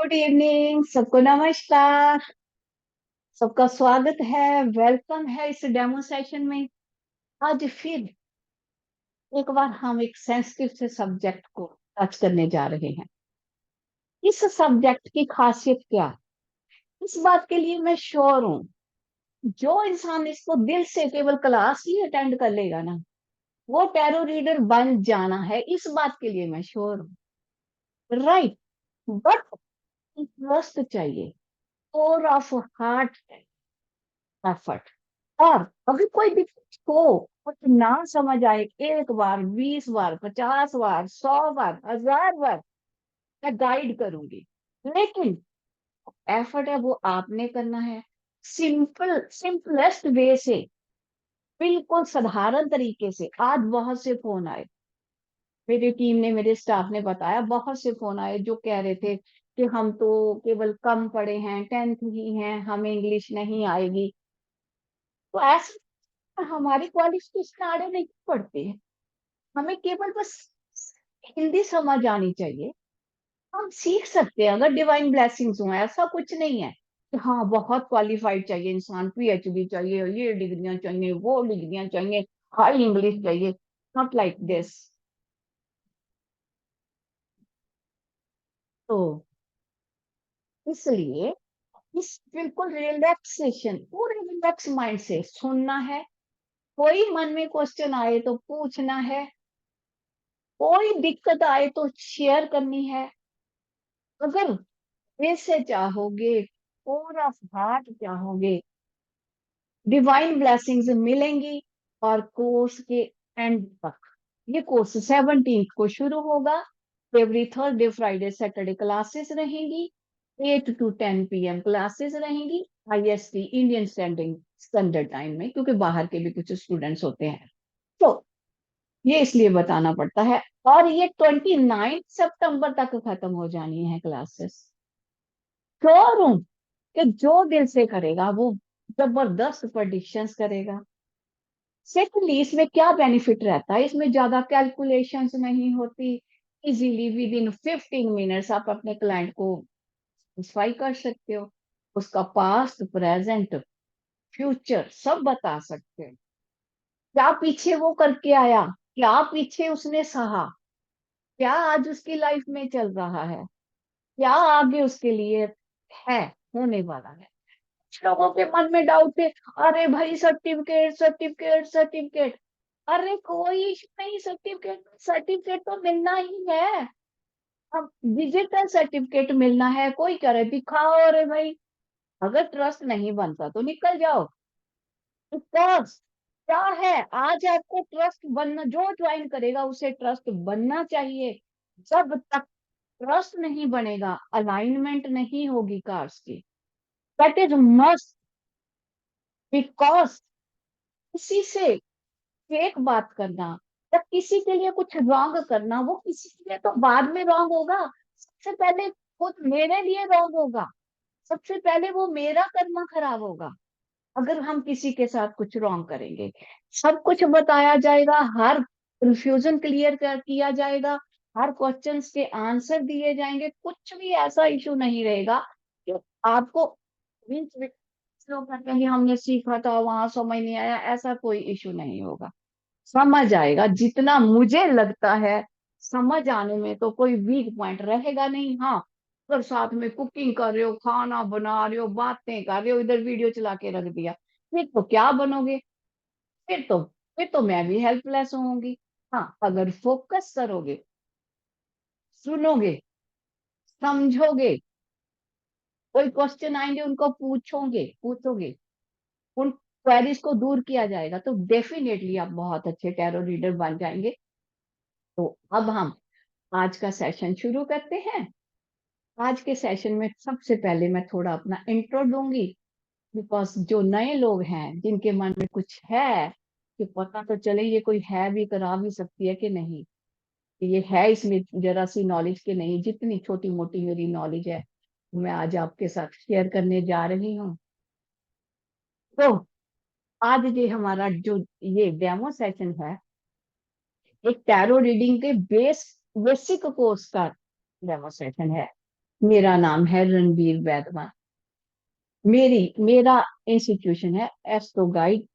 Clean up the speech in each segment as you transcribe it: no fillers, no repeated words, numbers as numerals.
Good evening, सबको नमस्कार। सबका स्वागत है, वेलकम है इस डेमो सेशन में। आज फिर एक बार हम एक सेंसिटिव से सब्जेक्ट को टच करने जा रहे हैं। इस सब्जेक्ट की खासियत क्या है, इस बात के लिए मैं श्योर हूँ। जो इंसान इसको दिल से केवल क्लास ही अटेंड कर लेगा ना, वो टैरो रीडर बन जाना है, इस बात के लिए मैं श्योर हूँ। राइट। बट इंटरेस्ट चाहिए, कोर ऑफ हार्ट एफर्ट। और अगर कोई दिक्कत हो, कुछ ना समझ आए, एक बार, 20 बार, 50 बार, 100 बार, 1000 बार मैं गाइड करूंगी। लेकिन एफर्ट है वो आपने करना है। सिंपलेस्ट वे से, बिल्कुल साधारण तरीके से। आज बहुत से फोन आए, मेरी टीम ने, मेरे स्टाफ ने बताया, बहुत से फोन आए जो कह रहे थे कि हम तो केवल कम पढ़े हैं, 10th ही हैं, हमें इंग्लिश नहीं आएगी। तो ऐसे हमारी क्वालिफिकेशन आड़े नहीं पड़ती है। हमें केवल बस हिंदी समझ आनी चाहिए। हम सीख सकते हैं अगर डिवाइन ब्लेसिंग्स हो, ऐसा कुछ नहीं है कि हाँ बहुत क्वालिफाइड चाहिए इंसान, पीएचडी चाहिए, ये डिग्रियां चाहिए, वो डिग्रियां चाहिए, हाई इंग्लिश चाहिए। Not like this. तो इसलिए इस बिल्कुल रिलैक्सेशन, पूरे रिलैक्स माइंड से सुनना है। कोई मन में क्वेश्चन आए तो पूछना है, कोई दिक्कत आए तो शेयर करनी है। अगर दिल से चाहोगे, पूरा हार्ट चाहोगे, डिवाइन ब्लेसिंग्स मिलेंगी। और कोर्स के एंड तक, ये कोर्स 17 को शुरू होगा। Every Thursday, Friday, Saturday classes रहेंगी। 8 to 10 PM क्लासेस रहेंगी, आईएसटी, इंडियन स्टैंडर्ड टाइम में, क्योंकि बाहर के भी कुछ स्टूडेंट्स होते हैं। तो ये इसलिए बताना पड़ता है। और ये 29 सितंबर तक खत्म हो जानी है क्लासेस। श्योर हूं कि जो दिल से करेगा वो जबरदस्त प्रडिक्शंस करेगा। सेकेंडली, इसमें क्या बेनिफिट रहता है, इसमें ज्यादा कैलकुलेशंस नहीं होती। इजीली विद इन 15 मिनट्स आप अपने क्लाइंट को सेटिस्फाई कर सकते हो। उसका पास्ट, प्रेजेंट, फ्यूचर सब बता सकते हो। क्या पीछे वो करके आया, क्या पीछे उसने सहा, क्या आज उसकी लाइफ में चल रहा है, क्या आगे उसके लिए है, होने वाला है। कुछ लोगों के मन में डाउट है, अरे भाई सर्टिफिकेट सर्टिफिकेट सर्टिफिकेट। अरे कोई इशू नहीं, सर्टिफिकेट सर्टिफिकेट तो मिलना ही है। अब डिजिटल सर्टिफिकेट मिलना है, कोई कह रहे दिखाओ, अरे भाई अगर ट्रस्ट नहीं बनता तो निकल जाओ। ट्रस्ट क्या है, आज आपको ट्रस्ट बनना, जो ज्वाइन करेगा उसे ट्रस्ट बनना चाहिए। जब तक ट्रस्ट नहीं बनेगा, अलाइनमेंट नहीं होगी कार्स की। That is must. बिकॉज किसी से फेक बात करना या किसी के लिए कुछ रॉन्ग करना, वो किसी के लिए तो बाद में रॉन्ग होगा, सबसे पहले खुद मेरे लिए रॉन्ग होगा। सबसे पहले वो मेरा कर्म खराब होगा अगर हम किसी के साथ कुछ रॉन्ग करेंगे। सब कुछ बताया जाएगा, हर कंफ्यूजन क्लियर कर किया जाएगा, हर क्वेश्चंस के आंसर दिए जाएंगे, कुछ भी ऐसा इशू नहीं रहेगा कि आपको बीच में लोग कहते हैं कि हमने सीखा था वहां समझ नहीं आया, ऐसा कोई इशू नहीं होगा। समझ आएगा जितना मुझे लगता है। समझ आने में तो कोई वीक पॉइंट रहेगा नहीं। हाँ, अगर साथ में कुकिंग कर रहे हो, खाना बना रहे हो, बातें कर रहे हो, इधर वीडियो चला के रख दिया, फिर तो क्या बनोगे। फिर तो फिर तो मैं भी हेल्पलेस होंगी। हाँ, अगर फोकस करोगे, सुनोगे, समझोगे, कोई क्वेश्चन आएंगे उनको पूछोगे पूछोगे, उन क्वेरीज को दूर किया जाएगा, तो डेफिनेटली आप बहुत अच्छे टैरो रीडर बन जाएंगे। तो अब हम आज का सेशन शुरू करते हैं। आज के सेशन में सबसे पहले मैं थोड़ा अपना इंट्रो दूंगी। बिकॉज जो नए लोग हैं, जिनके मन में कुछ है कि पता तो चले ये कोई है भी, करा भी सकती है कि नहीं, ये है इसमें जरा सी नॉलेज के नहीं, जितनी छोटी मोटी मेरी नॉलेज है मैं आज आपके साथ शेयर करने जा रही हूँ। तो आज ये हमारा जो ये डेमो सेशन है, एक टैरो रीडिंग के बेसिक कोर्स का डेमो सेशन है। मेरा नाम है रणबीर वैदवान। मेरा इंस्टीट्यूशन है astro guide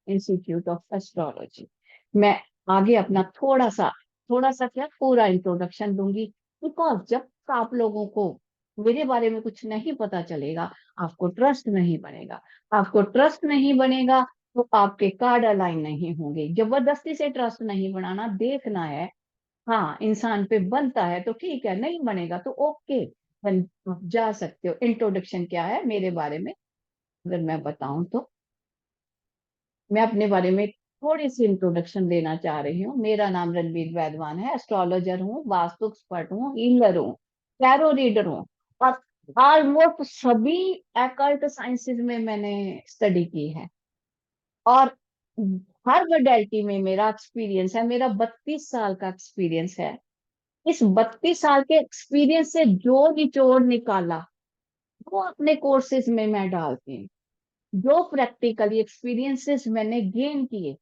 institute of astrology. मैं आगे अपना थोड़ा सा क्या पूरा इंट्रोडक्शन दूंगी, बिकॉज जब आप लोगों को मेरे बारे में कुछ नहीं पता चलेगा, आपको ट्रस्ट नहीं बनेगा। आपको ट्रस्ट नहीं बनेगा तो आपके कार्ड अलाइन नहीं होंगे। जबरदस्ती से ट्रस्ट नहीं बनाना, देखना है। हाँ, इंसान पे बनता है तो ठीक है, नहीं बनेगा तो ओके, बन आप जा सकते हो। इंट्रोडक्शन क्या है मेरे बारे में अगर मैं बताऊं तो, मैं अपने बारे में थोड़ी सी इंट्रोडक्शन देना चाह रही हूँ। मेरा नाम रणबीर वैदवान है, एस्ट्रोलॉजर हूँ, वास्तु एक्सपर्ट हूँ, हीलर हूँ, टैरो रीडर हूँ, और ऑलमोस्ट सभी अकल्ट साइंसेज में मैंने स्टडी की है। और हर मोडेलिटी में मेरा एक्सपीरियंस है, मेरा 32 साल का एक्सपीरियंस है। इस 32 साल के एक्सपीरियंस से जो निचोड़ निकाला वो अपने कोर्सेज में मैं डालती हूँ। जो प्रैक्टिकली एक्सपीरियंसेस मैंने गेन किए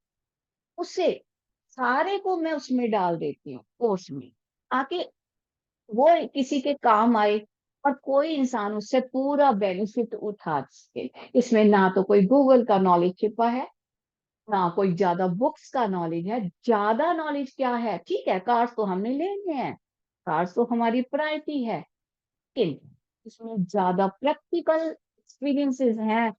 उससे सारे को मैं उसमें डाल देती हूँ कोर्स में, ताकि वो किसी के काम आए और कोई इंसान उससे पूरा बेनिफिट उठा सके। इसमें ना तो कोई गूगल का नॉलेज छिपा है, ना कोई ज्यादा बुक्स का नॉलेज है। ज्यादा नॉलेज क्या है, ठीक है, कार्ड्स तो हमने लेने हैं, कार्ड्स तो हमारी प्रायोरिटी है, लेकिन इसमें ज्यादा प्रैक्टिकल एक्सपीरियंसेस हैं।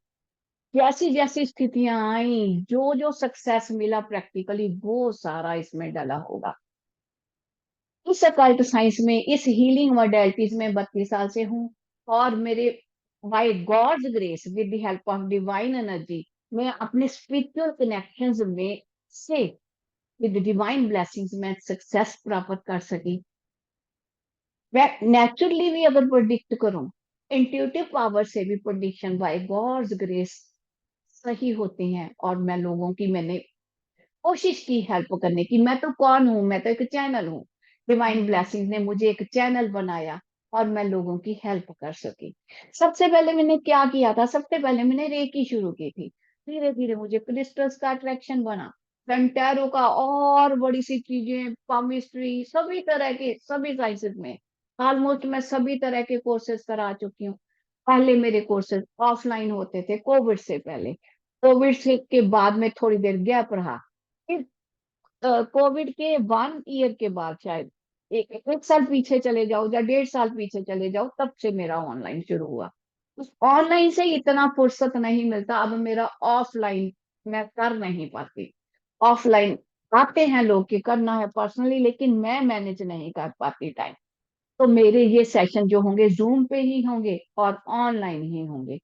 जैसी जैसी स्थितियां आई, जो जो सक्सेस मिला प्रैक्टिकली, वो सारा इसमें डला होगा। इस अकल्ट साइंस में, इस हीलिंग मॉडलिटीज में 32 साल से हूँ। और मेरे by God's grace, with the help of divine energy, मैं अपने स्पिरिचुअल कनेक्शंस में से, विद डिवाइन ब्लेसिंग्स में सक्सेस प्राप्त कर सकी। मैं नेचुरली भी अगर प्रोडिक्ट करूं, इंट्यूटिव पावर से भी प्रोडिक्शन बाय गॉड्स ग्रेस सही होती हैं। और मैं लोगों की, मैंने कोशिश की हेल्प करने की। मैं तो कौन हूँ, मैं तो एक चैनल हूँ। डिवाइन ब्लेसिंग ने मुझे एक चैनल बनाया और मैं लोगों की हेल्प कर सकी। सबसे पहले मैंने क्या किया था, सबसे पहले मैंने रेकी शुरू की थी। धीरे धीरे मुझे क्रिस्टल्स का अट्रैक्शन बना, पेंटेरो का, और बड़ी सी चीजें, पामिस्ट्री, सभी तरह के, सभी साइंसेस में ऑलमोस्ट मैं सभी तरह के कोर्सेज करा चुकी हूँ। पहले मेरे कोर्सेज ऑफलाइन होते थे, कोविड से पहले। कोविड से के बाद में थोड़ी देर गैप रहा। फिर कोविड के 1 ईयर के बाद, शायद एक साल पीछे चले जाओ या 1.5 साल पीछे चले जाओ, तब से मेरा ऑनलाइन शुरू हुआ। उस ऑनलाइन से इतना फुर्सत नहीं मिलता, अब मेरा ऑफलाइन मैं कर नहीं पाती। ऑफलाइन आते हैं लोग कि करना है पर्सनली, लेकिन मैं मैनेज नहीं कर पाती टाइम। तो मेरे ये सेशन जो होंगे जूम पे ही होंगे और ऑनलाइन ही होंगे।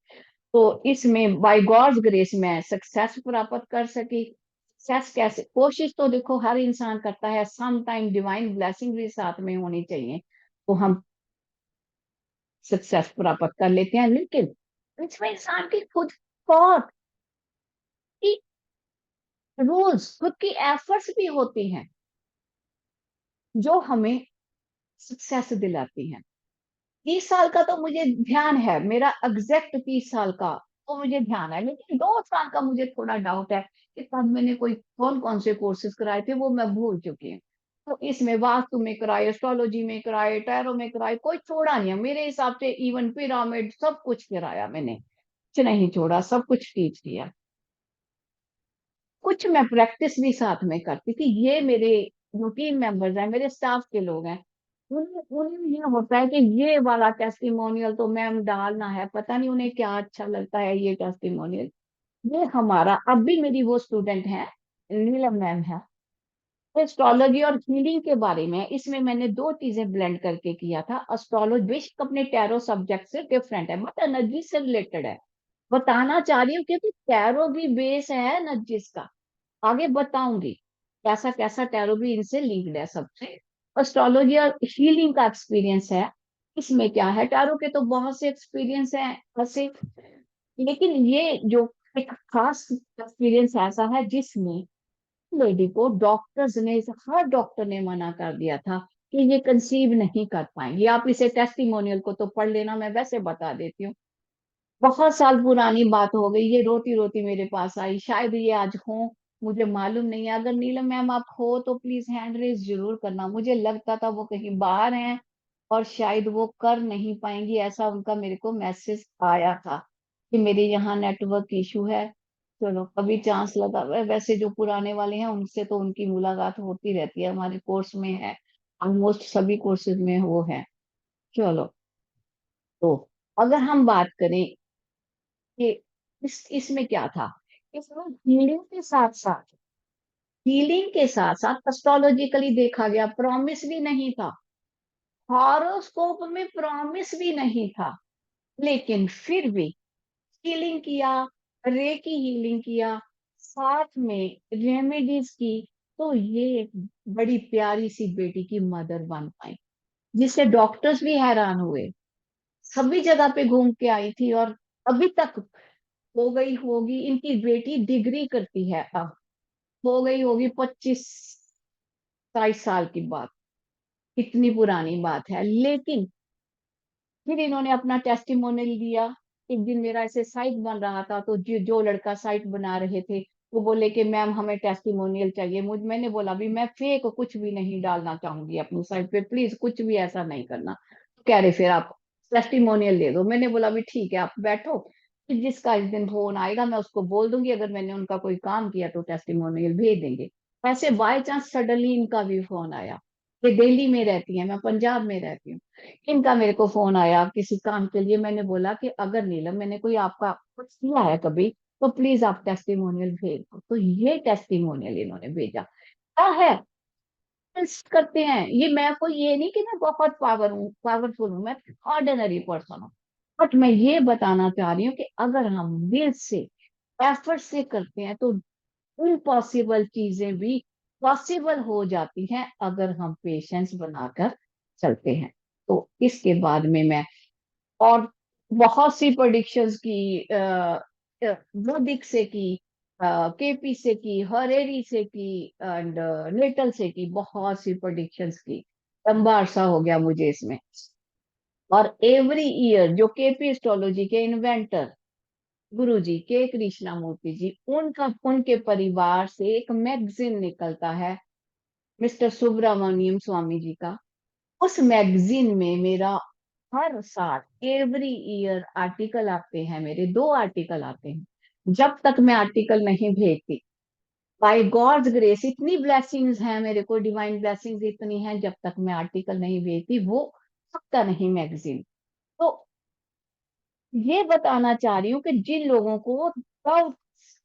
तो इसमें बाय गॉड्स ग्रेस मैं सक्सेस प्राप्त कर सकी। सक्सेस कैसे, कोशिश तो देखो हर इंसान करता है, सम टाइम डिवाइन ब्लेसिंग भी साथ में होनी चाहिए, तो हम सक्सेस प्राप्त कर लेते हैं। लेकिन इसमें इंसान की खुद थॉट की, रूल्स, खुद की एफर्ट्स भी होती हैं जो हमें सक्सेस दिलाती हैं। 30 साल का तो मुझे ध्यान है, मेरा एग्जैक्ट 30 साल का तो मुझे ध्यान है, लेकिन 2 साल का मुझे थोड़ा डाउट है कि तब मैंने कोई कौन कौन से कोर्सेज कराए थे, वो मैं भूल चुकी हूँ। तो इसमें वास्तु में कराए, एस्ट्रोलॉजी में कराए, टैरो में कराए, कोई छोड़ा नहीं है मेरे हिसाब से। इवन पिरामिड सब कुछ कराया मैंने, कुछ नहीं छोड़ा, सब कुछ टीच किया। कुछ मैं प्रैक्टिस भी साथ में करती थी। ये मेरे जो टीम मेंबर्स हैं, मेरे स्टाफ के लोग हैं, उन्हें उन्हें ये होता है कि ये वाला टेस्टिमोनियल तो मैम डालना है, पता नहीं उन्हें क्या अच्छा लगता है ये टेस्टिमोनियल। ये हमारा, अब भी मेरी वो स्टूडेंट है, नीलम मैम है। एस्ट्रोलॉजी और हीलिंग के बारे में इसमें मैंने दो चीजें ब्लेंड करके किया था। एस्ट्रोलॉजी बेशक अपने टैरो सब्जेक्ट से डिफरेंट है, बट एनर्जी से रिलेटेड है। बताना चाह रही हूँ क्योंकि टैरो भी बेस है एनर्जीज का। आगे बताऊंगी कैसा कैसा टैरो भी इनसे लिंक्ड है सबसे। एस्ट्रोलॉजी और हीलिंग का एक्सपीरियंस है। इसमें क्या है, टैरो के तो बहुत से एक्सपीरियंस हैं ऐसे, लेकिन ये जो एक खास एक्सपीरियंस ऐसा है जिसमें लेडी को डॉक्टर्स ने, हर डॉक्टर ने मना कर दिया था कि ये कंसीव नहीं कर पाएंगे। आप इसे टेस्टिमोनियल को तो पढ़ लेना, मैं वैसे बता देती हूँ। बहुत साल पुरानी बात हो गई, ये रोती रोती मेरे पास आई, शायद ये आज हो, मुझे मालूम नहीं है। अगर नीलम मैम आप हो तो प्लीज हैंड रेज जरूर करना। मुझे लगता था वो कहीं बाहर हैं और शायद वो कर नहीं पाएंगी, ऐसा उनका मेरे को मैसेज आया था कि मेरे यहाँ नेटवर्क इशू है। चलो कभी चांस लगा हुआ है। वैसे जो पुराने वाले हैं उनसे तो उनकी मुलाकात होती रहती है, हमारे कोर्स में है, ऑलमोस्ट सभी कोर्सेज में वो है। चलो, तो अगर हम बात करें कि इसमें क्या था, इसमें हीलिंग के साथ साथ एस्ट्रोलॉजिकली देखा गया, प्रॉमिस भी नहीं था, हॉरोस्कोप में प्रॉमिस भी नहीं था, लेकिन फिर भी हीलिंग किया, रे की हीलिंग किया, साथ में रेमेडीज की, तो ये एक बड़ी प्यारी सी बेटी की मदर बन पाई, जिससे डॉक्टर्स भी हैरान हुए। सभी जगह पे घूम के आई थी, और अभी तक हो गई होगी, इनकी बेटी डिग्री करती है अब, हो गई होगी 25-22 साल की बात, इतनी पुरानी बात है। लेकिन फिर इन्होंने अपना टेस्टिमोनियल दिया। एक दिन मेरा ऐसे साइट बन रहा था, तो जो लड़का साइट बना रहे थे वो बोले कि मैम हमें टेस्टिमोनियल चाहिए। मैंने बोला भी मैं फेक कुछ भी नहीं डालना चाहूंगी अपनी साइट पे, प्लीज कुछ भी ऐसा नहीं करना। तो कह रहे फिर आप टेस्टिमोनियल दे दो। मैंने बोला भी ठीक है, आप बैठो, फिर जिसका इस दिन फोन आएगा मैं उसको बोल दूंगी, अगर मैंने उनका कोई काम किया तो टेस्टिमोनियल भेज देंगे। ऐसे बाय चांस सडनली इनका भी फोन आया। ये दिल्ली में रहती है, मैं पंजाब में रहती हूँ। इनका मेरे को फोन आया किसी काम के लिए। मैंने बोला कि अगर नीलम मैंने कोई आपका कुछ किया है कभी, तो प्लीज आप टेस्टिमोनियल भेज दो। तो ये टेस्टिमोनियल इन्होंने भेजा। क्या है, करते हैं ये। मैं कोई ये नहीं कि मैं बहुत पावरफुल हूँ, मैं ऑर्डिनरी पर्सन हूँ। बट मैं ये बताना चाह रही हूँ कि अगर हम दिल से, एफर्ट से करते हैं, तो इम्पॉसिबल चीजें भी पॉसिबल हो जाती हैं, अगर हम पेशेंस बनाकर चलते हैं। तो इसके बाद में मैं और बहुत सी प्रोडिक्शंस की, वोदिक से की, केपी से की, हरेरी से की, एंड नेटल से की, बहुत सी प्रोडिक्शंस की। लंबा अरसा हो गया मुझे इसमें। और एवरी ईयर जो केपी एस्ट्रोलॉजी के इन्वेंटर गुरुजी के कृष्णामूर्ति जी, उनका, उनके परिवार से एक मैगजीन निकलता है, मिस्टर सुब्रमण्यम स्वामी जी का। उस मैगजीन में मेरा हर साल एवरी ईयर आर्टिकल आते हैं, मेरे 2 आर्टिकल आते हैं। जब तक मैं आर्टिकल नहीं भेजती, बाय गॉड्स ग्रेस, इतनी ब्लेसिंग्स हैं मेरे को, डिवाइन ब्लेसिंग्स इतनी हैं, जब तक मैं आर्टिकल नहीं भेजती वो सकता नहीं मैगजीन। तो ये बताना चाह रही हूँ कि जिन लोगों को डाउट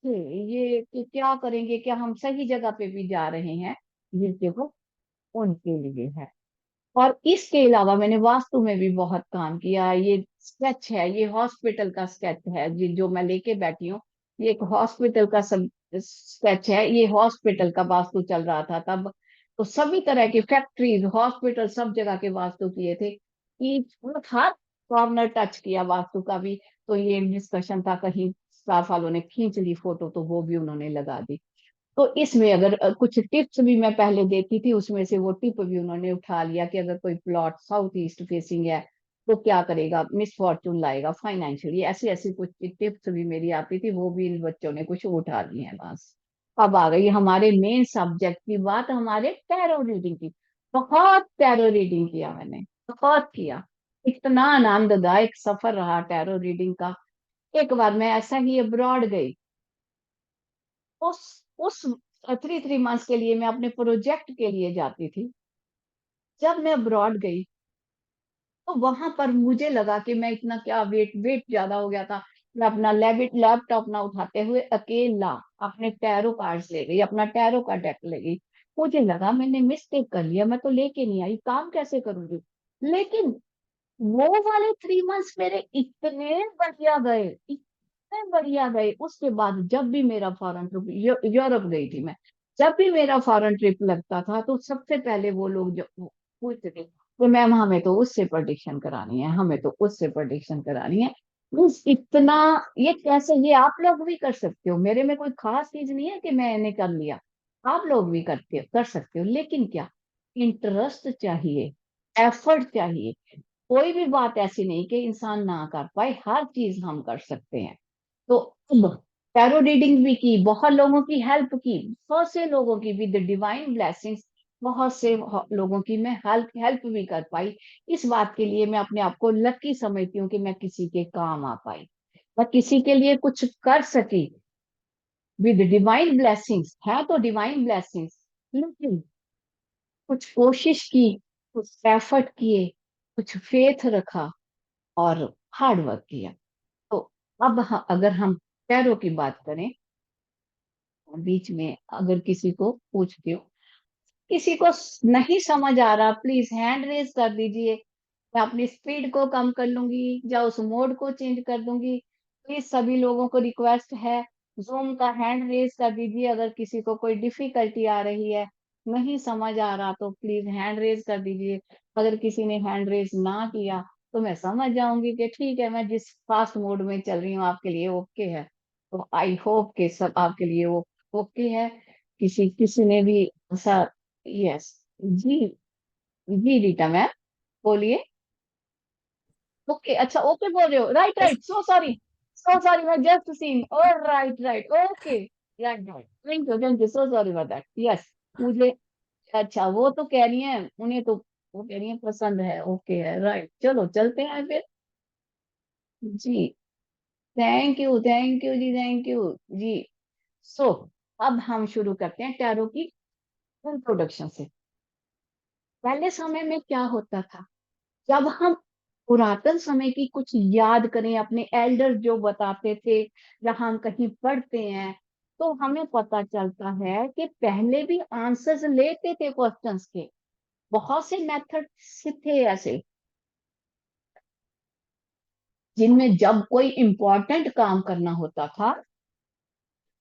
थे, ये कि क्या करेंगे, क्या हम सही जगह पे भी जा रहे हैं, ये देखो उनके लिए है। और इसके अलावा मैंने वास्तु में भी बहुत काम किया। ये स्केच है, ये हॉस्पिटल का स्केच है, जो मैं लेके बैठी हूँ। ये एक हॉस्पिटल का सब स्केच है, ये हॉस्पिटल का वास्तु चल रहा था तब। तो सभी तरह की फैक्ट्रीज, हॉस्पिटल, सब जगह के वास्तु किए थे, कि मतलब हर कॉर्नर टच किया वास्तु का भी। तो ये डिस्कशन था, कहीं स्टाफ वालों ने खींच ली फोटो, तो वो भी उन्होंने लगा दी। तो इसमें अगर कुछ टिप्स भी मैं पहले देती थी, उसमें से वो टिप भी उन्होंने उठा लिया कि अगर कोई प्लॉट साउथ ईस्ट फेसिंग है तो क्या करेगा, मिस फॉर्चून लाएगा फाइनेंशियली, ऐसी ऐसी कुछ टिप्स भी मेरी आती थी, वो भी इन बच्चों ने कुछ उठा ली है। बस अब आ गई हमारे मेन सब्जेक्ट की बात, हमारे टैरो रीडिंग की। बहुत टैरो रीडिंग किया मैंने, बहुत किया। इतना आनंददायक सफर रहा टैरो रीडिंग का। एक बार मैं ऐसा ही अब्रॉड गई, उस 3 मंथ्स के लिए मैं अपने प्रोजेक्ट के लिए जाती थी। जब मैं अब्रॉड गई, तो वहां पर मुझे लगा कि मैं इतना, क्या वेट वेट ज्यादा हो गया था। मैं अपना लैपटॉप ना उठाते हुए अकेला अपने टैरो कार्ड्स ले गई, अपना टैरो का डेक ले गई। मुझे लगा मैंने मिस्टेक कर लिया, मैं तो लेके नहीं आई, काम कैसे करूंगी। लेकिन वो वाले 3 मंथ्स मेरे इतने बढ़िया गए, इतने बढ़िया गए। उसके बाद जब भी मेरा फॉरेन ट्रिप, यूरोप गई थी मैं, जब भी मेरा फॉरेन ट्रिप लगता था, तो सबसे पहले वो लोग जो पूछते थे कि मैम हमें तो उससे प्रोडिक्शन करानी है, हमें तो उससे प्रोडिक्शन करानी है। बस इतना, ये कैसे, ये आप लोग भी कर सकते हो, मेरे में कोई खास चीज नहीं है कि मैंने कर लिया, आप लोग भी करते कर सकते हो। लेकिन क्या, इंटरेस्ट चाहिए, एफर्ट चाहिए। कोई भी बात ऐसी नहीं कि इंसान ना कर पाए, हर चीज हम कर सकते हैं। तो अब टैरो रीडिंग भी की, बहुत लोगों की हेल्प की, बहुत से लोगों की विद डिवाइन ब्लेसिंग्स। बहुत से लोगों की मैं हेल्प हेल्प भी कर पाई। इस बात के लिए मैं अपने आप को लकी समझती हूँ कि मैं किसी के काम आ पाई, मैं किसी के लिए कुछ कर सकी विद डिवाइन ब्लेसिंग्स, है तो डिवाइन ब्लेसिंग्स, लेकिन कुछ कोशिश की, कुछ एफर्ट किए, कुछ फेथ रखा और हार्ड वर्क किया। तो अब अगर हम पैरों की बात करें, बीच में अगर किसी को पूछती हूँ, किसी को नहीं समझ आ रहा, प्लीज हैंड रेज कर दीजिए। मैं अपनी स्पीड को कम कर लूंगी या उस मोड को चेंज कर दूंगी। प्लीज सभी लोगों को रिक्वेस्ट है, जूम का हैंड रेज कर दीजिए अगर किसी को कोई डिफिकल्टी आ रही है, नहीं समझ आ रहा तो प्लीज हैंड रेज कर दीजिए। अगर किसी ने हैंड रेज ना किया तो मैं समझ जाऊंगी कि ठीक है, मैं जिस फास्ट मोड में चल रही हूँ आपके लिए ओके है। तो आई होप कि सब आपके लिए वो ओके है। किसी किसी ने भी ऐसा, यस, जी, जी रीटा मैम, बोलिए। ओके, अच्छा ओके बोल रहे हो, right right, so sorry, so sorry, मैं जस्ट सीन, और right right, okay, right right, thank you, so sorry for that, yes. मुझे, अच्छा वो तो कह रही है उन्हें तो, वो कह रही है पसंद है, ओके है, राइट, चलो चलते हैं फिर। जी, थैंक यू जी, थैंक यू जी। सो अब हम शुरू करते हैं टैरो की इंट्रोडक्शन से। पहले समय में क्या होता था, जब हम पुरातन समय की कुछ याद करें, अपने एल्डर जो बताते थे, जहां हम कहीं पढ़ते हैं, तो हमें पता चलता है कि पहले भी आंसर्स लेते थे क्वेश्चंस के। बहुत से मेथड थे ऐसे, जिनमें जब कोई इंपॉर्टेंट काम करना होता था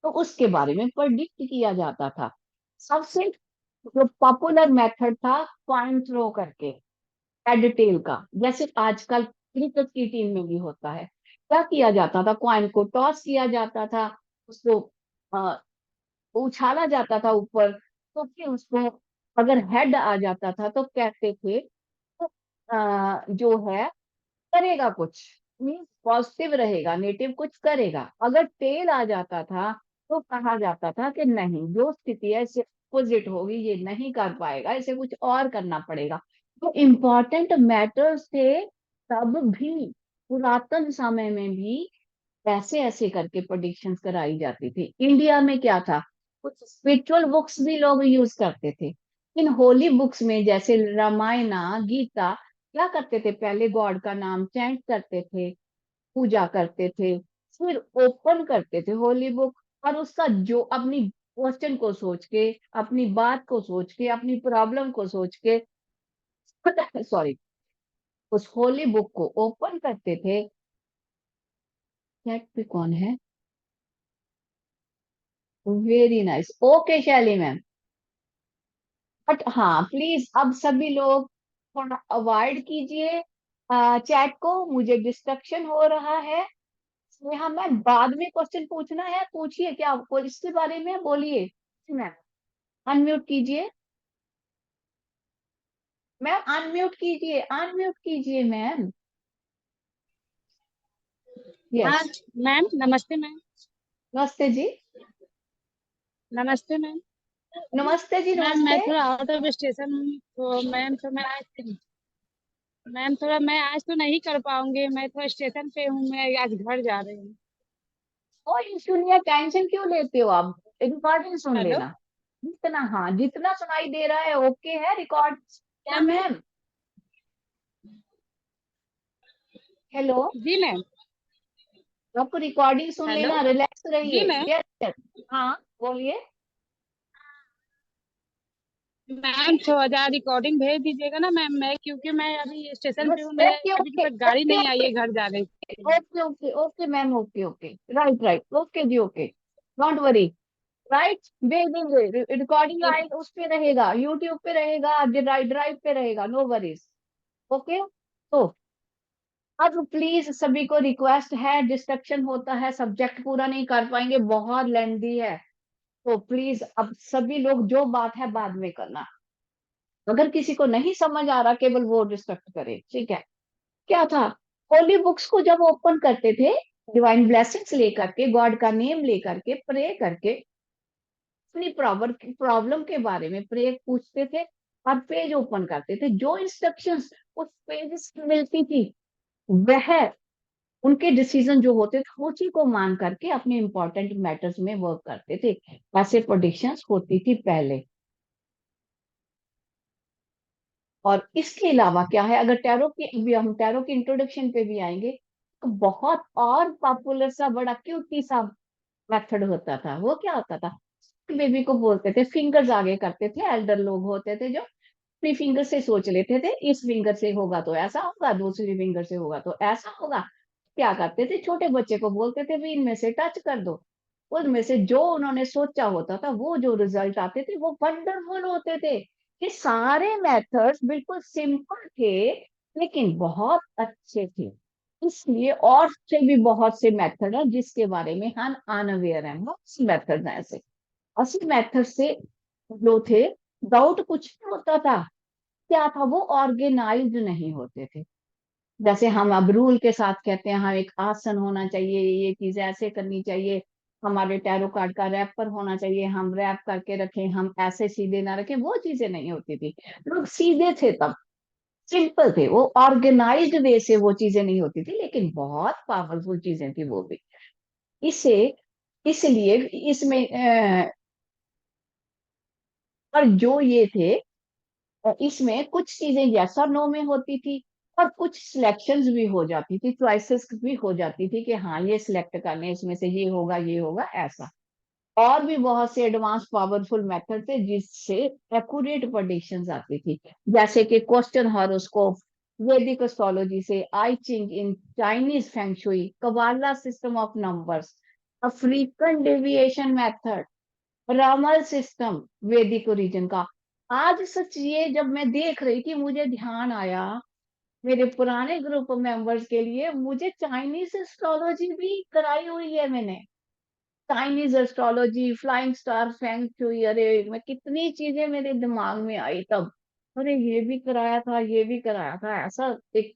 तो उसके बारे में प्रेडिक्ट किया जाता था। सबसे जो पॉपुलर मेथड था, कॉइन थ्रो करके, हेड टेल का, जैसे आजकल क्रिकेट की टीम में भी होता है। क्या किया जाता था, कॉइन को टॉस किया जाता था, उसको अ, उछाला जाता था ऊपर, तो फिर उसको अगर हेड आ जाता था तो कहते थे तो, जो है करेगा कुछ, मीन्स पॉजिटिव रहेगा, नेटिव कुछ करेगा। अगर टेल आ जाता था तो कहा जाता था कि नहीं, जो स्थिति है इससे अपोजिट होगी, ये नहीं कर पाएगा, इसे कुछ और करना पड़ेगा। तो इम्पोर्टेंट मैटर्स थे तब भी, पुरातन समय में भी ऐसे ऐसे करके प्रोडिक्शंस कराई जाती थी। इंडिया में क्या था, कुछ स्पिरिचुअल बुक्स भी लोग यूज करते थे। इन होली बुक्स में जैसे रामायणा, गीता, क्या करते थे, पहले गॉड का नाम चैंट करते थे, पूजा करते थे, फिर ओपन करते थे होली बुक, और उसका जो अपनी क्वेश्चन को सोच के, अपनी बात को सोच के, अपनी प्रॉब्लम को सोच के, सॉरी, उस होली बुक को ओपन करते थे। चैट पे कौन है, वेरी नाइस, ओके शैली मैम। बट हाँ प्लीज अब सभी लोग थोड़ा अवॉइड कीजिए चैट को, मुझे डिस्ट्रक्शन हो रहा है। स्नेहा मैम, बाद में क्वेश्चन पूछना है पूछिए, क्या आपको इसके बारे में बोलिए। मैम अनम्यूट कीजिए, मैम अनम्यूट कीजिए, अनम्यूट कीजिए मैम, हाँ यस। मैम, नमस्ते मैम। नमस्ते जी, नमस्ते मैम। नमस्ते जी, मैम मैं नमस्ते। थोड़ा आउट ऑफ स्टेशन हूँ, तो मैम तो मैम थोड़ा मैं आज तो नहीं कर पाऊंगी। मैं थोड़ा स्टेशन पे हूँ, मैं आज घर जा रही हूँ। कोई इशू नहीं है, टेंशन क्यों लेते हो आप, रिकॉर्डिंग सुन हेलो। लेना। जितना, हाँ जितना सुनाई दे रहा है ओके है रिकॉर्ड। क्या क्या मैम? मैम, हेलो, जी मैम। आपको रिकॉर्डिंग सुन हेलो। लेना, रिलैक्स जी रहिए, मैम। Yes yes. हाँ बोलिए। मैम 6,000 रिकॉर्डिंग भेज दीजिएगा ना मैम, मैं क्योंकि मैं अभी स्टेशन पे बस हूँ, मेरे ओके अभी ओके तक गाड़ी ओके नहीं आई ओके है घर जाने की। Okay okay okay ma'am, okay okay, right right, okay जी, ओके, डोंट वरी, राइट, भेज देंगे। रिकॉर्डिंग जी आए उस पे रहेगा, यूट्यूब पे रहेगा, ड्राइव ड्राइव पे रहेगा, नो वरीज। ओके, तो अब प्लीज सभी को रिक्वेस्ट है, डिस्ट्रक्शन होता है, सब्जेक्ट पूरा नहीं कर पाएंगे, बहुत लेंदी है, तो प्लीज अब सभी लोग जो बात है बाद में करना। अगर किसी को नहीं समझ आ रहा, केवल वो डिस्ट्रक्ट करे, ठीक है। क्या था, होली बुक्स को जब ओपन करते थे, डिवाइन ब्लेसिंग्स लेकर के, गॉड का नेम लेकर के, प्रे करके, अपनी प्रॉब्लम के बारे में पूछते थे और पेज ओपन करते थे। जो इंस्ट्रक्शंस उस पेज से मिलती थी वह उनके डिसीजन जो होते थे उसी को मान करके अपने इंपॉर्टेंट मैटर्स में वर्क करते थे। ऐसे प्रोडिक्शंस होती थी पहले। और इसके अलावा क्या है, अगर टैरो की अभी हम टैरो के इंट्रोडक्शन पे भी आएंगे तो बहुत और पॉपुलर सा बड़ा क्यूटी सा मेथड होता था। वो क्या होता था, बेबी को बोलते थे, फिंगर्स आगे करते थे, एल्डर लोग होते थे जो अपनी फिंगर से सोच लेते थे इस फिंगर से होगा तो ऐसा होगा, दूसरी फिंगर से होगा तो ऐसा होगा। क्या करते थे, छोटे बच्चे को बोलते थे भी इनमें से टच कर दो। उनमें से जो उन्होंने सोचा होता था वो जो रिजल्ट आते थे वो वंडरफुल होते थे। ये सारे मेथड्स बिल्कुल सिंपल थे लेकिन बहुत अच्छे थे। इसलिए और से भी बहुत से मेथड है जिसके बारे में हम अनअवेयर हैं। बहुत सी मेथड है ऐसे। असली मेथड से जो थे, डाउट कुछ नहीं होता था। क्या था, वो ऑर्गेनाइज्ड नहीं होते थे। जैसे हम अब रूल के साथ कहते हैं हाँ एक आसन होना चाहिए, ये चीज ऐसे करनी चाहिए, हमारे टैरो कार्ड का रैपर होना चाहिए, हम रैप करके रखें, हम ऐसे सीधे ना रखें, वो चीजें नहीं होती थी। लोग सीधे थे तब, सिंपल थे, वो ऑर्गेनाइज्ड वे से वो चीजें नहीं होती थी लेकिन बहुत पावरफुल चीजें थी वो भी। इसे इसलिए इसमें और जो ये थे इसमें कुछ चीजें यस और नो में होती थी और कुछ सिलेक्शंस भी हो जाती थी, चॉइसेस भी हो जाती थी कि हाँ ये सिलेक्ट कर लें, इसमें से ये होगा ऐसा। और भी बहुत से एडवांस पावरफुल मेथड थे जिससे एक्यूरेट प्रेडिक्शंस आती थी। जैसे कि क्वेश्चन हॉरोस्कोप, वैदिक एस्ट्रोलॉजी से, I Ching in Chinese feng shui, Kabbalah system of numbers, African deviation method, रामल सिस्टम वैदिक ओरिजिन का। आज सच ये जब मैं देख रही थी मुझे ध्यान आया, मेरे पुराने ग्रुप मेंबर्स के लिए मुझे चाइनीज एस्ट्रोलॉजी भी कराई हुई है मैंने। Chinese astrology, flying star, feng shui, अरे मैं कितनी चीजें मेरे दिमाग में आई तब। अरे ये भी कराया था, ये भी कराया था, ऐसा एक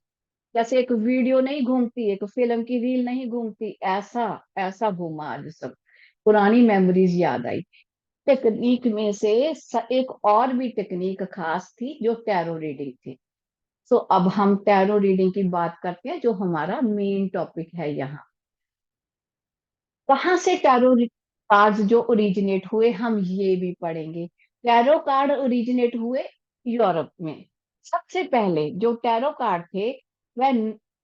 जैसे एक वीडियो नहीं घूमती, एक फिल्म की रील नहीं घूमती, ऐसा ऐसा घूमा आज सब। पुरानी मेमोरीज याद आई। टेक्निक में से एक और भी टेक्निक खास थी जो टैरो रीडिंग थी। तो अब हम टैरो रीडिंग की बात करते हैं जो हमारा मेन टॉपिक है यहाँ। कहाँ से टैरो कार्ड्स जो ओरिजिनेट हुए हम ये भी पढ़ेंगे। टैरो कार्ड ओरिजिनेट हुए यूरोप में। सबसे पहले जो टैरो कार्ड थे वह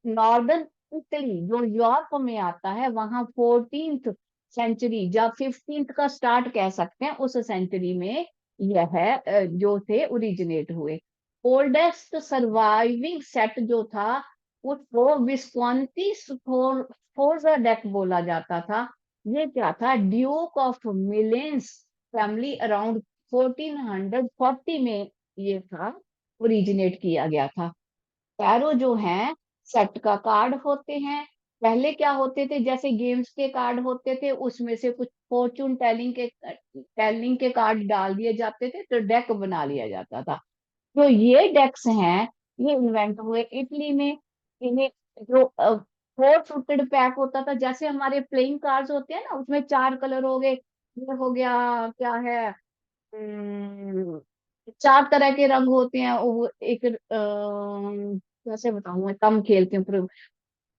नॉर्दर्न इटली जो यूरोप में आता है वहां 14th सेंचुरी या 15th का स्टार्ट कह सकते हैं, उस सेंचुरी में यह जो थे ओरिजिनेट हुए। ओल्डेस्ट सर्वाइविंग सेट जो था उसको विस्कॉन्ती फोर्जा डेक बोला जाता था। ये क्या था, ड्यूक ऑफ मिलेंस फैमिली अराउंड 1440 में ये था, ओरिजिनेट किया गया था। टैरो जो है सेट का कार्ड होते हैं। पहले क्या होते थे, जैसे गेम्स के कार्ड होते थे उसमें से कुछ फॉर्चून टेलिंग के कार्ड डाल दिए जाते थे तो डेक बना लिया जाता था। जो ये डेक्स हैं ये इन्वेंट हुए इटली में। इन्हें जो फोर फुटेड पैक होता था, जैसे हमारे प्लेइंग कार्ड्स होते हैं ना उसमें चार कलर हो गए, ये हो गया क्या है, हम्म, चार तरह के रंग होते हैं वो एक कैसे बताऊं, मैं कम खेलती हूँ पर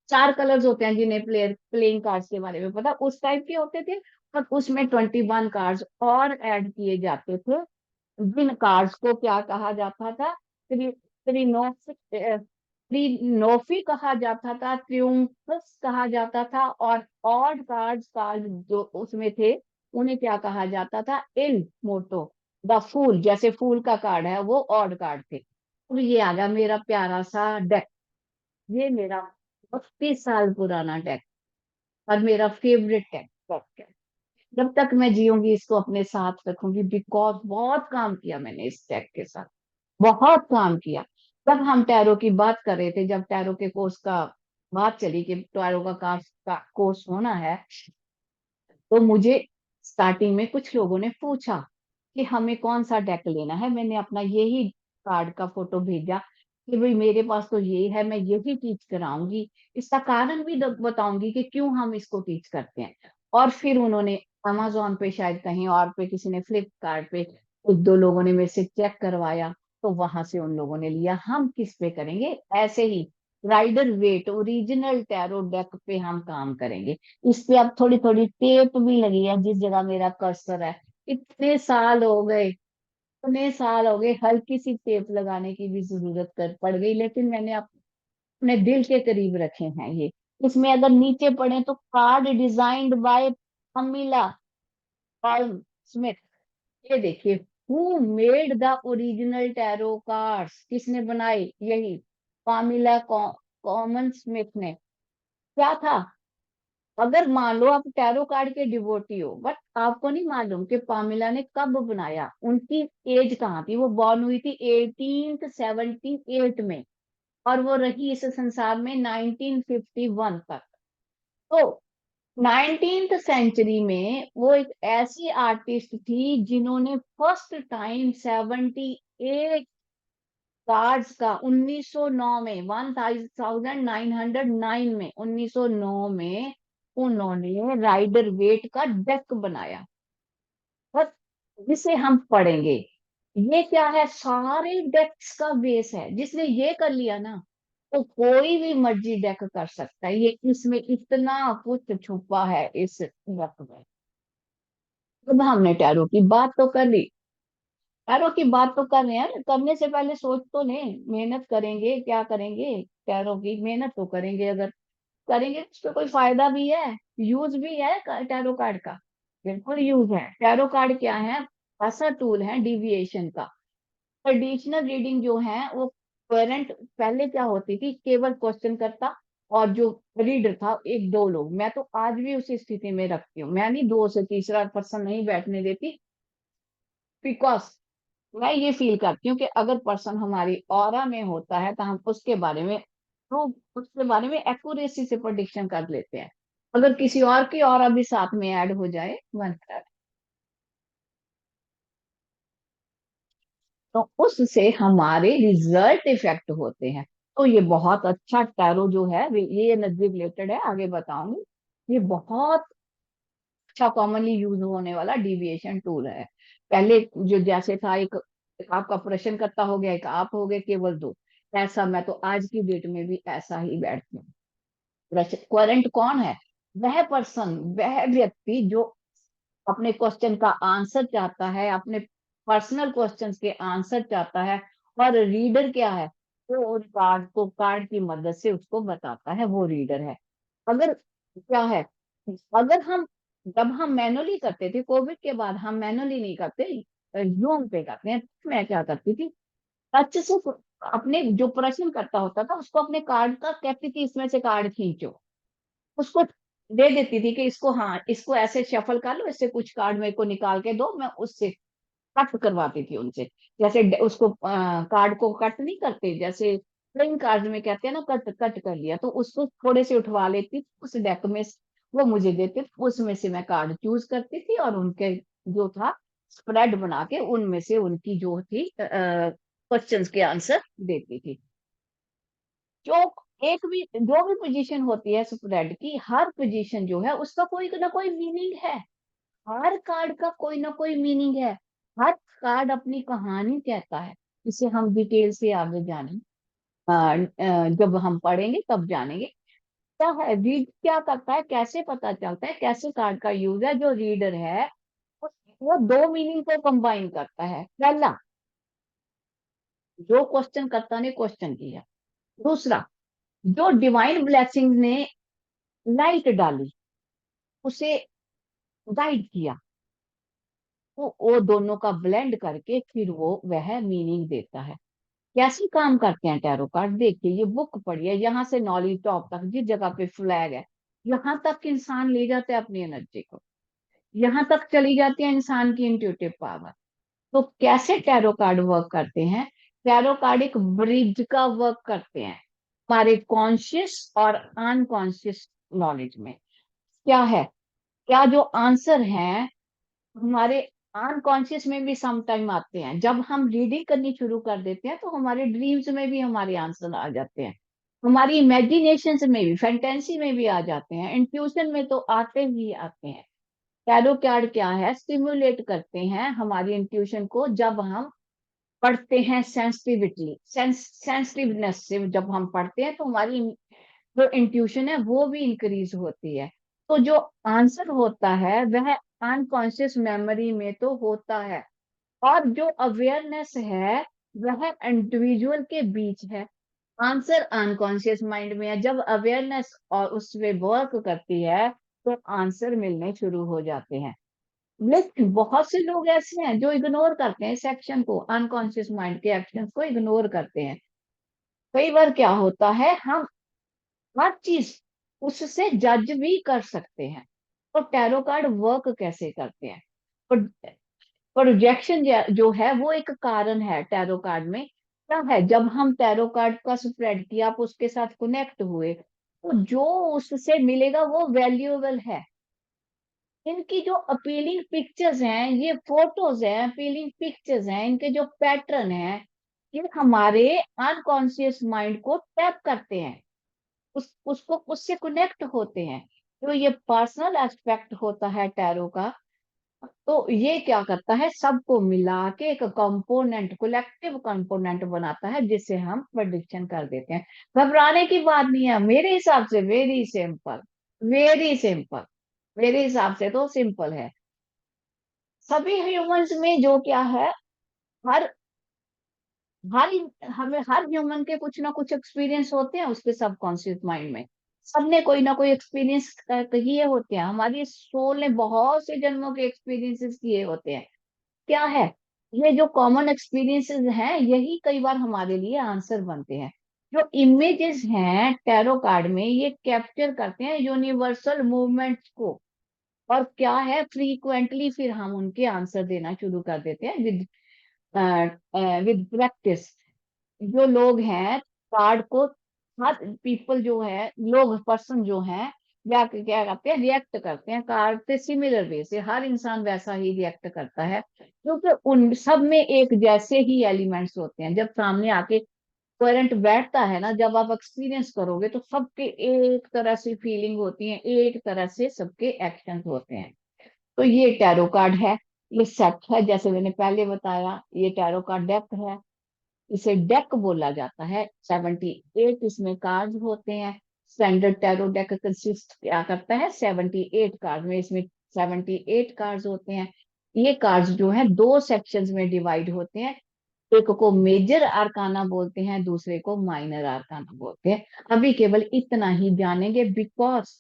चार कलर्स होते हैं जिन्हें प्लेइंग कार्ड्स के बारे में पता, उस टाइप के होते थे। और उसमें 21 कार्ड्स और ऐड किए जाते थे जिन कार्ड्स को क्या कहा जाता था, त्रिनोफी कहा जाता था, त्रिउम्फस कहा जाता था, और ऑड कार्ड जो उसमें थे उन्हें क्या कहा जाता था, इल मोटो, द फूल, जैसे फूल का कार्ड है वो ऑड कार्ड थे। अब ये आ गया मेरा प्यारा सा डेक। ये मेरा 32 साल पुराना डेक और मेरा फेवरेट डेक। जब तक मैं जीऊंगी इसको अपने साथ रखूंगी बिकॉज बहुत काम किया मैंने इस डेक के साथ, बहुत काम किया। जब हम टैरो की बात कर रहे थे, जब टैरो के कोर्स का बात चली कि टैरो का कोर्स होना है, तो मुझे स्टार्टिंग में कुछ लोगों ने पूछा कि हमें कौन सा डेक लेना है। मैंने अपना यही कार्ड का फोटो भेजा कि भाई मेरे पास तो ये है, मैं यही टीच कराऊंगी, इसका कारण भी बताऊंगी कि क्यों हम इसको टीच करते हैं। और फिर उन्होंने अमेजोन पे शायद कहीं और पे किसी ने फ्लिपकार्ट पे एक दो लोगों ने मेरे से चेक करवाया, तो वहां से उन लोगों ने लिया। हम किस पे करेंगे, ऐसे ही Rider Waite original tarot deck पे हम काम करेंगे। इस पे अब थोड़ी थोड़ी टेप भी लगी है जिस जगह मेरा कर्सर है। इतने साल हो गए, इतने साल हो गए, हल्की सी टेप लगाने की भी जरूरत कर पड़ गई, लेकिन मैंने अपने दिल के करीब रखे हैं ये। इसमें अगर नीचे पढ़े तो card designed by Amila Paul Smith. ये देखिए, who made the original tarot cards, किसने बनाए, यही पामिला कॉमन स्मिथ ने। क्या था, अगर मान लो आप टैरो कार्ड के डिवोटी हो, बट आपको नहीं मालूम कि पामिला ने कब बनाया, उनकी एज कहाँ थी, वो बॉर्न हुई थी 1878 में, और वो रही इस संसार में 1951 तक। तो 19th सेंचुरी में वो एक ऐसी आर्टिस्ट थी जिन्होंने फर्स्ट टाइम 78 कार्ड्स का 1909 में, 1909 में, 1909 में उन्होंने राइडर वेट का डेक बनाया, बस जिसे हम पढ़ेंगे। ये क्या है, सारे डेक्स का बेस है। जिसने ये कर लिया ना, तो कोई भी मर्जी डेक कर सकता है। ये इसमें इतना कुछ छुपा है इस डेक में। अब हमने टैरो की बात तो कर ली, टैरो की बात तो कर रहे हैं, करने से पहले सोच तो लें, मेहनत करेंगे, क्या करेंगे, टैरो की मेहनत तो करेंगे। अगर करेंगे तो उसका कोई फायदा भी है, यूज भी है टैरो कार्ड का, बिल्कुल यूज है। टैरो कार्ड क्या है, ऐसा टूल है डिविएशन का। ट्रेडिशनल रीडिंग जो है वो करंट, पहले क्या होती थी, केवल क्वेश्चन करता और जो रीडर था एक दो लोग। मैं तो आज भी उसी स्थिति में रखती हूँ, मैं नहीं दो से तीसरा पर्सन नहीं बैठने देती, बिकॉज मैं ये फील करती हूँ कि अगर पर्सन हमारी ऑरा में होता है तो हम उसके बारे में, तो उसके बारे में एक्यूरेसी से प्रोडिक्शन कर लेते हैं। अगर किसी और की ऑरा भी साथ में ऐड हो जाए, वन, तो उससे हमारे रिजल्ट इफेक्ट होते हैं। तो ये बहुत अच्छा टैरो जो है ये एनर्जी रिलेटेड है, आगे बताऊंगी। ये बहुत अच्छा कॉमनली यूज होने वाला डिविएशन टूल है। पहले जो जैसे था, एक आपका प्रश्न करता हो गया, एक आप हो गए, केवल दो। ऐसा मैं तो आज की डेट में भी ऐसा ही बैठती हूँ। क्वेरेंट कौन है, वह पर्सन, वह व्यक्ति जो अपने क्वेश्चन का आंसर चाहता है, अपने पर्सनल क्वेश्चंस के आंसर चाहता है। और रीडर क्या है, वो उन कार्ड को कार्ड की मदद से उसको बताता है, वो रीडर है। अगर क्या है, अगर हम, जब हम मैनुअली करते थे, कोविड के बाद हम मैनुअली नहीं करते, जूम पे करते हैं, तो मैं क्या करती थी, टच से अपने जो प्रश्न करता होता था उसको अपने कार्ड का कहती थी इसमें से कार्ड खींचो, उसको दे देती थी कि इसको, हाँ इसको ऐसे शफल कर लो, इससे कुछ कार्ड मेरे को निकाल के दो, मैं उससे कट करवाती थी उनसे। जैसे उसको कार्ड को कट नहीं करते, जैसे प्लेइंग कार्ड में कहते हैं ना, कट कट कर लिया, तो उसको थोड़े से उठवा लेती थी उस डेक में वो मुझे देते थे, उसमें से मैं कार्ड चूज करती थी और उनके जो था स्प्रेड बना के उनमें से उनकी जो थी क्वेश्चंस के आंसर देती थी। जो एक भी जो भी पोजीशन होती है स्प्रेड की, हर पोजीशन जो है उसका कोई ना कोई मीनिंग है। हर कार्ड का कोई ना कोई मीनिंग है। हर कार्ड अपनी कहानी कहता है। इसे हम डिटेल से आगे जानेंगे, जब हम पढ़ेंगे तब जानेंगे। क्या है, रीड क्या करता है, कैसे पता चलता है, कैसे कार्ड का यूज है। जो रीडर है वो दो मीनिंग को कंबाइन करता है। पहला, जो क्वेश्चन करता ने क्वेश्चन किया। दूसरा, जो डिवाइन ब्लेसिंग ने लाइट डाली, उसे गाइड किया, वो दोनों का ब्लेंड करके फिर वो वह मीनिंग देता है। कैसे काम करते हैं टैरो कार्ड, देखिए ये बुक पढ़िए, यहाँ से नॉलेज टॉप तक जिस जगह पे फ्लैग है, यहाँ तक इंसान ले जाते हैं अपनी एनर्जी को, यहाँ तक चली जाती है इंसान की इंट्यूटिव पावर। तो कैसे टैरो कार्ड वर्क करते हैं, टैरो कार्ड एक ब्रिज का वर्क करते हैं हमारे कॉन्शियस और अनकॉन्शियस नॉलेज में। क्या है, क्या जो आंसर है हमारे अनकॉन्शियस में भी सम टाइम आते हैं। जब हम रीडिंग करनी शुरू कर देते हैं तो हमारे ड्रीम्स में भी हमारे आंसर आ जाते हैं, हमारी इमेजिनेशन में भी, फैंटेसी में भी आ जाते हैं, इंट्यूशन में तो आते ही आते हैं। टैरो कार्ड क्या है, स्टिमुलेट करते हैं हमारी इंट्यूशन को जब हम पढ़ते हैं सेंसिटिविटी सेंसिटिवनेस से। जब हम पढ़ते हैं तो हमारी जो इंट्यूशन है वो भी इंक्रीज होती है। तो जो आंसर होता है वह अनकॉन्शियस मेमोरी में तो होता है, और जो अवेयरनेस है वह इंडिविजुअल के बीच है। आंसर अनकॉन्शियस माइंड में है, जब अवेयरनेस और उसमें वर्क करती है तो आंसर मिलने शुरू हो जाते हैं। लेकिन बहुत से लोग ऐसे हैं जो इग्नोर करते हैं सेक्शन को, अनकॉन्शियस माइंड के एक्शंस को इग्नोर करते हैं। कई बार क्या होता है, हम हर चीज उससे जज भी कर सकते हैं। तो टैरो कार्ड वर्क कैसे करते हैं? प्रोजेक्शन जो है वो एक कारण है टैरो कार्ड में। क्या है, जब हम टैरो कार्ड का स्प्रेड किया, आप उसके साथ कनेक्ट हुए, तो जो उससे मिलेगा वो वैल्यूएबल है। इनकी जो अपीलिंग पिक्चर्स हैं, ये फोटोज हैं, अपीलिंग पिक्चर्स हैं, इनके जो पैटर्न है, ये हमारे अनकॉन्शियस माइंड को टैप करते हैं, उसको उससे कनेक्ट होते हैं। तो ये पर्सनल एस्पेक्ट होता है टैरो का। तो ये क्या करता है, सबको मिला के एक कंपोनेंट, कलेक्टिव कंपोनेंट बनाता है, जिससे हम प्रेडिक्शन कर देते हैं। घबराने की बात नहीं है मेरे हिसाब से, वेरी सिंपल, वेरी सिंपल। मेरे हिसाब से तो सिंपल है। सभी ह्यूमंस में जो क्या है, हर हर हमें हर ह्यूमन के कुछ ना कुछ एक्सपीरियंस होते हैं उसके सबकॉन्शियस माइंड में। सबने कोई ना कोई एक्सपीरियंस किए होते हैं, हमारी सोल ने बहुत से जन्मों के एक्सपीरियंसेस किए होते हैं। क्या है, ये जो कॉमन एक्सपीरियंसेस हैं यही कई बार हमारे लिए आंसर बनते हैं। जो इमेजेस हैं टैरो कार्ड में, ये कैप्चर करते हैं यूनिवर्सल मूवमेंट्स को। और क्या है, फ्रीक्वेंटली फिर हम उनके आंसर देना शुरू कर देते हैं विद प्रैक्टिस। जो लोग हैं कार्ड को, हर पीपल जो है, लोग पर्सन जो हैं, क्या क्या करते हैं, रिएक्ट करते हैं कार्ड से सिमिलर वे से। हर इंसान वैसा ही रिएक्ट करता है, क्योंकि उन सब में एक जैसे ही एलिमेंट्स होते हैं। जब सामने आके कोहेरेंट बैठता है ना, जब आप एक्सपीरियंस करोगे तो सबके एक तरह से फीलिंग होती है, एक तरह से सबके एक्शन होते हैं। तो ये टैरो कार्ड है, ये सेट है, जैसे मैंने पहले बताया, ये टैरो कार्ड डेक है। इसे डेक बोला जाता है। 78 इसमें कार्ड होते हैं। स्टैंडर्ड टैरो डेक कंसिस्ट क्या करता है, 78 कार्ड में, इसमें 78 कार्ड्स होते हैं। ये कार्ड्स जो है दो सेक्शंस में डिवाइड होते हैं। एक को मेजर आर्काना बोलते हैं, दूसरे को माइनर आर्काना बोलते हैं। अभी केवल इतना ही जानेंगे, बिकॉज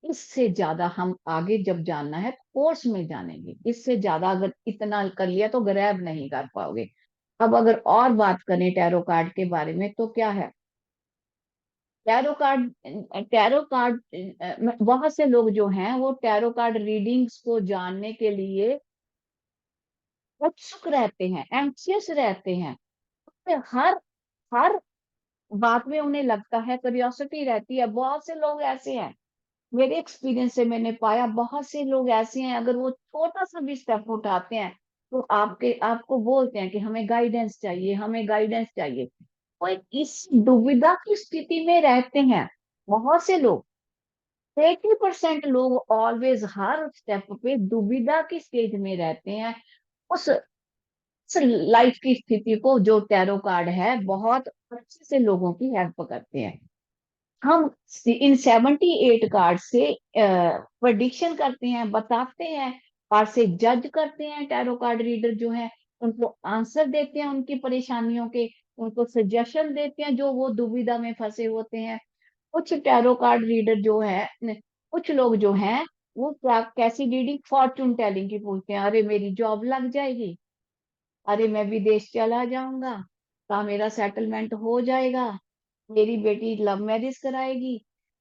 इससे ज्यादा हम आगे जब जानना है कोर्स में जानेंगे। इससे ज्यादा अगर इतना कर लिया तो ग्रैब नहीं कर पाओगे। अब अगर और बात करें टैरो कार्ड के बारे में तो क्या है, टैरो कार्ड बहुत से लोग जो हैं वो टैरो कार्ड रीडिंग्स को जानने के लिए उत्सुक रहते हैं, एंक्सियस रहते हैं। तो हर हर बात में उन्हें लगता है, क्यूरियोसिटी रहती है। बहुत से लोग ऐसे हैं, मेरे एक्सपीरियंस से मैंने पाया, बहुत से लोग ऐसे हैं, अगर वो छोटा सा भी स्टेप उठाते हैं तो आपको बोलते हैं कि हमें गाइडेंस चाहिए, हमें गाइडेंस चाहिए। वो इस दुविधा की स्थिति में रहते हैं। बहुत से लोग, 80% लोग ऑलवेज हर स्टेप पे दुविधा की स्टेज में रहते हैं। उस लाइफ की स्थिति को जो टैरो कार्ड है बहुत अच्छे से लोगों की हेल्प करते हैं। हम इन 78 कार्ड से प्रेडिक्शन करते हैं, बताते हैं, और से जज करते हैं। टैरो कार्ड रीडर जो है उनको आंसर देते हैं उनकी परेशानियों के, उनको सजेशन देते हैं जो वो दुविधा में फंसे होते हैं। कुछ टैरो कार्ड रीडर जो है कुछ लोग जो हैं वो क्या, कैसी रीडिंग, फॉर्चून टेलिंग की पूछते हैं। अरे मेरी जॉब लग जाएगी, अरे मैं विदेश चला जाऊंगा, क्या मेरा सेटलमेंट हो जाएगा, मेरी बेटी लव मैरिज कराएगी,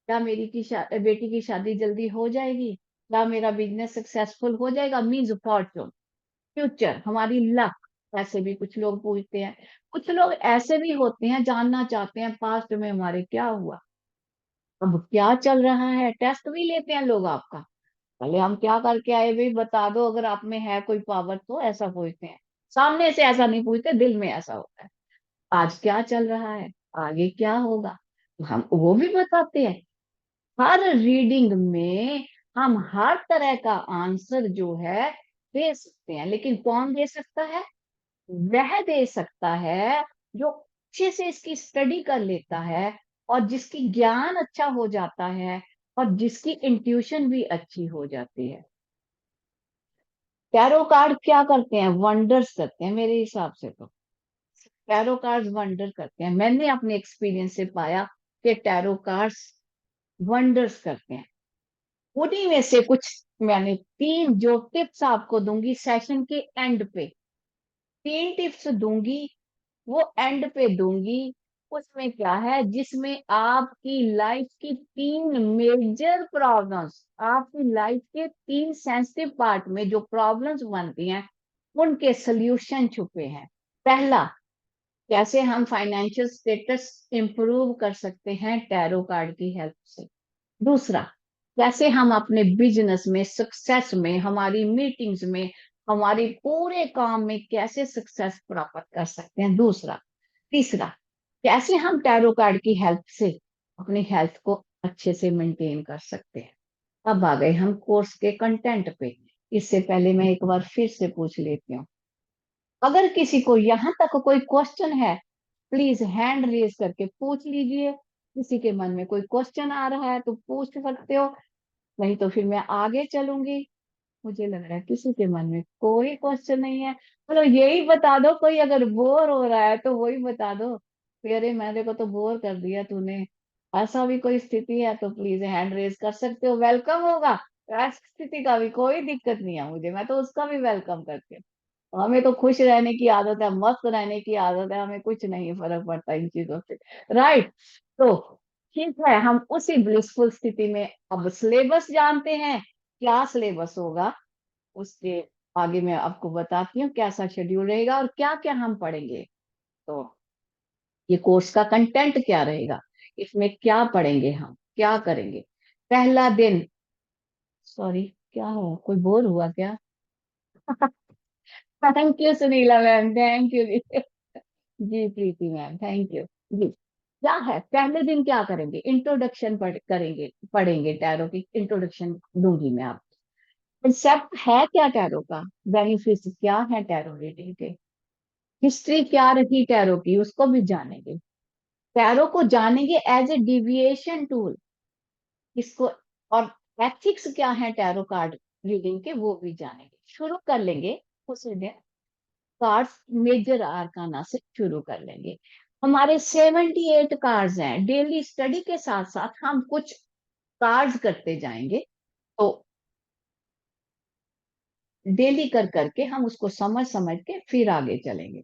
क्या बेटी की शादी जल्दी हो जाएगी, क्या मेरा बिजनेस सक्सेसफुल हो जाएगा। मीन्स फॉर्चून, फ्यूचर, हमारी लक। ऐसे भी कुछ लोग पूछते हैं। कुछ लोग ऐसे भी होते हैं, जानना चाहते हैं पास्ट में हमारे क्या हुआ, अब क्या चल रहा है। टेस्ट भी लेते हैं लोग आपका, पहले हम क्या करके आए भाई बता दो, अगर आप में है कोई पावर तो, ऐसा पूछते हैं। सामने से ऐसा नहीं पूछते, दिल में ऐसा होता है, आज क्या चल रहा है, आगे क्या होगा, तो हम वो भी बताते हैं। हर रीडिंग में हम हर तरह का आंसर जो है दे सकते हैं, लेकिन कौन दे सकता है? वह दे सकता है जो अच्छे से इसकी स्टडी कर लेता है, और जिसकी ज्ञान अच्छा हो जाता है, और जिसकी इंट्यूशन भी अच्छी हो जाती है। टैरो कार्ड क्या करते हैं? वंडर्स करते हैं मेरे हिसाब से तो। टैरो कार्ड्स वंडर करते हैं, मैंने अपने एक्सपीरियंस से पाया कि टैरो कार्ड्स वंडर्स करते हैं। उन्हीं में से कुछ मैंने तीन जो टिप्स आपको दूंगी सेशन के एंड पे, तीन टिप्स दूंगी, वो एंड पे दूंगी। उसमें क्या है, जिसमें आपकी लाइफ की तीन मेजर प्रॉब्लम्स, आपकी लाइफ के तीन सेंसिटिव पार्ट में जो प्रॉब्लम्स बनती हैं, उनके सल्यूशन छुपे हैं। पहला, कैसे हम फाइनेंशियल स्टेटस इंप्रूव कर सकते हैं टैरो कार्ड की हेल्प से। दूसरा, कैसे हम अपने बिजनेस में, सक्सेस में, हमारी मीटिंग्स में, हमारी पूरे काम में कैसे सक्सेस प्राप्त कर सकते हैं। दूसरा, तीसरा, कैसे हम टैरो कार्ड की हेल्प से अपनी हेल्थ को अच्छे से मेंटेन कर सकते हैं। अब आ गए हम कोर्स के कंटेंट पे। इससे पहले मैं एक बार फिर से पूछ लेती हूँ, अगर किसी को यहाँ तक कोई क्वेश्चन है, प्लीज हैंड रेज करके पूछ लीजिए। किसी के मन में कोई क्वेश्चन आ रहा है तो पूछ सकते हो, नहीं तो फिर मैं आगे चलूंगी। मुझे लग रहा है किसी के मन में कोई क्वेश्चन नहीं है। चलो यही बता दो, कोई अगर बोर हो रहा है तो वही बता दो कि अरे मैंने को तो बोर कर दिया तूने। ऐसा भी कोई स्थिति है तो प्लीज हैंड रेज कर सकते हो, वेलकम होगा। ऐसी स्थिति का भी कोई दिक्कत नहीं है मुझे, मैं तो उसका भी वेलकम करती हूँ। हमें तो खुश रहने की आदत है, मस्त रहने की आदत है, हमें कुछ नहीं फर्क पड़ता इन चीजों से। राइट। तो ठीक है, हम उसी ब्लिसफुल स्थिति में अब सिलेबस जानते हैं, क्या सिलेबस होगा उसके आगे मैं आपको बताती हूँ कैसा शेड्यूल रहेगा और क्या क्या हम पढ़ेंगे। तो ये कोर्स का कंटेंट क्या रहेगा, इसमें क्या पढ़ेंगे, हम क्या करेंगे। पहला दिन, सॉरी क्या हो, कोई बोर हुआ क्या? Thank you Sunila ma'am, thank you जी। जी प्रीति मैम, थैंक यू जी। क्या है, पहले दिन क्या करेंगे? इंट्रोडक्शन करेंगे, पढ़ेंगे टैरो की इंट्रोडक्शन दूंगी मैं आपको। कंसेप्ट है क्या टैरो का, बेनिफिट्स क्या है टैरो रीडिंग के, हिस्ट्री क्या रही टैरो की उसको भी जानेंगे। टैरो को जानेंगे एज ए डिविएशन टूल इसको, और एथिक्स क्या है टैरो कार्ड रीडिंग के वो भी जानेंगे। शुरू कर लेंगे उसी दिन, कार्ड्स मेजर आर्काना से शुरू कर लेंगे। हमारे 78 कार्ड्स हैं, डेली स्टडी के साथ साथ हम कुछ कार्ड्स करते जाएंगे। तो डेली कर करके हम उसको समझ समझ के फिर आगे चलेंगे।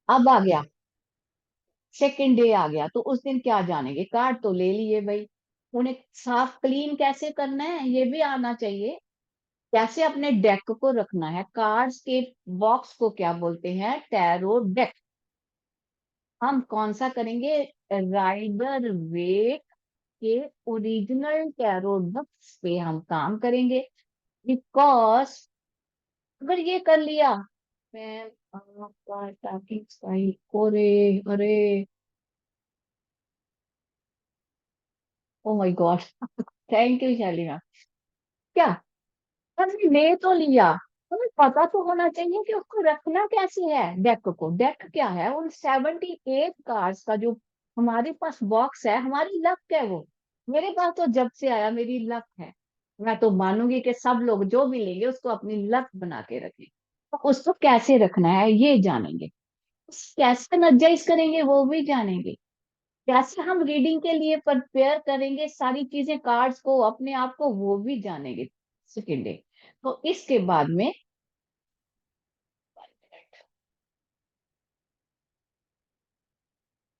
अब आ गया सेकेंड डे, आ गया तो उस दिन क्या जानेंगे, कार्ड तो ले लिए भाई, उन्हें साफ क्लीन कैसे करना है ये भी आना चाहिए। कैसे अपने डेक को रखना है, कार्ड्स के बॉक्स को क्या बोलते हैं, टैरो डेक। हम कौन सा करेंगे, राइडर वेट के ओरिजिनल टैरो डेक्स पे हम काम करेंगे। बिकॉज अगर ये कर लिया, मैं आपका टाइपिंग स्टाइल, अरे अरे, oh my God, thank you Shalima. क्या, हमने ले तो लिया, हमें पता तो होना चाहिए कि उसको रखना कैसे है। डेक को, डेक क्या है, उन 78 कार्ड्स का जो हमारे पास बॉक्स है, हमारी लक है वो। मेरे पास तो जब से आया मेरी लक है। मैं तो मानूंगी कि सब लोग जो भी लेंगे उसको अपनी लक बना के रखें। तो उसको कैसे रखना है ये जानेंगे, कैसे एनर्जाइज करेंगे वो भी जानेंगे, कैसे हम रीडिंग के लिए प्रिपेयर करेंगे सारी चीजें, कार्ड्स को, अपने आप को, वो भी जानेंगे सेकेंड डे। तो इसके बाद में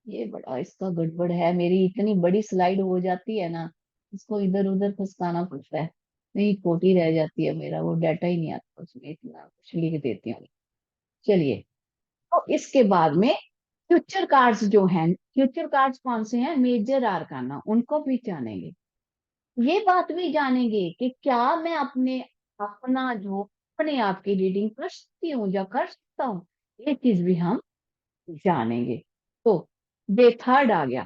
ये बड़ा इसका गड़बड़ है, मेरी इतनी बड़ी स्लाइड हो जाती है ना, इसको इधर उधर खसकाना पड़ता है, नहीं खोटी रह जाती है, मेरा वो डाटा ही नहीं आता उसमें, इतना कुछ लिख देती हूँ। चलिए, तो इसके बाद में फ्यूचर कार्ड्स जो हैं, फ्यूचर कार्ड्स कौन से हैं, मेजर आर्काना, उनको भी जानेंगे। ये बात भी जानेंगे कि क्या मैं अपने, अपना जो अपने आप की रीडिंग कर सकती हूँ या कर सकता हूँ, ये चीज भी हम जानेंगे। तो डे थर्ड आ गया,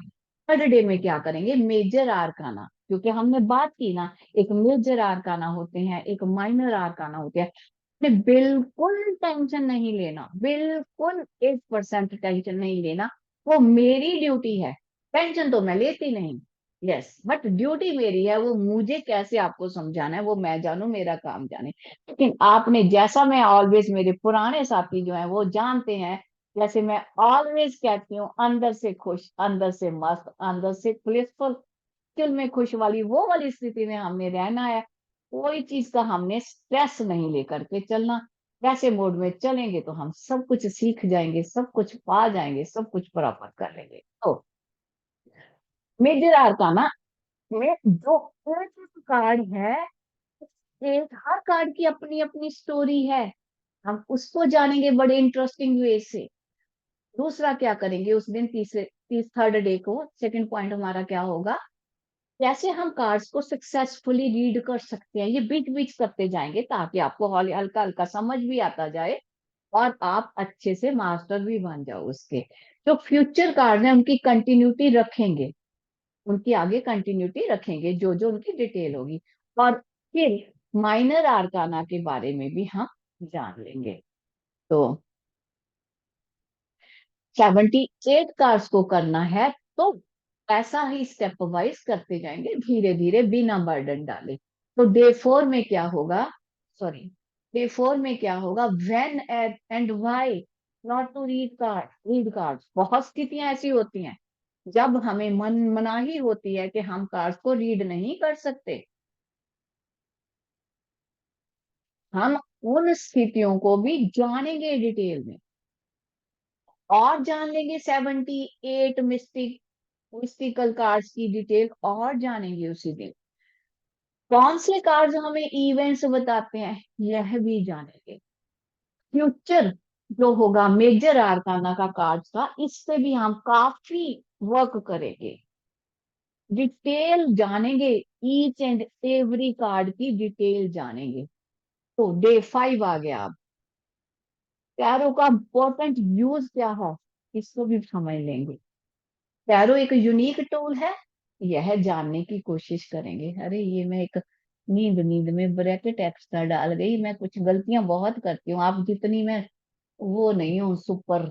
थर्ड डे में क्या करेंगे, मेजर आर्काना, क्योंकि हमने बात की ना, एक मेजर आर्काना होते हैं, एक माइनर आर्काना होते हैं। आपने बिल्कुल टेंशन नहीं लेना, बिल्कुल 1% टेंशन नहीं लेना। वो मेरी ड्यूटी है, टेंशन तो मैं लेती नहीं, यस, बट ड्यूटी मेरी है, वो मुझे कैसे आपको समझाना है वो मैं जानू, मेरा काम जाने। लेकिन आपने, जैसा मैं ऑलवेज, मेरे पुराने साथी जो है वो जानते हैं, जैसे मैं ऑलवेज कहती हूँ, अंदर से खुश, अंदर से मस्त, अंदर से ब्लिसफुल, दिल में खुश वाली वो वाली स्थिति में हमने रहना है। कोई चीज का हमने स्ट्रेस नहीं लेकर के चलना। वैसे मोड में चलेंगे तो हम सब कुछ सीख जाएंगे, सब कुछ पा जाएंगे, सब कुछ प्राप्त कर लेंगे। तो मेजर आर्काना में जो एक कार्ड है, एक हर कार्ड की अपनी अपनी स्टोरी है, हम उसको जानेंगे बड़े इंटरेस्टिंग वे से। दूसरा क्या करेंगे उस दिन, थर्ड डे को सेकंड पॉइंट हमारा क्या होगा, कैसे हम कार्ड्स को सक्सेसफुली रीड कर सकते हैं, ये बीच बीच करते जाएंगे ताकि आपको हल्का हल्का समझ भी आता जाए और आप अच्छे से मास्टर भी बन जाओ उसके। जो फ्यूचर कार्ड है उनकी कंटिन्यूटी रखेंगे, उनकी आगे कंटिन्यूटी रखेंगे, जो जो उनकी डिटेल होगी। और फिर माइनर आर्काना के बारे में भी हम जान लेंगे। तो 78 कार्ड्स को करना है, तो ऐसा ही स्टेप वाइज करते जाएंगे धीरे धीरे, बिना बर्डन डाले। तो डे 4 में क्या होगा, सॉरी, डे 4 में क्या होगा, when and why not to read cards. बहुत स्थितियां ऐसी होती हैं जब हमें मनाही होती है कि हम कार्ड्स को रीड नहीं कर सकते। हम उन स्थितियों को भी जानेंगे डिटेल में, और जान लेंगे 78 मिस्टिकल कार्ड्स की डिटेल और जानेंगे उसी दिन। कौन से कार्ड्स हमें इवेंट्स बताते हैं यह भी जानेंगे। फ्यूचर जो होगा मेजर आर्काना का कार्ड्स का, इससे भी हम काफी वर्क करेंगे, डिटेल जानेंगे, ईच एंड एवरी कार्ड की डिटेल जानेंगे। तो डे 5 आ गया। अब टैरो का इंपॉर्टेंट यूज क्या है, इसको भी समझ लेंगे। टैरो एक यूनिक टूल है, यह जानने की कोशिश करेंगे। अरे ये मैं एक नींद नींद में ब्रैकेट एक्स्ट्रा डाल गई, मैं कुछ गलतियां बहुत करती हूँ, आप जितनी मैं वो नहीं हूँ सुपर,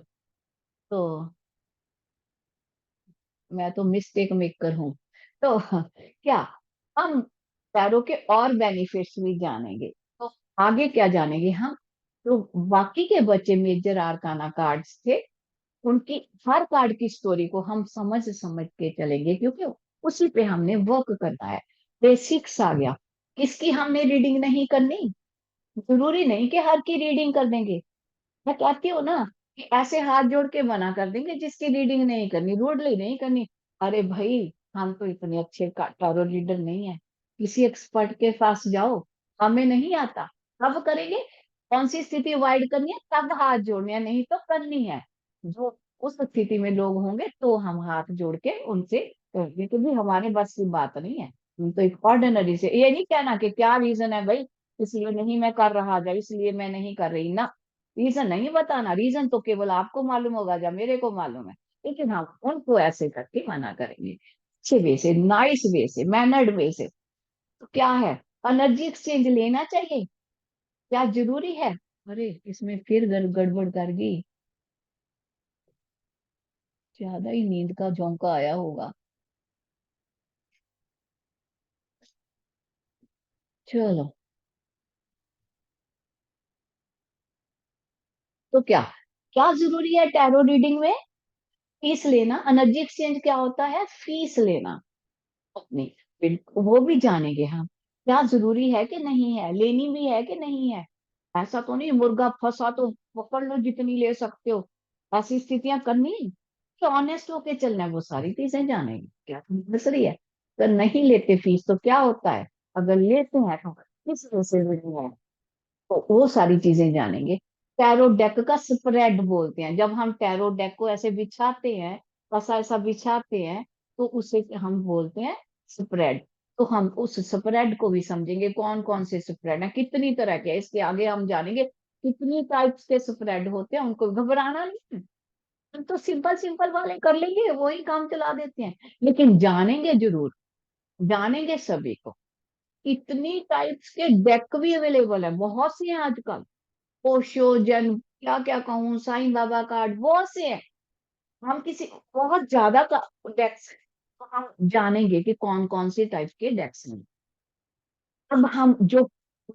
तो मैं तो मिस्टेक मेकर हूँ। तो क्या, हम टैरो के और बेनिफिट्स भी जानेंगे। तो आगे क्या जानेंगे हम, तो बाकी के बच्चे मेजर आर्काना कार्ड्स थे, उनकी हर कार्ड की स्टोरी को हम समझ समझ के चलेंगे, क्योंकि उसी पे हमने वर्क करना है। बेसिक्स आ गया, किसकी हमने रीडिंग नहीं करनी, जरूरी नहीं कि हर की रीडिंग कर देंगे। मैं कहती हूँ ना कि ऐसे हाथ जोड़ के मना कर देंगे जिसकी रीडिंग नहीं करनी, रूडली नहीं करनी। अरे भाई, हम तो इतने अच्छे टारो रीडर नहीं है, किसी एक्सपर्ट के पास जाओ, हमें नहीं आता। कब करेंगे, कौन सी स्थिति अवॉइड करनी है, तब हाथ जोड़ने हैं, नहीं तो करनी है। जो उस स्थिति में लोग होंगे तो हम हाथ जोड़ के उनसे करेंगे, क्योंकि हमारे बस की बात नहीं है। हम तो एक ऑर्डिनरी से, ये नहीं कहना कि क्या रीजन है भाई, इसलिए नहीं मैं कर रहा, जा इसलिए मैं नहीं कर रही ना, रीजन नहीं बताना, रीजन तो केवल आपको मालूम होगा जब मेरे को मालूम है। लेकिन हम उनको ऐसे करके मना करेंगे, अच्छे वे से, नाइस वे से, मैनर्ड वे से। तो क्या है, एनर्जी एक्सचेंज लेना चाहिए, क्या जरूरी है। अरे इसमें फिर गड़बड़ कर गई, ज्यादा ही नींद का झोंका आया होगा। चलो, तो क्या, क्या जरूरी है टैरो रीडिंग में, फीस लेना। एनर्जी एक्सचेंज क्या होता है, फीस लेना अपनी, बिल्कुल वो भी जानेंगे हम। क्या जरूरी है कि नहीं है, लेनी भी है कि नहीं है। ऐसा तो नहीं मुर्गा फंसा तो पकड़ लो जितनी ले सकते हो, ऐसी स्थितियां करनी, तो ऑनेस्ट होके चलना है, वो सारी चीजें जानेंगे। क्या कंपल्सरी है, अगर नहीं लेते फीस तो क्या होता है, अगर लेते हैं तो किस वजह से नहीं है, तो वो सारी चीजें जानेंगे। टैरो डेक का स्प्रेड बोलते हैं, जब हम टैरो डेक को ऐसे बिछाते हैं, ऐसा ऐसा बिछाते हैं, तो उसे हम बोलते हैं स्प्रेड। तो हम उस स्प्रेड को भी समझेंगे, कौन कौन से स्प्रेड है, कितनी तरह के हैं। इसके आगे हम जानेंगे कितनी टाइप्स के स्प्रेड होते हैं, उनको घबराना नहीं है। हम तो सिंपल सिंपल वाले कर लेंगे, वही काम चला देते हैं, लेकिन जानेंगे जरूर, जानेंगे सभी को। इतनी टाइप्स के डेक भी अवेलेबल है, बहुत से हैं आजकल। ओशो, जन, क्या क्या कहूँ, साईं बाबा कार्ड, बहुत से हैं। हम किसी, बहुत ज्यादा का डेक्स है, तो हम जानेंगे कि कौन कौन सी टाइप के डेक्स हैं। अब हम जो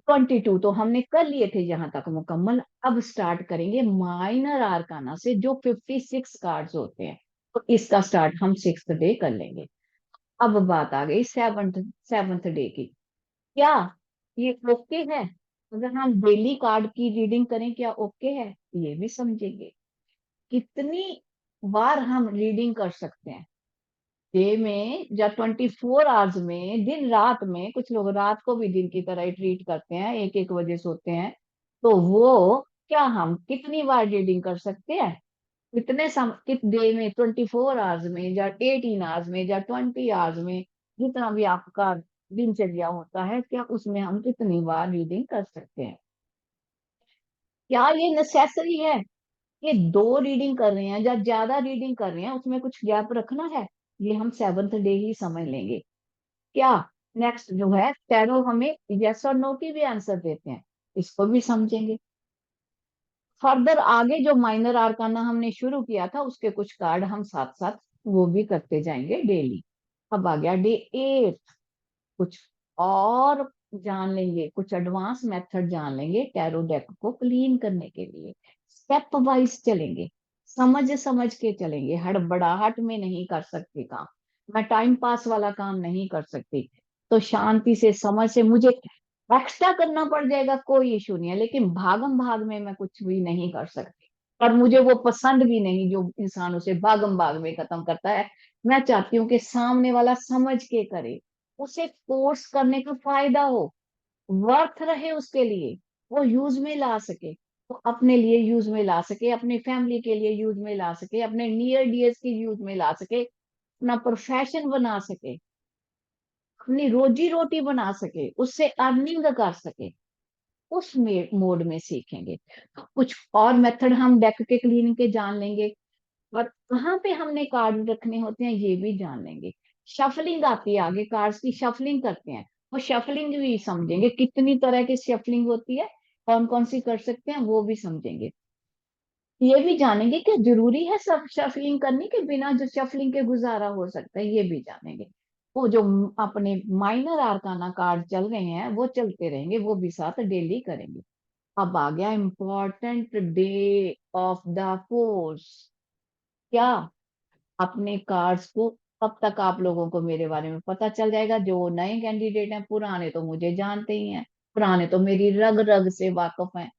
22 तो हमने कर लिए थे यहाँ तक मुकम्मल, अब स्टार्ट करेंगे माइनर आर्काना से, जो 56 कार्ड्स होते हैं। तो इसका स्टार्ट हम 6th डे कर लेंगे। अब बात आ गई सेवंथ डे की। क्या ये ओके है? अगर हम डेली कार्ड की रीडिंग करें, क्या ओके है? ये भी समझेंगे कितनी बार हम रीडिंग कर सकते हैं डे में, या 24 आवर्स में, दिन रात में। कुछ लोग रात को भी दिन की तरह ही ट्रीट करते हैं, 1-1 बजे सोते हैं। तो वो क्या हम कितनी बार रीडिंग कर सकते हैं? किस डे में, 24 आवर्स में, या 18 आवर्स में, या 20 आवर्स में, जितना भी आपका दिनचर्या होता है, क्या उसमें हम कितनी बार रीडिंग कर सकते हैं? क्या ये नेसेसरी है कि 2 रीडिंग कर रहे हैं या ज्यादा रीडिंग कर रहे हैं उसमें कुछ गैप रखना है? ये हम 7th डे ही समझ लेंगे। क्या नेक्स्ट जो है, टैरो हमें यस और नो की भी आंसर देते हैं, इसको भी समझेंगे। फर्दर आगे जो माइनर आर्काना हमने शुरू किया था, उसके कुछ कार्ड हम साथ साथ वो भी करते जाएंगे डेली। अब आ गया डे 8। कुछ और जान लेंगे, कुछ एडवांस मेथड जान लेंगे टैरो डेक को क्लीन करने के लिए। स्टेप वाइज चलेंगे, समझ समझ के चलेंगे, हड़बड़ाहट में नहीं कर सकते काम। मैं टाइम पास वाला काम नहीं कर सकती, तो शांति से समझ से, मुझे एक्स्ट्रा करना पड़ जाएगा कोई इशू नहीं है, लेकिन भागम भाग में मैं कुछ भी नहीं कर सकती। और मुझे वो पसंद भी नहीं जो इंसान उसे भागम भाग में खत्म करता है। मैं चाहती हूँ कि सामने वाला समझ के करे, उसे कोर्स करने का फायदा हो, वर्थ रहे उसके लिए, वो यूज में ला सके, तो अपने लिए यूज में ला सके, अपने फैमिली के लिए यूज में ला सके, अपने नियर डियर्स की यूज में ला सके, अपना प्रोफेशन बना सके, अपनी रोजी रोटी बना सके, उससे अर्निंग कर सके। उस मोड में सीखेंगे। कुछ और मेथड हम डेक के क्लीनिंग के जान लेंगे, और कहाँ पे हमने कार्ड रखने होते हैं ये भी जान लेंगे। शफलिंग आती है आगे, कार्ड्स की शफलिंग करते हैं, वो शफलिंग भी समझेंगे, कितनी तरह की शफलिंग होती है, कौन कौन सी कर सकते हैं वो भी समझेंगे। ये भी जानेंगे कि जरूरी है सब शफलिंग करनी, के बिना जो शफलिंग के गुजारा हो सकता है, ये भी जानेंगे। वो जो अपने माइनर आर्काना कार्ड चल रहे हैं वो चलते रहेंगे, वो भी साथ डेली करेंगे। अब आ गया important day of the course. क्या अपने कार्ड्स को, तब तक आप लोगों को मेरे बारे में पता चल जाएगा, जो नए कैंडिडेट हैं, पुराने तो मुझे जानते ही हैं, पुराने तो मेरी रग रग से वाकिफ हैं।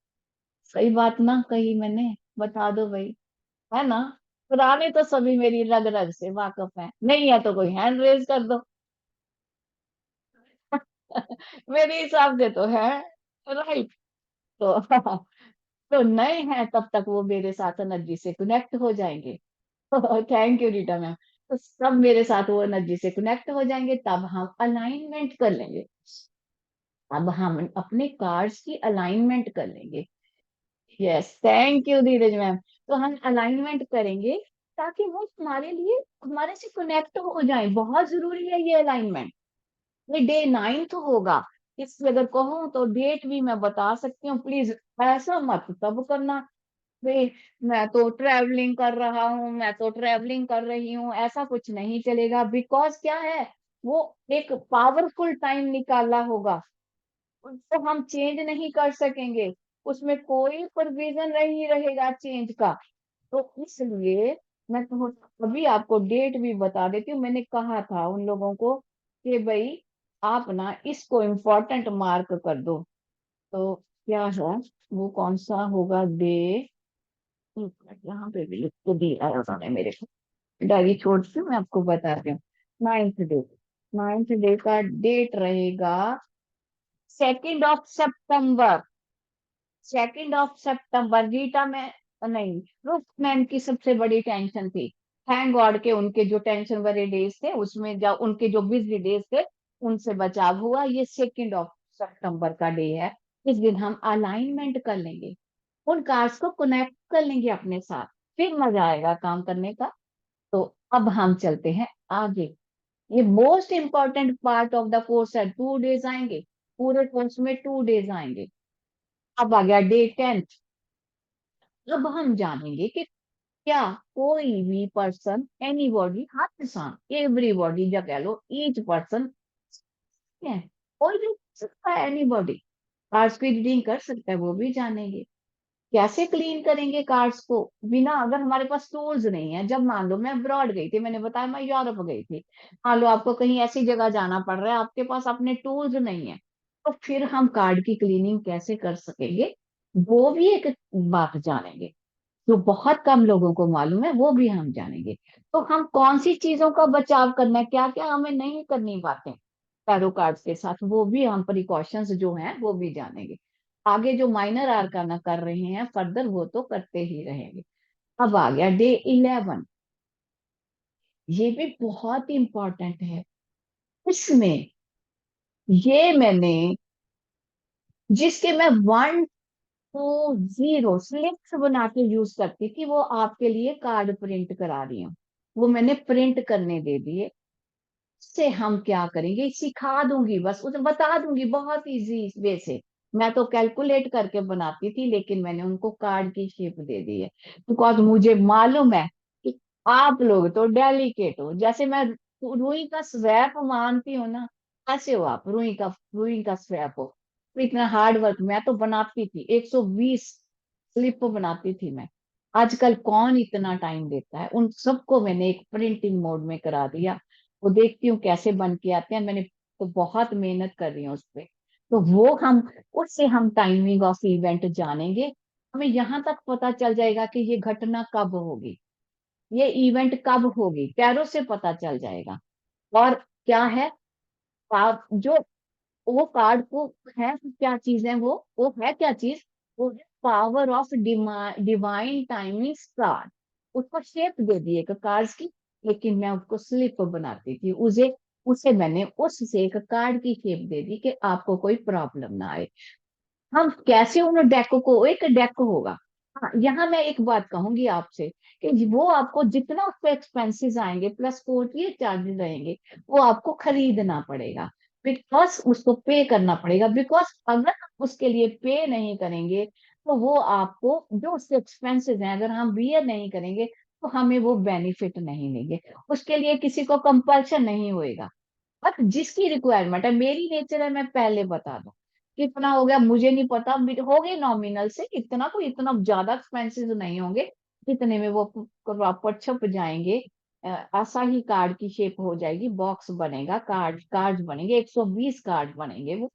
सही बात ना कही मैंने? बता दो भाई, है ना? पुराने तो सभी मेरी रग रग से वाकिफ हैं, नहीं है तो कोई हैंड रेज कर दो। मेरे हिसाब से तो है, राइट। तो तो नए हैं तब तक वो मेरे साथ एनर्जी से कनेक्ट हो जाएंगे। Thank you Rita ma'am. तो सब मेरे साथ वो एनर्जी से कनेक्ट हो जाएंगे, तब हम अलाइनमेंट कर लेंगे। अब हम अपने कार्ड्स की अलाइनमेंट कर लेंगे। Yes, thank you Dheeraj ma'am. तो हम अलाइनमेंट करेंगे ताकि वो हमारे लिए, हमारे से कनेक्ट हो जाए। बहुत जरूरी है ये अलाइनमेंट। ये डे 9th होगा। इससे अगर कहूँ तो डेट भी मैं बता सकती हूँ, प्लीज ऐसा मत तब करना वे, मैं तो ट्रैवलिंग कर रहा हूँ, मैं तो ट्रैवलिंग कर रही हूँ, ऐसा कुछ नहीं चलेगा। बिकॉज क्या है, वो एक पावरफुल टाइम निकाला होगा, उसको हम चेंज नहीं कर सकेंगे, उसमें कोई प्रोविजन नहीं रहेगा चेंज का। तो इसलिए मैं अभी आपको डेट भी बता देती हूँ। मैंने कहा था उन लोगों को कि भाई आप ना इसको इम्पोर्टेंट मार्क कर दो। तो क्या है, वो कौन सा होगा डे, यहाँ पे भी लिख के दिया है उन्होंने मेरे को, डायरी छोड़ के मैं आपको बताती हूँ। 9th डे, 9th डे का डेट रहेगा 2 सितंबर। 2 सितंबर रीटा में, नहीं, रूफ मैम की सबसे बड़ी टेंशन थी। थैंक गॉड के उनके जो टेंशन भरे डेज थे उसमें, जब उनके जो बिजी डेज थे उनसे बचाव हुआ। ये 2 सितंबर का डे है। इस दिन हम अलाइनमेंट कर लेंगे, उन कार्ड्स को कनेक्ट कर लेंगे अपने साथ। फिर मजा आएगा काम करने का। तो अब हम चलते हैं आगे। ये most important part of the course है, 2 डेज आएंगे, पूरे कोर्स में 2 डेज आएंगे। अब आ गया डे 10। अब हम जानेंगे कि क्या कोई भी पर्सन, एनीबॉडी, हर इंसान, एवरीबॉडी जो कह लो, ईच पर्सन है, कोई भी कर सकता है, एनीबॉडी कार्ड्स की रीडिंग कर सकता है, वो भी जानेंगे। कैसे क्लीन करेंगे कार्ड्स को बिना, अगर हमारे पास टूल्स नहीं है। जब मान लो मैं अब्रॉड गई थी, मैंने बताया मैं यूरोप गई थी, मान लो आपको कहीं ऐसी जगह जाना पड़ रहा है, आपके पास अपने टूल्स नहीं है, तो फिर हम कार्ड की क्लीनिंग कैसे कर सकेंगे, वो भी एक बात जानेंगे, जो बहुत कम लोगों को मालूम है, वो भी हम जानेंगे। तो हम कौन सी चीजों का बचाव करना है, क्या क्या हमें नहीं करनी बातें टैरो कार्ड्स के साथ, वो भी हम प्रिकॉशंस जो हैं वो भी जानेंगे। आगे जो माइनर आर्काना कर रहे हैं फर्दर, वो तो करते ही रहेंगे। अब आ गया डे 11। ये भी बहुत इंपॉर्टेंट है। इसमें ये मैंने, जिसके मैं 1 2 0 स्लिप्स बना के यूज करती थी, वो आपके लिए कार्ड प्रिंट करा रही हूँ, वो मैंने प्रिंट करने दे दिए। से हम क्या करेंगे, सिखा दूंगी, बस उसे बता दूंगी बहुत इजी वे से। मैं तो कैलकुलेट करके बनाती थी, लेकिन मैंने उनको कार्ड की शेप दे दी है, बिकॉज मुझे मालूम है कि आप लोग तो डेलिकेट हो। जैसे मैं रुई का स्वैप मानती हूँ ना, ऐसे हो आप, रुई का स्वैप हो। तो इतना हार्ड वर्क मैं तो बनाती थी, 120 स्लिप बनाती थी मैं। आजकल कौन इतना टाइम देता है, उन सबको मैंने एक प्रिंटिंग मोड में करा दिया। वो देखती हूँ कैसे बन के आते हैं, मैंने तो बहुत मेहनत कर रही हूँ उस पे। तो वो हम, उससे हम टाइमिंग ऑफ इवेंट जानेंगे। हमें यहाँ तक पता चल जाएगा कि ये घटना कब होगी, ये इवेंट कब होगी, पैरों से पता चल जाएगा। और क्या है, आप जो, वो कार्ड को है क्या चीज है, वो है क्या चीज, वो है power of divine timing card. उसको शेप दे दी एक कार्ड की, लेकिन मैं उसको स्लिप बनाती थी, उसे उसे मैंने उससे एक कार्ड की शेप दे दी कि आपको कोई प्रॉब्लम ना आए। हम कैसे उन डेक को, एक डेक होगा। हाँ, यहाँ मैं एक बात कहूंगी आपसे कि वो आपको जितना उस पर एक्सपेंसेस आएंगे प्लस कोरियर चार्जेस रहेंगे, वो आपको खरीदना पड़ेगा, बिकॉज उसको पे करना पड़ेगा। बिकॉज अगर हम उसके लिए पे नहीं करेंगे, तो वो आपको जो उसके एक्सपेंसेस हैं, अगर हम बियर नहीं करेंगे, तो हमें वो बेनिफिट नहीं मिलेंगे। उसके लिए किसी को कंपल्शन नहीं होएगा। अब जिसकी रिक्वायरमेंट है, मेरी नेचर है, मैं पहले बता दूं कितना हो गया मुझे नहीं पता, हो गए नॉमिनल से इतना, कोई इतना ज्यादा एक्सपेंसिव नहीं होंगे जितने में वो प्रॉपर छप जाएंगे। ऐसा ही कार्ड की शेप हो जाएगी, बॉक्स बनेगा, कार्ड बनेंगे, 120 कार्ड बनेंगे, वो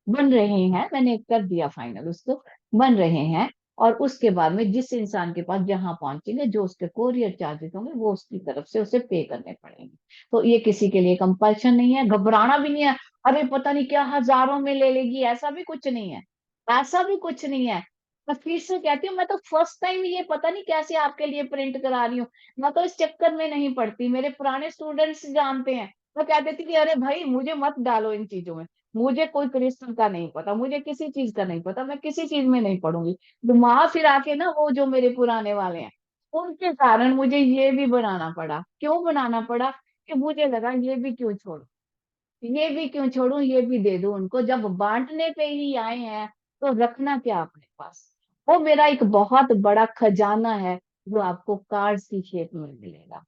बन रहे हैं, मैंने कर दिया फाइनल उसको, बन रहे हैं। और उसके बाद में जिस इंसान के पास जहां पहुंचेंगे, जो उसके कोरियर चार्जेस होंगे, वो उसकी तरफ से उसे पे करने पड़ेंगे। तो ये किसी के लिए कंपल्शन नहीं है, घबराना भी नहीं है, अरे पता नहीं क्या हजारों में ले लेगी, ऐसा भी कुछ नहीं है, ऐसा भी कुछ नहीं है। मैं फिर से कहती हूँ, मैं तो फर्स्ट टाइम ये पता नहीं कैसे आपके लिए प्रिंट करा रही हूँ। मैं तो इस चक्कर में नहीं पड़ती, मेरे पुराने स्टूडेंट्स जानते हैं। मैं कह देती थी अरे भाई मुझे मत डालो इन चीजों में, मुझे कोई क्रिस्टल का नहीं पता, मुझे किसी चीज का नहीं पता, मैं किसी चीज में नहीं पढ़ूंगी। घुमा फिरा के ना, वो जो मेरे पुराने वाले हैं, उनके कारण मुझे ये भी बनाना पड़ा। क्यों बनाना पड़ा, कि मुझे लगा ये भी क्यों छोड़ू, ये भी क्यों छोड़ू, ये भी दे दूं उनको, जब बांटने पे ही आए हैं तो रखना क्या अपने पास। वो मेरा एक बहुत बड़ा खजाना है, जो आपको कार्ड्स की शेप में मिलेगा।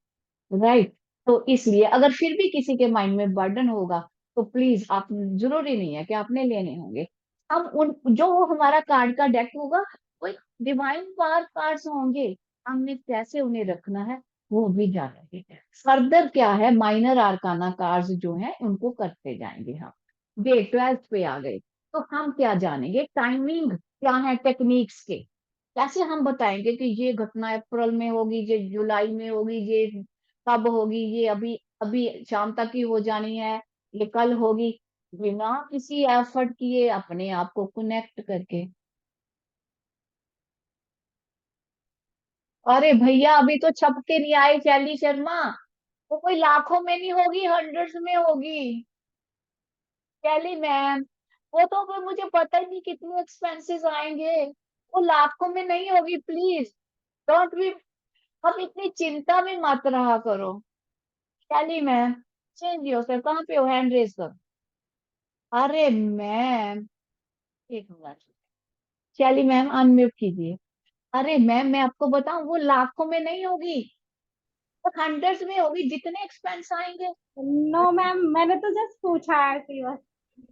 राइट। तो इसलिए अगर फिर भी किसी के माइंड में बर्डन होगा, तो प्लीज आप, जरूरी नहीं है कि आपने लेने होंगे। हम उन, जो वो हमारा कार्ड का डेक होगा, वो डिवाइन पावर कार्ड्स होंगे, हमने कैसे उन्हें रखना है वो भी जानेंगे। फर्दर क्या है, माइनर आर्काना कार्ड्स जो हैं उनको करते जाएंगे हम। डे 12 पे आ गए, तो हम क्या जानेंगे, टाइमिंग क्या है टेक्निक्स के। कैसे हम बताएंगे कि ये घटना अप्रैल में होगी, ये जुलाई में होगी, ये कब होगी, ये अभी अभी शाम तक ही हो जानी है, ये कल होगी, बिना किसी एफर्ट किए, अपने आप को कनेक्ट करके। अरे भैया अभी तो छप के नहीं आए शैली शर्मा, वो कोई लाखों में नहीं होगी, हंड्रेड्स में होगी। शैली मैम, वो तो फिर मुझे पता ही नहीं कितने एक्सपेंसेस आएंगे, वो लाखों में नहीं होगी, प्लीज डोंट बी, अब इतनी चिंता में मत रहा करो। शैली मैम, चेंज योरसेल्फ, कहाँ पे हो, हैंड रेज कर। अरे मैम, एक मिनट, शैली मैम अनम्यूट कीजिए। अरे मैम, मैं आपको बताऊं, वो लाखों में नहीं होगी, वो हंड्रेड्स में होगी, जितने एक्सपेंस आएंगे। नो मैम, मैंने तो जस्ट पूछा है कि बस।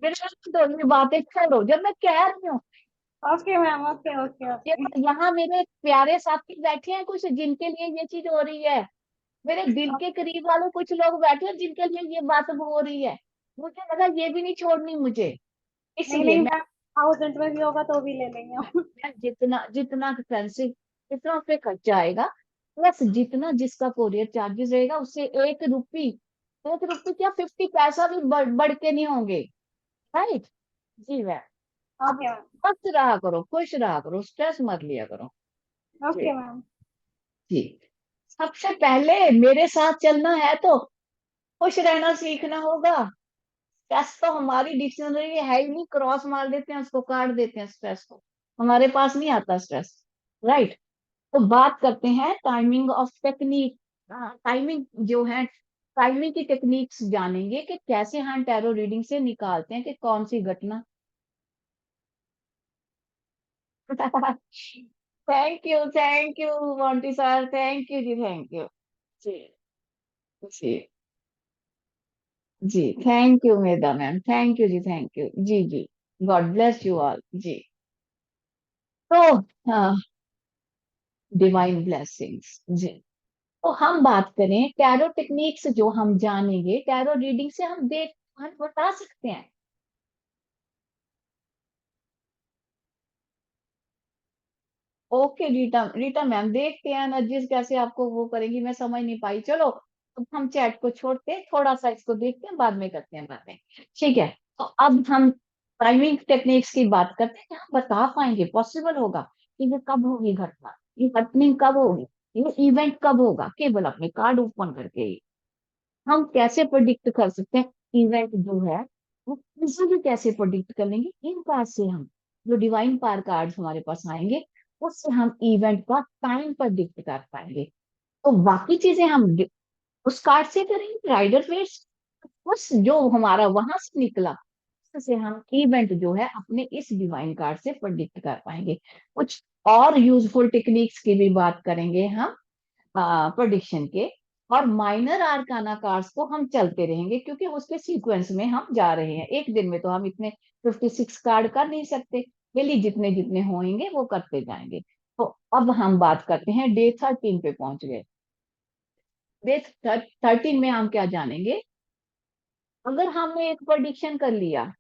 मेरे तो ये बातें छोड़ो, जब मैं कह रही हूँ, okay ma'am, okay okay okay. यहाँ मेरे प्यारे साथी बैठे हैं कुछ, जिनके लिए ये चीज हो रही है। मेरे दिल के करीब वाले कुछ लोग बैठे हैं जिनके लिए ये बात हो रही है। मुझे लगा ये भी नहीं छोड़नी मुझे, नहीं इसीलिए नहीं मैं, मैम, 1000 में भी होगा तो भी ले लेंगे हम। जितना जितना एक्सपेंसिव, जितना उस पे खर्चा आएगा, प्लस जितना जिसका कोरियर चार्जेस रहेगा, उससे 1 रुपी, 1 रुपी क्या, 50 पैसा भी बढ़ के नहीं होंगे। राइट। जी मैम। अब ओके मैम। मस्त रहा करो, खुश रहा करो, स्ट्रेस मत लिया करो। जी। Okay ma'am. जी। सबसे पहले मेरे साथ चलना है तो खुश रहना सीखना होगा। स्ट्रेस तो हमारी डिक्शनरी में है ही नहीं, क्रॉस मार देते हैं उसको, काट देते हैं स्ट्रेस को, हमारे पास नहीं आता स्ट्रेस। राइट। तो बात करते हैं टाइमिंग ऑफ टेक्निक। टाइमिंग जो है, टाइमिंग की टेक्निक्स जानेंगे कि कैसे हम टैरो रीडिंग से निकालते हैं कि कौन सी घटना। Thank you Monty sir, thank you जी, थैंक यू। जी। जी। जी, thank you Medha ma'am, thank you जी, थैंक यू जी जी। गॉड ब्लेस यू ऑल जी। तो डिवाइन ब्लेसिंग्स जी। तो हम बात करें टैरो टेक्निक्स, जो हम जानेंगे टैरो रीडिंग से, हम बता सकते हैं। ओके रीटा, रीटा मैम देखते हैं नर्जिस कैसे आपको वो करेंगी, मैं समझ नहीं पाई। चलो, अब हम चैट को छोड़ते हैं, थोड़ा सा इसको देखते हैं, बाद में करते हैं बातें। ठीक है। तो अब हम टाइमिंग टेक्निक्स की बात करते हैं कि हम बता पाएंगे, पॉसिबल होगा कि ये कब होगी घटना, ये हैपनिंग कब होगी, ये इवेंट कब होगा, केवल अपने कार्ड ओपन करके ही। हम कैसे प्रोडिक्ट कर सकते हैं इवेंट जो है, वो इजीली कैसे प्रोडिक्ट कर लेंगे इन कार्ड से। हम जो डिवाइन पार कार्ड हमारे पास आएंगे, उससे हम इवेंट का टाइम प्रोडिक्ट कर पाएंगे। तो बाकी चीजें हम उस कार्ड से करेंगे, राइडर फेट्स, उस जो हमारा वहां से निकला, उससे हम इवेंट जो है अपने इस डिवाइन कार्ड से प्रोडिक्ट कर पाएंगे। कुछ और यूजफुल टेक्निक्स की भी बात करेंगे हम प्रोडिक्शन के। और माइनर आर्काना कार्ड्स को हम चलते रहेंगे, क्योंकि उसके सीक्वेंस में हम जा रहे हैं, एक दिन में तो हम इतने 56 कार्ड कर नहीं सकते, डेली जितने जितने होंगे वो करते जाएंगे। तो अब हम बात करते हैं, डे 13 पे पहुंच गए। डे 13 में हम क्या जानेंगे। अगर हमने एक प्रोडिक्शन कर लिया,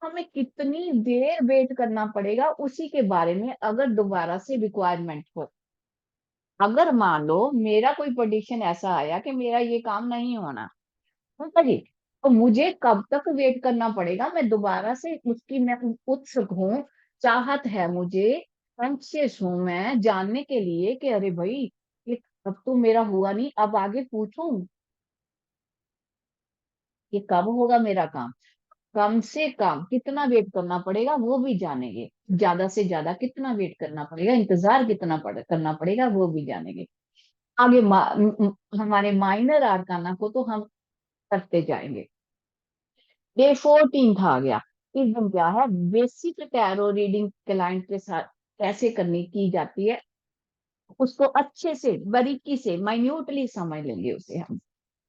हमें कितनी देर वेट करना पड़ेगा उसी के बारे में, अगर दोबारा से रिक्वायरमेंट हो। अगर मान लो मेरा कोई प्रोडिक्शन ऐसा आया कि मेरा ये काम नहीं होना, ठीक है जी, तो मुझे कब तक वेट करना पड़ेगा, मैं दोबारा से उसकी, मैं उत्सुक हूँ, चाहत है मुझे, एंक्शियस हूं मैं जानने के लिए कि अरे भाई, ये अब तो मेरा हुआ नहीं, अब आगे पूछूं कि कब होगा मेरा काम, कम से कम कितना वेट करना पड़ेगा वो भी जानेंगे, ज्यादा से ज्यादा कितना वेट करना पड़ेगा, इंतजार करना पड़ेगा वो भी जानेंगे। आगे हमारे माइनर आर्काना को तो हम करते जाएंगे। डे 14 आ गया। इस दिन क्या है, बेसिक टैरो रीडिंग क्लाइंट के साथ कैसे करनी की जाती है, उसको अच्छे से बारीकी से माइन्यूटली समझ लेंगे उसे हम।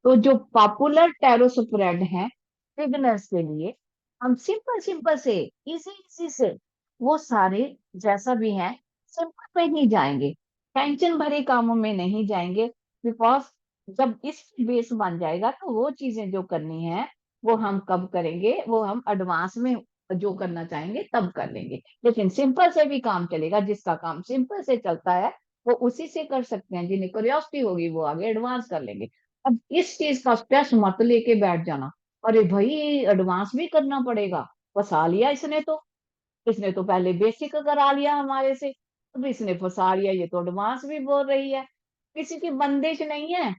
तो जो पॉपुलर टैरो स्प्रेड है बिगिनर्स के लिए, हम सिंपल सिंपल से, इजी इजी से, वो सारे जैसा भी है सिंपल पे ही जाएंगे, टेंशन भरे कामों में नहीं जाएंगे। बिकॉज जब इस बेस बन जाएगा तो वो चीजें जो करनी है वो हम कब करेंगे, वो हम एडवांस में जो करना चाहेंगे तब कर लेंगे। लेकिन सिंपल से भी काम चलेगा, जिसका काम सिंपल से चलता है वो उसी से कर सकते हैं, जिन्हें क्यूरियोसिटी होगी वो आगे एडवांस कर लेंगे। अब इस चीज का स्ट्रेस मत लेके बैठ जाना, अरे भाई एडवांस भी करना पड़ेगा, फंसा लिया इसने तो, इसने तो पहले बेसिक करा लिया हमारे से, अब इसने फंसा लिया, ये तो एडवांस भी बोल रही है। किसी की बंदिश नहीं है,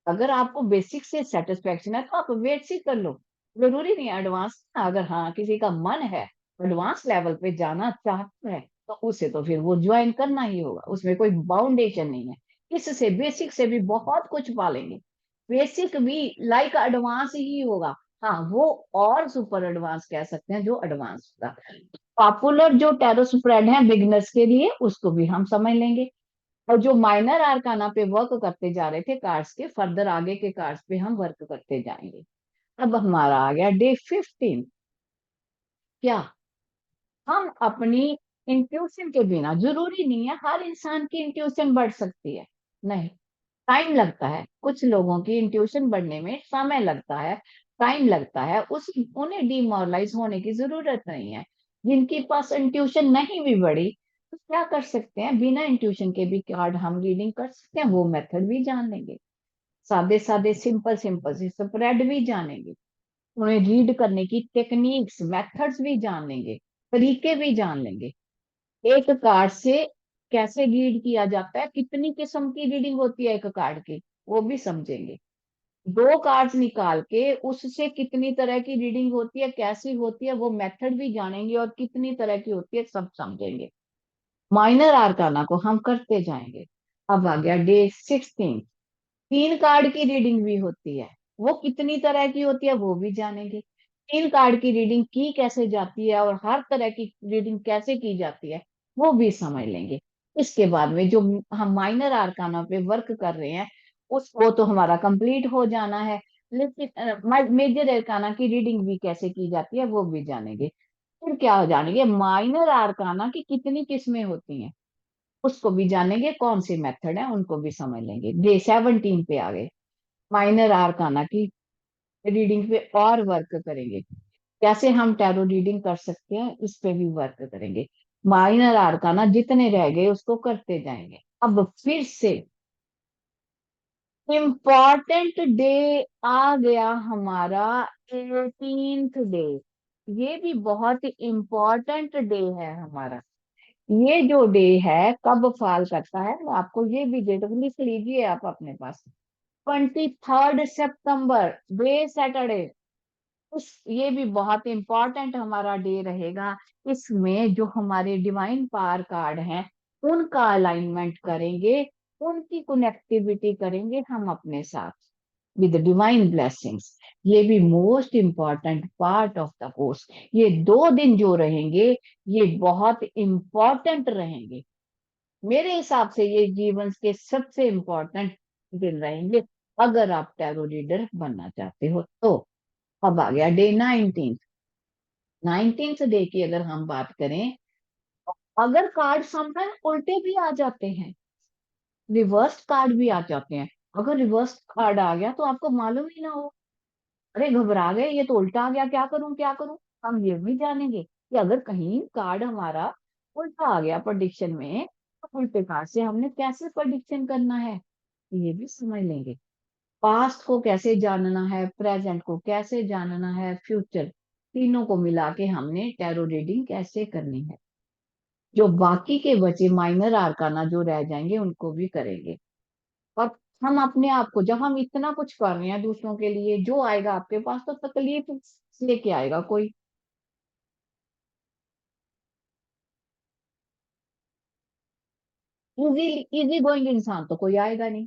अगर आपको बेसिक से सेटिस्फेक्शन है तो आप बेसिक कर लो, जरूरी नहीं है एडवांस। अगर हाँ किसी का मन है एडवांस लेवल पे जाना चाहता है, तो उसे तो फिर वो ज्वाइन करना ही होगा, उसमें कोई बाउंडेशन नहीं है। इससे बेसिक से भी बहुत कुछ पालेंगे। बेसिक भी लाइक एडवांस ही होगा। हाँ, वो और सुपर एडवांस कह सकते हैं जो एडवांस होगा। पॉपुलर जो टैरो स्प्रेड है बिगिनर्स के लिए, उसको भी हम समझ लेंगे। और जो माइनर आर्काना पे वर्क करते जा रहे थे कार्ड्स के, फर्दर आगे के कार्ड्स पे हम वर्क करते जाएंगे। अब हमारा आ गया डे 15। क्या हम अपनी इंट्यूशन के बिना, जरूरी नहीं है हर इंसान की इंट्यूशन बढ़ सकती है, नहीं, टाइम लगता है, कुछ लोगों की इंट्यूशन बढ़ने में समय लगता है, टाइम लगता है, उस उन्हें डिमोरलाइज होने की जरूरत नहीं है। जिनके पास इंट्यूशन नहीं भी बढ़ी तो क्या कर सकते हैं, बिना इंट्यूशन के भी कार्ड हम रीडिंग कर सकते हैं, वो मेथड भी जान लेंगे। सादे सादे सिंपल सिंपल से स्प्रेड भी जानेंगे, उन्हें रीड करने की टेक्निक्स मेथड्स भी जान लेंगे, तरीके भी जान लेंगे। एक कार्ड से कैसे रीड किया जाता है, कितनी किस्म की रीडिंग होती है एक कार्ड की, वो भी समझेंगे। दो कार्ड्स निकाल के उससे कितनी तरह की रीडिंग होती है, कैसी होती है, वो मेथड भी जानेंगे, और कितनी तरह की होती है सब समझेंगे। माइनर आर्काना को हम करते जाएंगे। अब आ गया डे 16। 3 कार्ड की रीडिंग भी होती है, वो कितनी तरह की होती है वो भी जानेंगे। 3 कार्ड की रीडिंग की कैसे जाती है और हर तरह की रीडिंग कैसे की जाती है वो भी समझ लेंगे। इसके बाद में जो हम माइनर आर्काना पे वर्क कर रहे हैं उस वो तो हमारा कंप्लीट हो जाना है, लेकिन मेजर आर्काना की रीडिंग भी कैसे की जाती है वो भी जानेंगे। फिर क्या हो जानेंगे, माइनर आर्काना की कितनी किस्में होती हैं उसको भी जानेंगे, कौन से मेथड है उनको भी समझ लेंगे। डे 17 पे आ गए, माइनर आर्काना की रीडिंग पे और वर्क करेंगे। कैसे हम टैरो रीडिंग कर सकते हैं इस पे भी वर्क करेंगे। माइनर आर्काना जितने रह गए उसको करते जाएंगे। अब फिर से इम्पॉर्टेंट डे आ गया हमारा, 18th डे। ये भी बहुत ही इम्पोर्टेंट डे है हमारा। ये जो डे है कब फॉल करता है, मैं आपको ये भी डेट लिख लीजिए आप अपने पास। 23rd September, day Saturday. उस ये भी बहुत इंपॉर्टेंट हमारा डे रहेगा। इसमें जो हमारे डिवाइन पावर कार्ड हैं उनका अलाइनमेंट करेंगे, उनकी कनेक्टिविटी करेंगे हम अपने साथ विद डिवाइन ब्लेसिंग्स। ये भी most important part of the course. ये 2 दिन जो रहेंगे ये बहुत इम्पॉर्टेंट रहेंगे। मेरे हिसाब से ये जीवन के सबसे इम्पोर्टेंट दिन रहेंगे अगर आप टैरो रीडर बनना चाहते हो तो। अब आ गया डे 19। 19th डे की अगर हम बात करें, अगर कार्ड समटाइम उल्टे भी आ जाते हैं, रिवर्स कार्ड भी आ जाते हैं। अगर रिवर्स कार्ड आ गया तो आपको मालूम ही ना हो, अरे घबरा गए ये तो उल्टा आ गया, क्या करूं क्या करूं, हम ये भी जानेंगे कि अगर कहीं कार्ड हमारा उल्टा आ गया प्रेडिक्शन में तो उल्टे कार्ड से हमने कैसे प्रेडिक्शन करना है ये भी समझ लेंगे। पास्ट को कैसे जानना है, प्रेजेंट को कैसे जानना है, फ्यूचर, तीनों को मिला के हमने टैरो रीडिंग कैसे करनी है। जो बाकी के बचे माइनर आर्काना जो रह जाएंगे उनको भी करेंगे। और हम अपने आप को, जब हम इतना कुछ कर रहे हैं दूसरों के लिए, जो आएगा आपके पास तो तकलीफ लेके आएगा कोई। इजी इजी गोइंग इंसान तो कोई आएगा नहीं।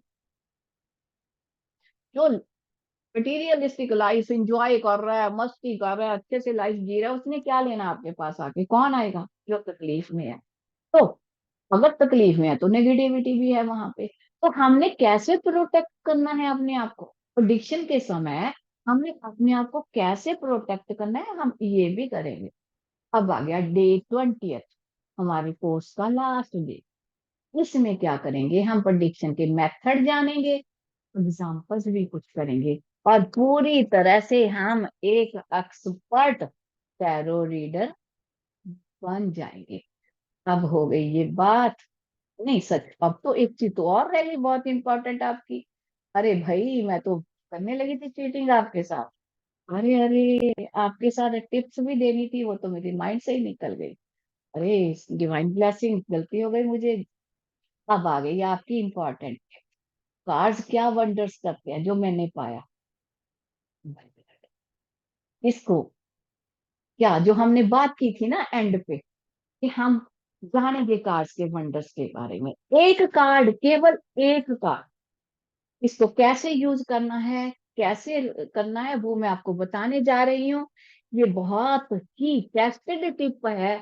जो मटीरियलिस्टिक लाइफ एंजॉय कर रहा है, मस्ती कर रहा है, अच्छे से लाइफ जी रहा है, उसने क्या लेना आपके पास आके, कौन आएगा जो तकलीफ में है। तो अगर तकलीफ में है तो नेगेटिविटी भी है वहां पे। तो हमने कैसे प्रोटेक्ट करना है अपने आप को, प्रेडिक्शन के समय हमने अपने आप को कैसे प्रोटेक्ट करना है हम ये भी करेंगे। अब आ गया डे 20th, हमारे कोर्स का लास्ट डे। इसमें क्या करेंगे, हम प्रेडिक्शन के मेथड जानेंगे, एग्जाम्पल्स भी कुछ करेंगे, और पूरी तरह से हम एक एक्सपर्ट टैरो रीडर बन जाएंगे। अब हो गई ये बात। नहीं सच, अब तो एक चीज तो और रह गई बहुत इंपॉर्टेंट आपकी। अरे भाई मैं तो करने लगी थी चीटिंग आपके साथ। अरे अरे, आपके साथ टिप्स भी देनी थी, वो तो मेरी माइंड से ही निकल गई। अरे डिवाइन ब्लेसिंग, गलती हो गई मुझे। अब आ गई आपकी इंपॉर्टेंट, कार्ड्स क्या वंडर्स करते हैं जो मैंने पाया। इसको क्या, जो हमने बात की थी ना एंड पे, कि हम जानेंगे कार्ड्स के वंडर्स के बारे में। एक कार्ड, केवल एक कार्ड, इसको कैसे यूज करना है, कैसे करना है, वो मैं आपको बताने जा रही हूँ। ये बहुत ही टेस्टेड टिप है।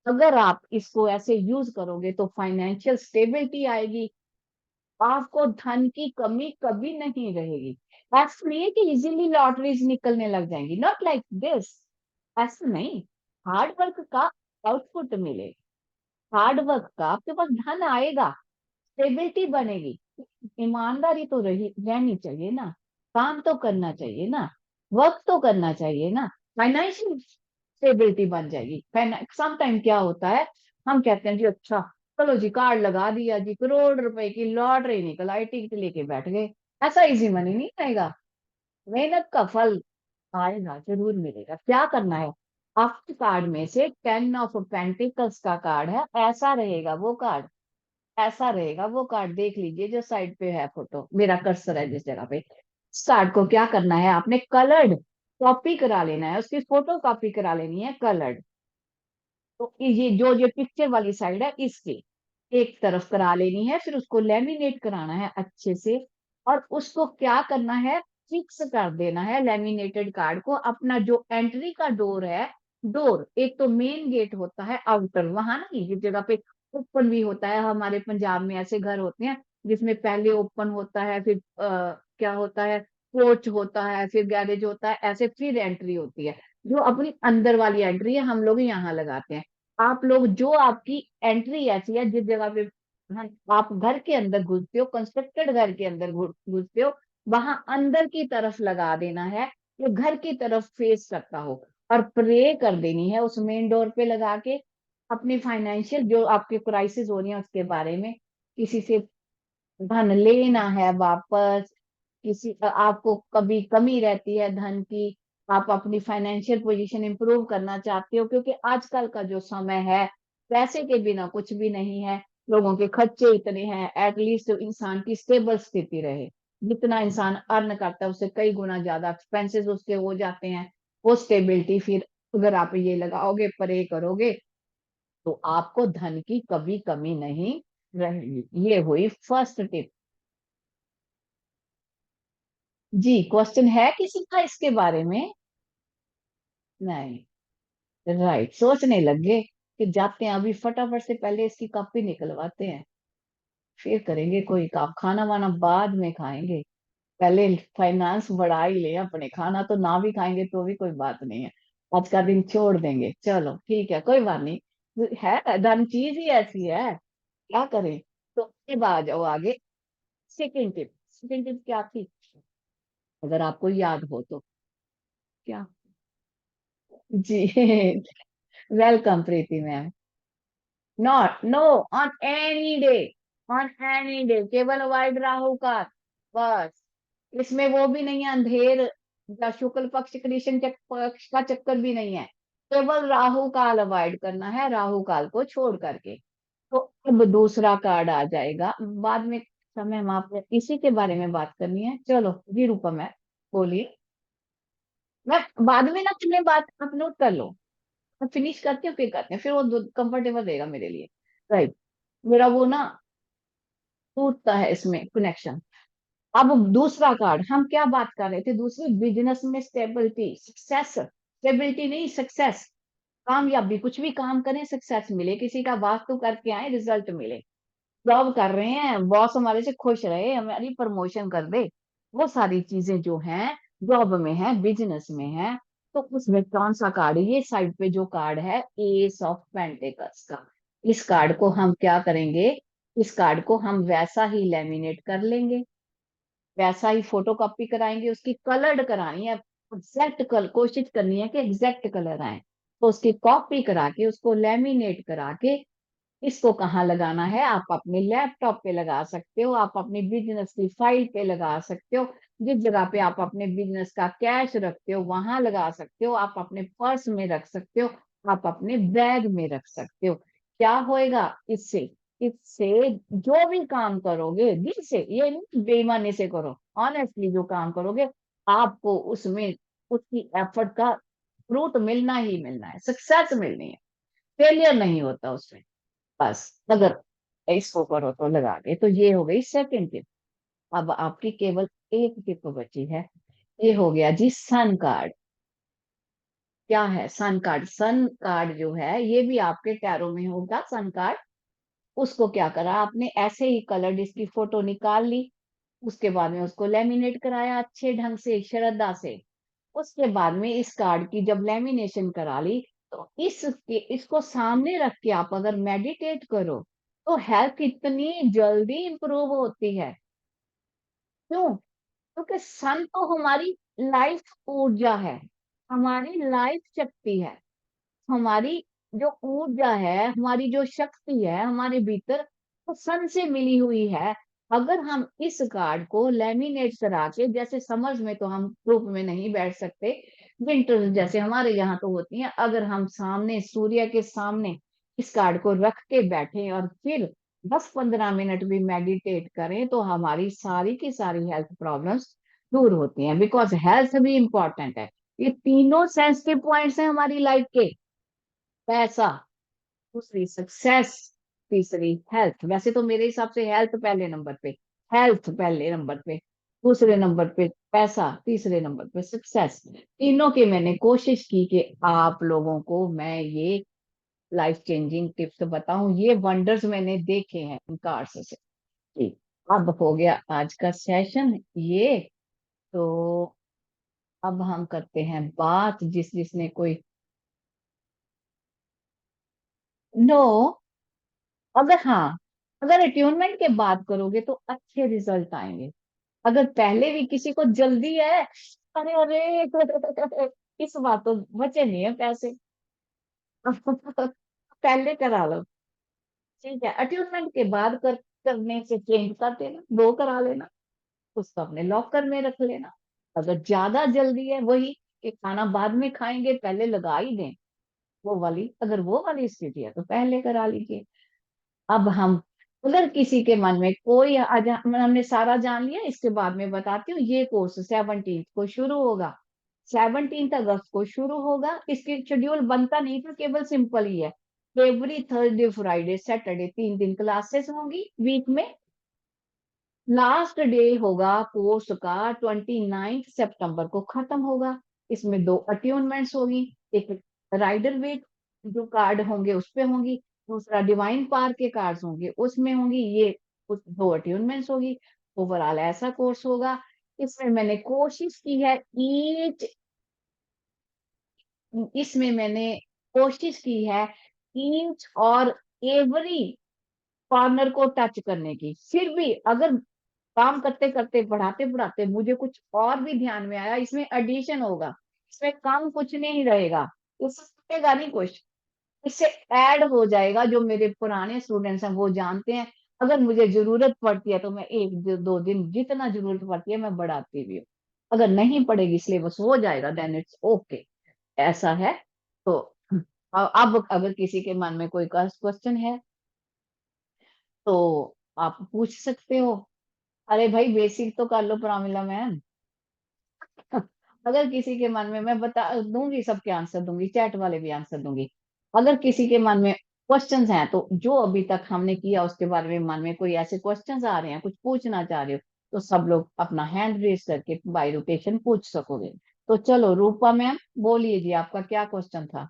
अगर आप इसको ऐसे यूज करोगे तो फाइनेंशियल स्टेबिलिटी आएगी, आपको धन की कमी कभी नहीं रहेगी। ऐसा नहीं है कि इजीली लॉटरीज निकलने लग जाएंगी, नॉट लाइक दिस। ऐसा नहीं, हार्ड वर्क का आउटपुट मिलेगा, हार्ड वर्क का आपके पास धन आएगा, स्टेबिलिटी बनेगी। ईमानदारी तो रही रहनी चाहिए ना, काम तो करना चाहिए ना, वर्क तो करना चाहिए ना, फाइनेंशियल स्टेबिलिटी बन जाएगी। सम टाइम क्या होता है, हम कहते हैं जी अच्छा चलो जी कार्ड लगा दिया जी, करोड़ रुपए की लॉटरी निकल आई, टिकट लेके बैठ गए। ऐसा इजी मनी नहीं आएगा, मेहनत का फल आएगा, जरूर मिलेगा। क्या करना है, आपके कार्ड में से 10 ऑफ पेंटिकल्स का कार्ड है, ऐसा रहेगा वो कार्ड, ऐसा रहेगा वो कार्ड, देख लीजिए जो साइड पे है फोटो, मेरा कर्सर है जिस जगह पे। इस कार्ड को क्या करना है, आपने कलर्ड कॉपी करा लेना है, उसकी फोटो कॉपी करा लेनी है कलर्ड। तो ये जो जो पिक्चर वाली साइड है इसकी एक तरफ करा लेनी है, फिर उसको लेमिनेट कराना है अच्छे से, और उसको क्या करना है, फिक्स कर देना है लेमिनेटेड कार्ड को। अपना जो एंट्री का डोर है, डोर एक तो मेन गेट होता है आउटर, वहां ना ये जगह पे ओपन भी होता है, हमारे पंजाब में ऐसे घर होते हैं जिसमें पहले ओपन होता है, फिर क्या होता है, पोर्च होता है, फिर गैरेज होता है, ऐसे फिर एंट्री होती है। जो अपनी अंदर वाली एंट्री है हम लोग यहाँ लगाते हैं। आप लोग जो आपकी एंट्री ऐसी है जिस जगह पे हाँ, आप घर के अंदर घुसते हो, कंस्ट्रक्टेड घर के अंदर घुसते हो, वहां अंदर की तरफ लगा देना है, जो घर की तरफ फेस करता हो, और प्रे कर देनी है उस मेन डोर पे लगा के, अपनी फाइनेंशियल जो आपके क्राइसिस हो रही है उसके बारे में, किसी से धन लेना है वापस, किसी आपको कभी कमी रहती है धन की, आप अपनी फाइनेंशियल पोजीशन इंप्रूव करना चाहते हो, क्योंकि आजकल का जो समय है पैसे के बिना कुछ भी नहीं है, लोगों के खर्चे इतने हैं, एटलीस्ट इंसान की स्टेबल स्थिति रहे। जितना इंसान अर्न करता है उससे कई गुना ज्यादा एक्सपेंसेस उसके हो जाते हैं, वो स्टेबिलिटी फिर अगर आप ये लगाओगे, प्रे करोगे, तो आपको धन की कभी कमी नहीं रहेगी। ये हुई फर्स्ट टिप। जी, क्वेश्चन है किसी का इसके बारे में? नहीं, राइट, सोचने लग गए कि जाते हैं अभी फटाफट से पहले इसकी कॉपी निकलवाते हैं, फिर करेंगे कोई काम, खाना वाना बाद में खाएंगे, पहले फाइनेंस बढ़ा ही ले अपने, खाना तो ना भी खाएंगे तो भी कोई बात नहीं है, आज का दिन छोड़ देंगे, चलो ठीक है कोई बात नहीं, है धन चीज ही ऐसी है, क्या करें। तो अब आ जाओ आगे, सेकेंड टिप। सेकेंड टिप क्या थी, अगर आपको याद हो तो? क्या? जी welcome Preeti ma'am. Not, no, on any day, on any day, केवल अवॉइड राहु का, बस। इसमें वो भी नहीं है अंधेर या शुक्ल पक्ष कृष्ण पक्ष का चक्कर भी नहीं है, केवल राहु काल अवॉइड करना है, राहु काल को छोड़ करके। तो अब दूसरा कार्ड आ जाएगा बाद में, समय हम आपने इसी के बारे में बात करनी है, चलो जी रूपा मैम बोलिए। मैं बाद में ना तुमने बात आप नोट कर लो, मैं फिनिश करती हूँ फिर करते हैं, फिर वो कंफर्टेबल रहेगा मेरे लिए। राइट, मेरा वो ना टूटता है इसमें कनेक्शन। अब दूसरा कार्ड, हम क्या बात कर रहे थे, दूसरी बिजनेस में स्टेबिलिटी, सक्सेस, स्टेबिलिटी नहीं सक्सेस, कामयाबी, कुछ भी काम करें सक्सेस मिले, किसी का वास्तु करके आए रिजल्ट मिले, जॉब कर रहे हैं बॉस हमारे से खुश रहे, हमारी प्रमोशन कर दे, वो सारी चीजें जो हैं जॉब में है, बिजनेस में है। तो उसमें कौन सा कार्ड है, ये साइड पे जो कार्ड है एस ऑफ पेंटिकल्स का, इस कार्ड को हम क्या करेंगे, इस कार्ड को हम वैसा ही लेमिनेट कर लेंगे, वैसा ही फोटो कॉपी कराएंगे, उसकी कलर्ड करानी है, एग्जैक्ट कलर कोशिश करनी है कि एग्जैक्ट कलर आए, तो उसकी कॉपी करा के उसको लेमिनेट करा के, इसको कहाँ लगाना है, आप अपने लैपटॉप पे लगा सकते हो, आप अपनी बिजनेस की फाइल पे लगा सकते हो, जिस जगह पे आप अपने बिजनेस का कैश रखते हो वहां लगा सकते हो, आप अपने पर्स में रख सकते हो, आप अपने बैग में रख सकते हो। क्या होएगा इससे, इससे जो भी काम करोगे दिल से, ये नहीं बेईमानी से करो, ऑनेस्टली जो काम करोगे आपको उसमें उसकी एफर्ट का फ्रूट मिलना ही मिलना है, सक्सेस मिलनी है, फेलियर नहीं होता उसमें। बस अगर इसको करो तो लगा के, तो ये हो गई सेकंड टिप। अब आपकी केवल एक टिप बची है, ये हो गया जी सन कार्ड। क्या है सन कार्ड? सन कार्ड जो है ये भी आपके टैरो में होगा सन कार्ड। उसको क्या करा आपने, ऐसे ही कलर्ड इसकी फोटो निकाल ली, उसके बाद में उसको लेमिनेट कराया अच्छे ढंग से श्रद्धा से। उसके बाद में इस कार्ड की जब लेमिनेशन करा ली, तो इसको सामने रख के आप अगर मेडिटेट करो तो हेल्थ इतनी जल्दी इंप्रूव होती है। क्यों? क्योंकि सन तो हमारी लाइफ ऊर्जा है, हमारी लाइफ शक्ति है, हमारी जो ऊर्जा है, हमारी जो शक्ति है हमारे भीतर, वो सन से मिली हुई है। अगर हम इस कार्ड को लेमिनेट करा के, जैसे समर्स में तो हम धूप में नहीं बैठ सकते, विंटर जैसे हमारे यहाँ तो होती है, अगर हम सामने सूर्य के सामने इस कार्ड को रख के बैठे और फिर 10-15 मिनट भी मेडिटेट करें, तो हमारी सारी की सारी हेल्थ प्रॉब्लम्स दूर होती हैं। बिकॉज हेल्थ भी इंपॉर्टेंट है। ये तीनों सेंसिटिव पॉइंट्स हैं हमारी लाइफ के। पैसा, दूसरी सक्सेस, तीसरी हेल्थ। वैसे तो मेरे हिसाब से हेल्थ पहले नंबर पे, हेल्थ पहले नंबर पे, दूसरे नंबर पे पैसा, तीसरे नंबर पे सक्सेस। तीनों की मैंने कोशिश की कि आप लोगों को मैं ये लाइफ चेंजिंग टिप्स बताऊं, ये वंडर्स मैंने देखे हैं इन कार्ड्स से। ठीक, अब हो गया आज का सेशन ये। तो अब हम करते हैं बात, जिसने कोई नो, अगर हाँ, अगर अट्यूनमेंट के बात करोगे तो अच्छे रिजल्ट आएंगे। अगर पहले भी किसी को जल्दी है, अरे अरे इस बार तो बचे नहीं है पैसे पहले करा लो। ठीक है, अट्यूनमेंट के बाद करने से चेंज कर देना, दो करा लेना, उसको अपने लॉकर में रख लेना। अगर ज्यादा जल्दी है, वही कि खाना बाद में खाएंगे पहले लगा ही दें, वो वाली, अगर वो वाली स्थिति है तो पहले करा लीजिए। अब हम, अगर किसी के मन में कोई, आज हमने सारा जान लिया, इसके बाद में बताती हूँ। ये कोर्स 17 को शुरू होगा, 17 अगस्त को शुरू होगा। इसके शेड्यूल बनता नहीं था, केवल सिंपल ही है। एवरी थर्सडे फ्राइडे सैटरडे 3 दिन क्लासेस होंगी वीक में। लास्ट डे होगा कोर्स का 29 सितंबर को खत्म होगा। इसमें 2 अट्यूनमेंट्स होगी, एक राइडर वेट जो कार्ड होंगे उस पे होंगी, दूसरा डिवाइन पार के कार्ड्स होंगे उसमें होंगी, ये कुछ 2 अट्यूनमेंट्स होगी। ओवरऑल ऐसा कोर्स होगा। इसमें मैंने कोशिश की है ईच इसमें मैंने कोशिश की है ईच और एवरी कॉर्नर को टच करने की। फिर भी अगर काम करते करते पढ़ाते पढ़ाते मुझे कुछ और भी ध्यान में आया, इसमें एडिशन होगा, इसमें काम कुछ नहीं रहेगा, इससे छूटेगा नहीं कुछ, इससे ऐड हो जाएगा। जो मेरे पुराने स्टूडेंट्स हैं वो जानते हैं, अगर मुझे जरूरत पड़ती है तो मैं 1-2 दिन जितना जरूरत पड़ती है मैं बढ़ाती भी हूँ। अगर नहीं पड़ेगी सिलेबस हो जाएगा, देन इट्स ओके। ऐसा है। तो अब अगर किसी के मन में कोई क्वेश्चन है तो आप पूछ सकते हो। अरे भाई बेसिक तो कर लो प्रमिला मैम अगर किसी के मन में, मैं बता दूंगी, सबके आंसर दूंगी, चैट वाले भी आंसर दूंगी। अगर किसी के मन में क्वेश्चंस हैं, तो जो अभी तक हमने किया उसके बारे में मन में कोई ऐसे क्वेश्चंस आ रहे हैं, कुछ पूछना चाह रहे हो, तो सब लोग अपना हैंड रेज करके बाय रोटेशन पूछ सकोगे। तो चलो रूपा मैम बोलिए जी, आपका क्या क्वेश्चन था?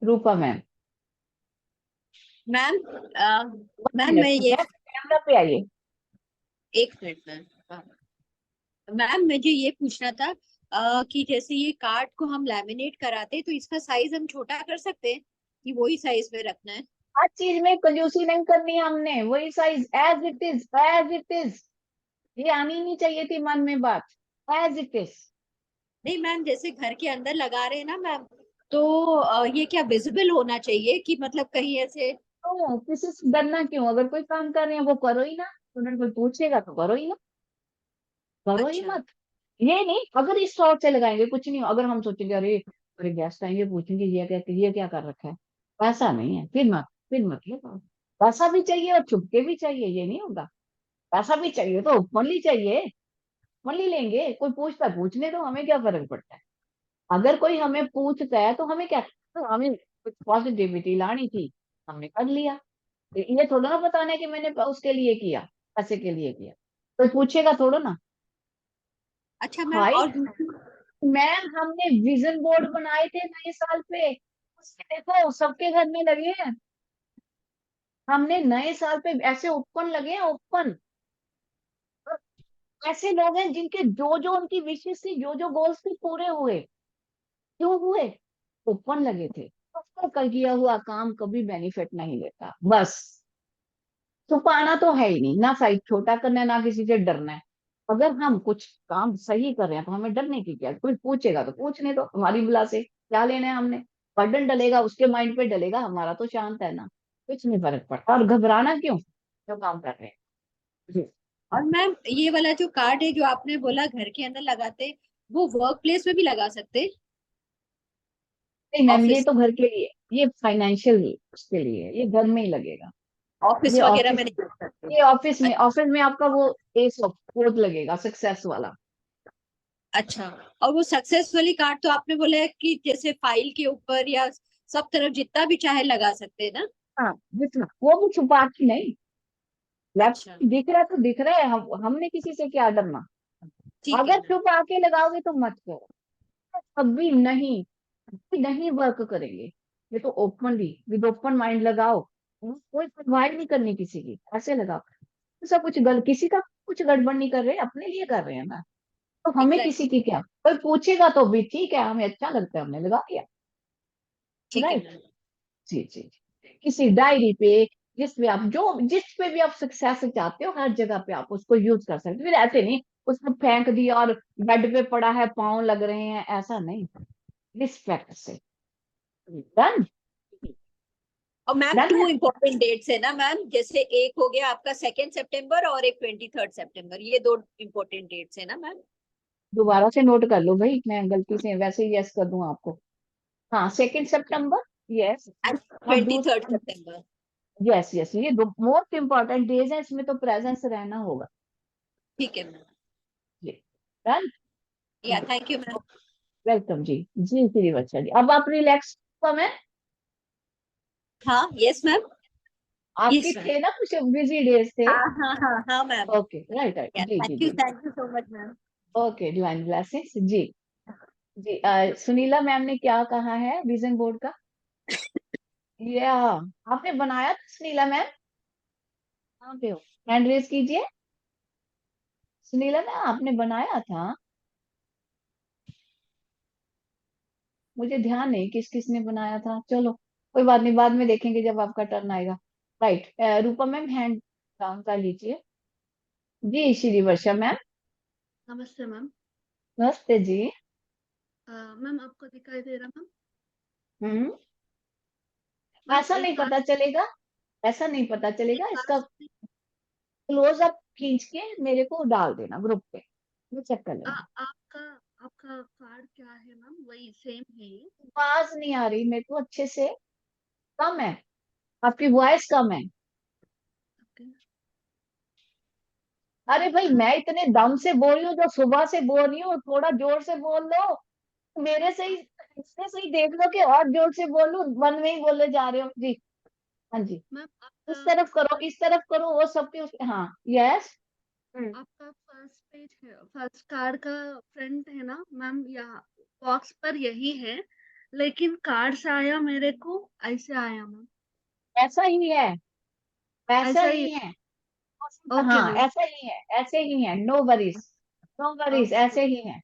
रूपा मैम, मैम मैम मिनट मैं ठीक ये है, कैमरा पे आइए। एक मिनट मैम। मैम मुझे ये पूछना था कि जैसे ये कार्ड को हम लैमिनेट कराते हैं तो इसका साइज हम छोटा कर सकते हैं कि वही साइज में रखना है? हर चीज में कंजूसी नहीं करनी है हमने, वही size as it is, as it is. ये आनी नहीं चाहिए थी मन में बात, एज इट इज। नहीं मैम, जैसे घर के अंदर लगा रहे हैं ना मैम, तो ये क्या विजिबल होना चाहिए कि मतलब कहीं ऐसे? तो किसी से डरना क्यों? अगर कोई काम कर रहे हैं वो करो ही ना, अगर कोई पूछेगा तो करो ही ना, करो ही अच्छा। मत। ये नहीं, अगर इस शॉर्ट से लगाएंगे कुछ नहीं हो। अगर हम सोचेंगे अरे अरे गेस्ट आएंगे पूछेंगे ये क्या कर रखा है, ऐसा नहीं है, फिर मत ये करो। पैसा भी चाहिए और छुपके भी चाहिए, ये नहीं होगा। पैसा भी चाहिए तो ओपनली चाहिए, ओपनली लेंगे। कोई पूछता है, पूछने तो हमें क्या फर्क पड़ता है। अगर कोई हमें पूछता है तो हमें क्या, तो हमें कुछ पॉजिटिविटी लानी थी, हमने कर लिया। ये थोड़ा ना बताना है कि मैंने उसके लिए किया, पैसे के लिए किया, कोई पूछेगा थोड़ा ना। अच्छा मैम, भाई और दूसरी- मैम हमने विजन बोर्ड बनाए थे नए साल पे, उसके देखो सबके घर में लगे हैं। हमने नए साल पे ऐसे ओपन लगे हैं, ओपन। ऐसे लोग हैं जिनके जो जो उनकी विशेष थी, जो जो गोल्स थे, पूरे हुए। क्यों हुए? ओपन लगे थे। उसका कल किया हुआ काम कभी बेनिफिट नहीं देता, बस। छुपाना तो है ही नहीं ना, साइज छोटा करना है ना किसी से डरना है। अगर हम कुछ काम सही कर रहे हैं तो हमें डरने की क्या, कोई पूछेगा तो पूछने दो, हमारी बुला से क्या लेना है हमने। बर्डन डलेगा उसके माइंड पे डलेगा, हमारा तो शांत है ना, कुछ नहीं फर्क पड़ता। और घबराना क्यों, जो काम कर रहे हैं। जी। और मैम ये वाला जो कार्ड है जो आपने बोला घर के अंदर लगाते, वो वर्क प्लेस में भी लगा सकते, नहीं मैम, ये ऑफिस तो घर के लिए, ये फाइनेंशियल उसके लिए है, ये घर में ही लगेगा। ऑफिस ये वगैरह ऑफिस, में नहीं कर सकते? ये ऑफिस में आपका वो एस ऑफ कोड लगेगा, सक्सेस वाला। अच्छा, और वो सक्सेसफुली कार्ड तो आपने बोला है कि जैसे फाइल के ऊपर या सब तरफ जितना भी चाहे लगा सकते हैं ना? हाँ, जितना वो भी छुपा के नहीं, अच्छा, लैपटॉप दिख रहा है तो दिख रहा है, हमने किसी से क्या डरना। ठीक है अगर मैम। छुपा के लगाओगे तो मत करो, कभी नहीं, कभी नहीं वर्क करेंगे। ये तो ओपनली विद ओपन माइंड लगाओ, कोई परवाह नहीं करनी किसी की, ऐसे लगाओ। सब कुछ किसी का कुछ गड़बड़ नहीं कर रहे, अपने लिए कर रहे हैं ना, तो हमें किसी एग्जैक्टली, की क्या। कोई पूछेगा तो भी ठीक है, हमें अच्छा लगता है, हमने लगा दिया। ठीक है राइट। मैम। जी जी जी। किसी डायरी पे, जिस पे आप जो जिस पे भी आप सक्सेस चाहते हो, हर जगह पे आप उसको यूज कर सकते हो। फिर ऐसे नहीं उसको फेंक दिया और बेड पे पड़ा है, पाँव लग रहे हैं, ऐसा नहीं। रिस्पेक्ट से। डन। और मैम डन है। टू इम्पोर्टेंट डेट्स है ना मैम, जैसे एक हो गया आपका 2 सितंबर और एक 23 सितंबर, ये 2 इम्पोर्टेंट डेट्स है ना मैम? दोबारा से नोट कर लो भाई, मैं गलती से वैसे ही यस कर दूं आपको। हाँ, 2 सितंबर। यस। एंड और 23 सितंबर। यस यस, ये दो मोस्ट इंपॉर्टेंट डेज है, इसमें तो प्रेजेंस रहना होगा। ठीक है मैम। जी। डन। या थैंक यू मैम। वेलकम जी। जी श्री बच्चा जी, अब आप रिलैक्स। मैं हाँ, यस मैम। आपके यस मैम। थे ना कुछ बिजी डेज थे। हाँ हाँ हाँ हाँ मैम। ओके, राइट राइट, या जी जी जी। Thank you so much ma'am. Okay, divine blessings जी। जी सुनीला मैम ने क्या कहा है विजन बोर्ड का? या आपने बनाया था सुनीला मैम? कहाँ पे हो? हैंड रेज कीजिए। सुनीला मैम आपने बनाया था? मुझे ध्यान नहीं किस किसने बनाया था, चलो कोई बात नहीं, बाद में देखेंगे जब आपका टर्न आएगा। राइट। रूपा मैम हैंड डाउन कर लीजिए। जी श्री वर्षा मैम। नमस्ते मैम। नमस्ते जी। मैम आपको दिखाई दे रहा मैम? हम्म। मैम ऐसा एक नहीं कार्ड, पता चलेगा, ऐसा नहीं पता एक चलेगा कार्ड इसका। क्लोज अप खींच के मेरे को डाल देना ग्रुप पे, मैं चेक कर लूंगी। आपका आपका कार्ड क्या है मैम? वही सेम है ये? आवाज नहीं आ रही मेरे को अच्छे से, कम है, आपकी वॉइस कम है। ओके। अरे भाई आपका मैं इतने दम से बोल रही हूँ, जो सुबह से बोल रही हूँ, थोड़ा जोर से बोल लो। मेरे से ही, इससे सही देख लो कि और जोर से बोलूं, मन में ही बोले जा रहे हो जी। हाँ जी। मैम आपका उस तरफ करो, कार्ड, इस तरफ करो, वो सबके हाँ, यस। आपका फर्स्ट पेज है, फर्स्ट कार्ड का फ्रंट है ना मैम? यहाँ बॉक्स पर यही है, लेकिन कार्ड से आया मेरे को ऐसे आया मैम। ऐसा ही है, ऐसा ऐसा ही? ही है। ओके हाँ मैम। ऐसा ही है, ऐसे ही है, no worries, no worries, okay. ऐसे ही है।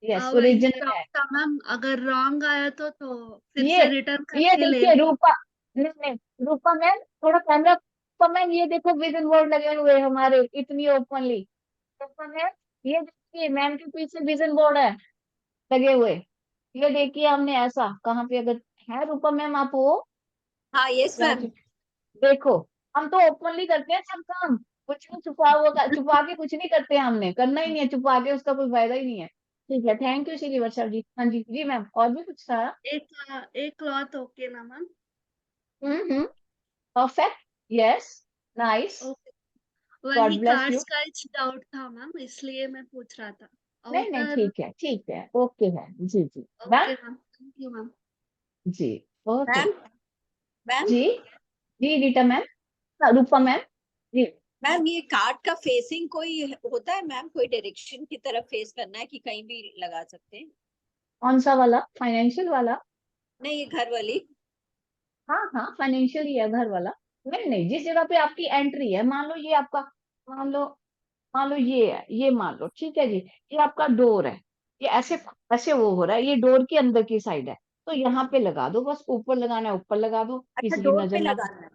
यस, वही ओरिजिनल है। डाउट था मैम, अगर रॉन्ग आया तो फिर ये से रिटर्न ये करके ले देखिए लो। रूपा, नहीं नहीं रूपा मैम, थोड़ा कैमरा, रूपा मैम ये देखो विजन बोर्ड लगे हुए हैं हमारे इतनी ओपनली। रूपा मैम ये देखिए, मैम के पीछे विजन बोर्ड है लगे हुए। ये देखिए हमने ऐसा कहाँ पे, अगर है रूपा मैम आप हो, हाँ, यस मैम। देखो हम तो ओपनली करते हैं सब काम, कुछ नहीं छुपा हुआ, छुपा के कुछ नहीं करते, हमने करना ही नहीं है, छुपा के उसका कोई फायदा ही नहीं है। ठीक है, थैंक यू श्री वर्षा जी। हाँ जी जी मैम, और भी कुछ था? एक क्लॉथ ओके ना ma'am? Hmm. Perfect. Yes. Nice. Okay. God वही ब्लेस यू। कार्ड्स का एक डाउट था मैम, इसलिए मैं पूछ रहा था। नहीं नहीं, आउटर। ठीक है ठीक है, ओके है जी जी। Done. Okay ma'am, thank you ma'am. जी। ओके। मैम, मैम जी जी रीटा मैम, रूपा मैम जी। मैम ये कार्ड का फेसिंग कोई होता है मैम, कोई डायरेक्शन की तरफ फेस करना है कि कहीं भी लगा सकते हैं? कौन सा वाला, फाइनेंशियल वाला? नहीं, ये घर वाली। हाँ हाँ, फाइनेंशियल ही है घर वाला। नहीं नहीं, जिस जगह पे आपकी एंट्री है, मान लो ये आपका, मान लो, मान लो ये है, ये मान लो, ठीक है जी, ये आपका डोर है, ये ऐसे ऐसे वो हो रहा है, ये डोर के अंदर की साइड है, तो यहाँ पे लगा दो, बस ऊपर लगाना है ऊपर लगा दो, अच्छा, किसी की डोर नजर पे ना। लगाना है,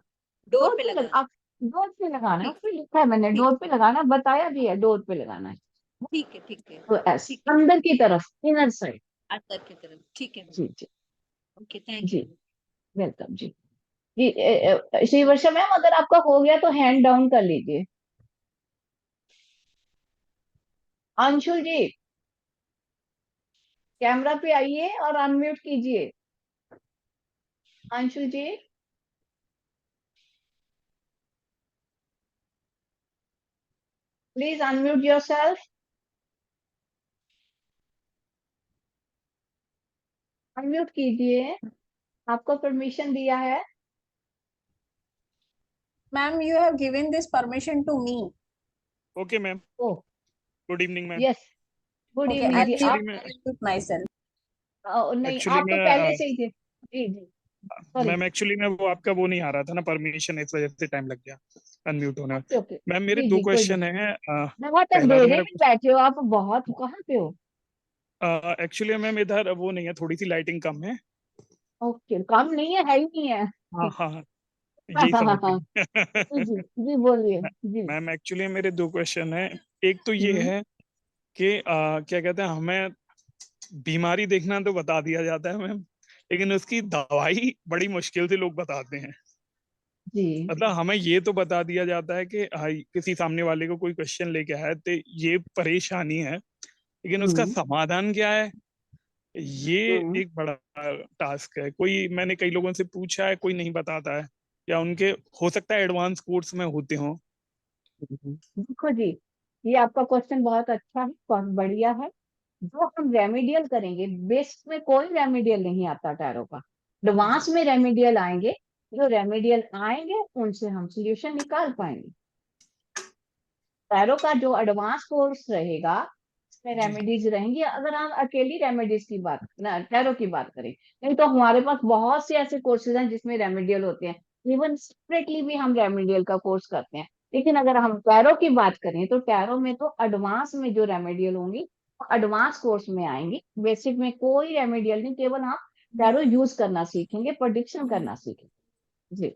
डोर डोर पे पे लगा, लगाना है। आप डोर पे लगाना है, ठीक, उसपे लिखा है मैंने, ठीक, डोर पे लगाना है, बताया भी है डोर पे लगाना है। ठीक है, ठीक है, तो ऐसे ठीक है। अंदर की तरफ, इनर साइड। अंदर की तरफ, ठीक है मैम। जी जी ओके, थैंक जी, यू। वेलकम जी। जी श्री वर्षा मैम, अगर आपका हो गया तो हैंड डाउन कर लीजिए। अंशुल जी, कैमरा पे आइए और अनम्यूट कीजिए। अंशुल जी, प्लीज अनम्यूट योरसेल्फ। अनम्यूट कीजिए, आपको परमिशन दिया है। Ma'am, you have given this permission to me. Okay ma'am, oh good evening ma'am. Yes, good Okay, evening I'll जी। mute, आप एक्चुअली मैं I'll mute myself. नहीं, एक्चुअली आप तो मैं पहले से ही थे। जी जी, सॉरी। मैम एक्चुअली मैं वो आपका वो नहीं आ रहा था ना परमिशन, इस वजह से टाइम लग गया अनम्यूट होने में। ओके ओके, मैम मेरे जी दो जी, कोई बात। क्वेश्चन है। बहुत पहला तो अंधेरे मेरा में बैठे हो आप, बहुत कहाँ पे हो? एक्चुअली मैम इधर वो नहीं है, थोड़ी सी लाइटिंग कम है। ओके, काम नहीं है ही नहीं है। हाँ हाँ हाँ, हाँ यही हाँ हाँ समझ हाँ, जी लीजिए। जी जी, बोलिए जी। मैम एक्चुअली मेरे दो क्वेश्चन है। एक तो ये हम्म है कि क्या कहते हैं, हमें बीमारी देखना तो बता दिया जाता है मैम, लेकिन उसकी दवाई बड़ी मुश्किल से लोग बताते हैं। जी। मतलब हमें ये तो बता दिया जाता है कि किसी सामने वाले को कोई क्वेश्चन लेके आया तो ये परेशानी है, लेकिन उसका हम्म समाधान क्या है, ये हम्म एक बड़ा टास्क है। कोई, मैंने कई लोगों से पूछा है, कोई नहीं बताता है, या उनके हो सकता है एडवांस कोर्स में होते हों। देखो जी, ये आपका क्वेश्चन बहुत अच्छा है, बहुत बढ़िया है। जो हम रेमेडियल करेंगे, बेसिक में कोई रेमेडियल नहीं आता टैरो का, एडवांस में रेमेडियल आएंगे। जो रेमेडियल आएंगे उनसे हम सोल्यूशन निकाल पाएंगे। टैरो का जो एडवांस कोर्स रहेगा, उसमें जी रेमेडीज रहेंगी। अगर हम अकेली रेमेडीज की बात ना, टैरो की बात करें, नहीं तो हमारे पास बहुत से ऐसे कोर्सेज हैं जिसमें रेमेडियल होते हैं। इवन सेपरेटली भी हम रेमेडियल का कोर्स करते हैं। लेकिन अगर हम टैरो की बात करें, तो टैरो में तो एडवांस में जो रेमेडियल होंगी, एडवांस कोर्स में आएंगी। बेसिक में कोई रेमेडियल नहीं, केवल हम टैरो यूज करना सीखेंगे, प्रेडिक्शन करना सीखेंगे। जी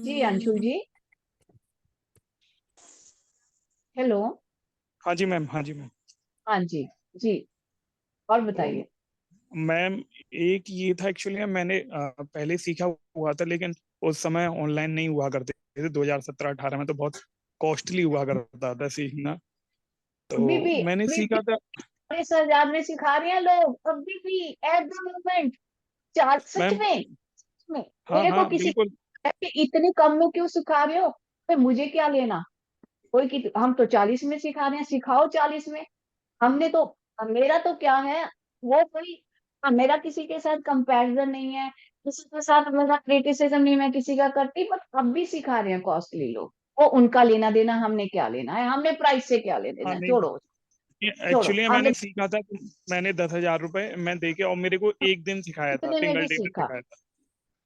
जी, अंशुल जी, हेलो। हाँ जी मैम, हाँ जी मैम। हाँ जी जी, और तो बताइए। मैम एक ये था, एक्चुअली मैंने पहले सीखा हुआ था, लेकिन उस समय ऑनलाइन नहीं हुआ करते थे। 2017-18 में तो बहुत कॉस्टली हुआ करता था सीखना, अभी तो भी मैंने अभी भी सीखा था। 40,000 में सिखा रहे हैं लोग, अभी भी एट द मोमेंट। चार, सच मैम में, सच में। हाँ मेरे को हाँ किसी बिल्कुल। कि इतने कम में क्यों सिखा रहे हो, तो मुझे क्या लेना। कोई कि हम तो 40 में सिखा रहे हैं, सिखाओ 40 में। हमने तो, मेरा तो क्या है, वो कोई, हाँ, मेरा किसी के साथ कंपैरिजन नहीं है, किसी के साथ मेरा क्रिटिसिज्म नहीं, मैं किसी का करती, बट अब भी सिखा रहे हैं कॉस्टली लोग। वो उनका लेना देना, हमने क्या लेना है, हमने प्राइस से क्या लेना हाँ देना, नहीं, छोड़ो। छोड़ो एक्चुअली हमने मैंने सीखा था, तो मैंने 10,000 रुपए मैं देके, और मेरे को एक दिन सिखाया था, इतने में सिंगल भी डे में सीखा। सिखाया था,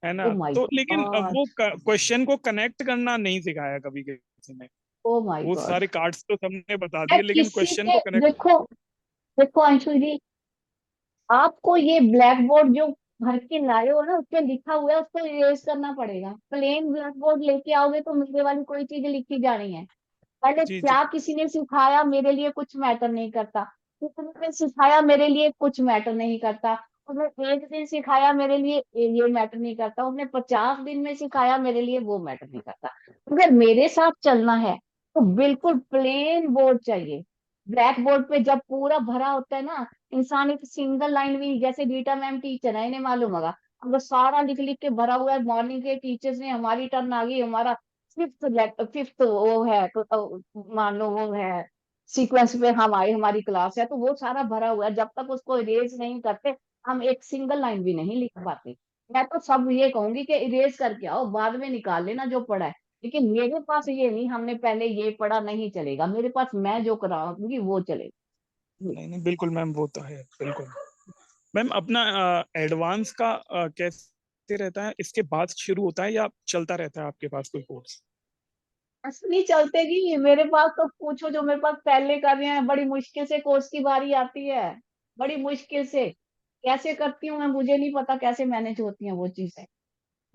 है ओ ना। माय तो लेकिन गॉड, वो क्वेश्चन को कनेक्ट करना नहीं सिखाया कभी किसी ने। ओ माय वो गॉड। सारे कार्ड्स तो सबने बता दिए, लेकिन किसी क्वेश्चन ने, को कनेक्ट। देखो, देखो अंशु जी, आपको ये ब्लैक बोर्ड जो भर के लाए हो ना, उसपे लिखा हुआ है, उसको इरेज करना पड़ेगा। प्लेन ब्लैक बोर्ड लेके आओगे तो मेरे वाली कोई चीज लिखी जानी है। पहले जी जी। क्या किसी ने सिखाया मेरे लिए कुछ मैटर नहीं करता, किसी ने सिखाया मेरे लिए कुछ मैटर नहीं करता, उसने एक दिन सिखाया मेरे लिए ये मैटर नहीं करता, उसने 50 दिन में सिखाया मेरे लिए वो मैटर नहीं करता। अगर मेरे साथ चलना है तो बिल्कुल प्लेन बोर्ड चाहिए। ब्लैक बोर्ड पे जब पूरा भरा होता है ना, इंसान एक सिंगल लाइन भी, जैसे रीटा मैम टीचर है, इन्हें मालूम होगा, अगर सारा लिख लिख के भरा हुआ है, मॉर्निंग के टीचर्स ने, हमारी टर्न आ गई, हमारा फिफ्थ वो है तो मान लो वो है सीक्वेंस पे, हम आए, हमारी क्लास है, तो वो सारा भरा हुआ है, जब तक उसको इरेज नहीं करते हम एक सिंगल लाइन भी नहीं लिख पाते। मैं तो सब ये कहूंगी कि इरेज करके आओ, बाद में निकाल लेना जो पढ़ा है, लेकिन मेरे पास ये नहीं, हमने पहले ये पढ़ा, नहीं चलेगा मेरे पास, मैं जो कराऊंगी वो चलेगा। नहीं नहीं बिल्कुल मैम, वो तो है बिल्कुल। मैम अपना एडवांस का कैसे रहता है, इसके बाद शुरू होता है या चलता रहता है आपके पास कोई कोर्स? असली चलते की मेरे पास तो पूछो, जो मेरे पास पहले कर रहे हैं, बड़ी मुश्किल से कोर्स की बारी आती है, बड़ी मुश्किल से। कैसे करती हूँ मैं, मुझे नहीं पता कैसे मैनेज होती हैं वो चीजें।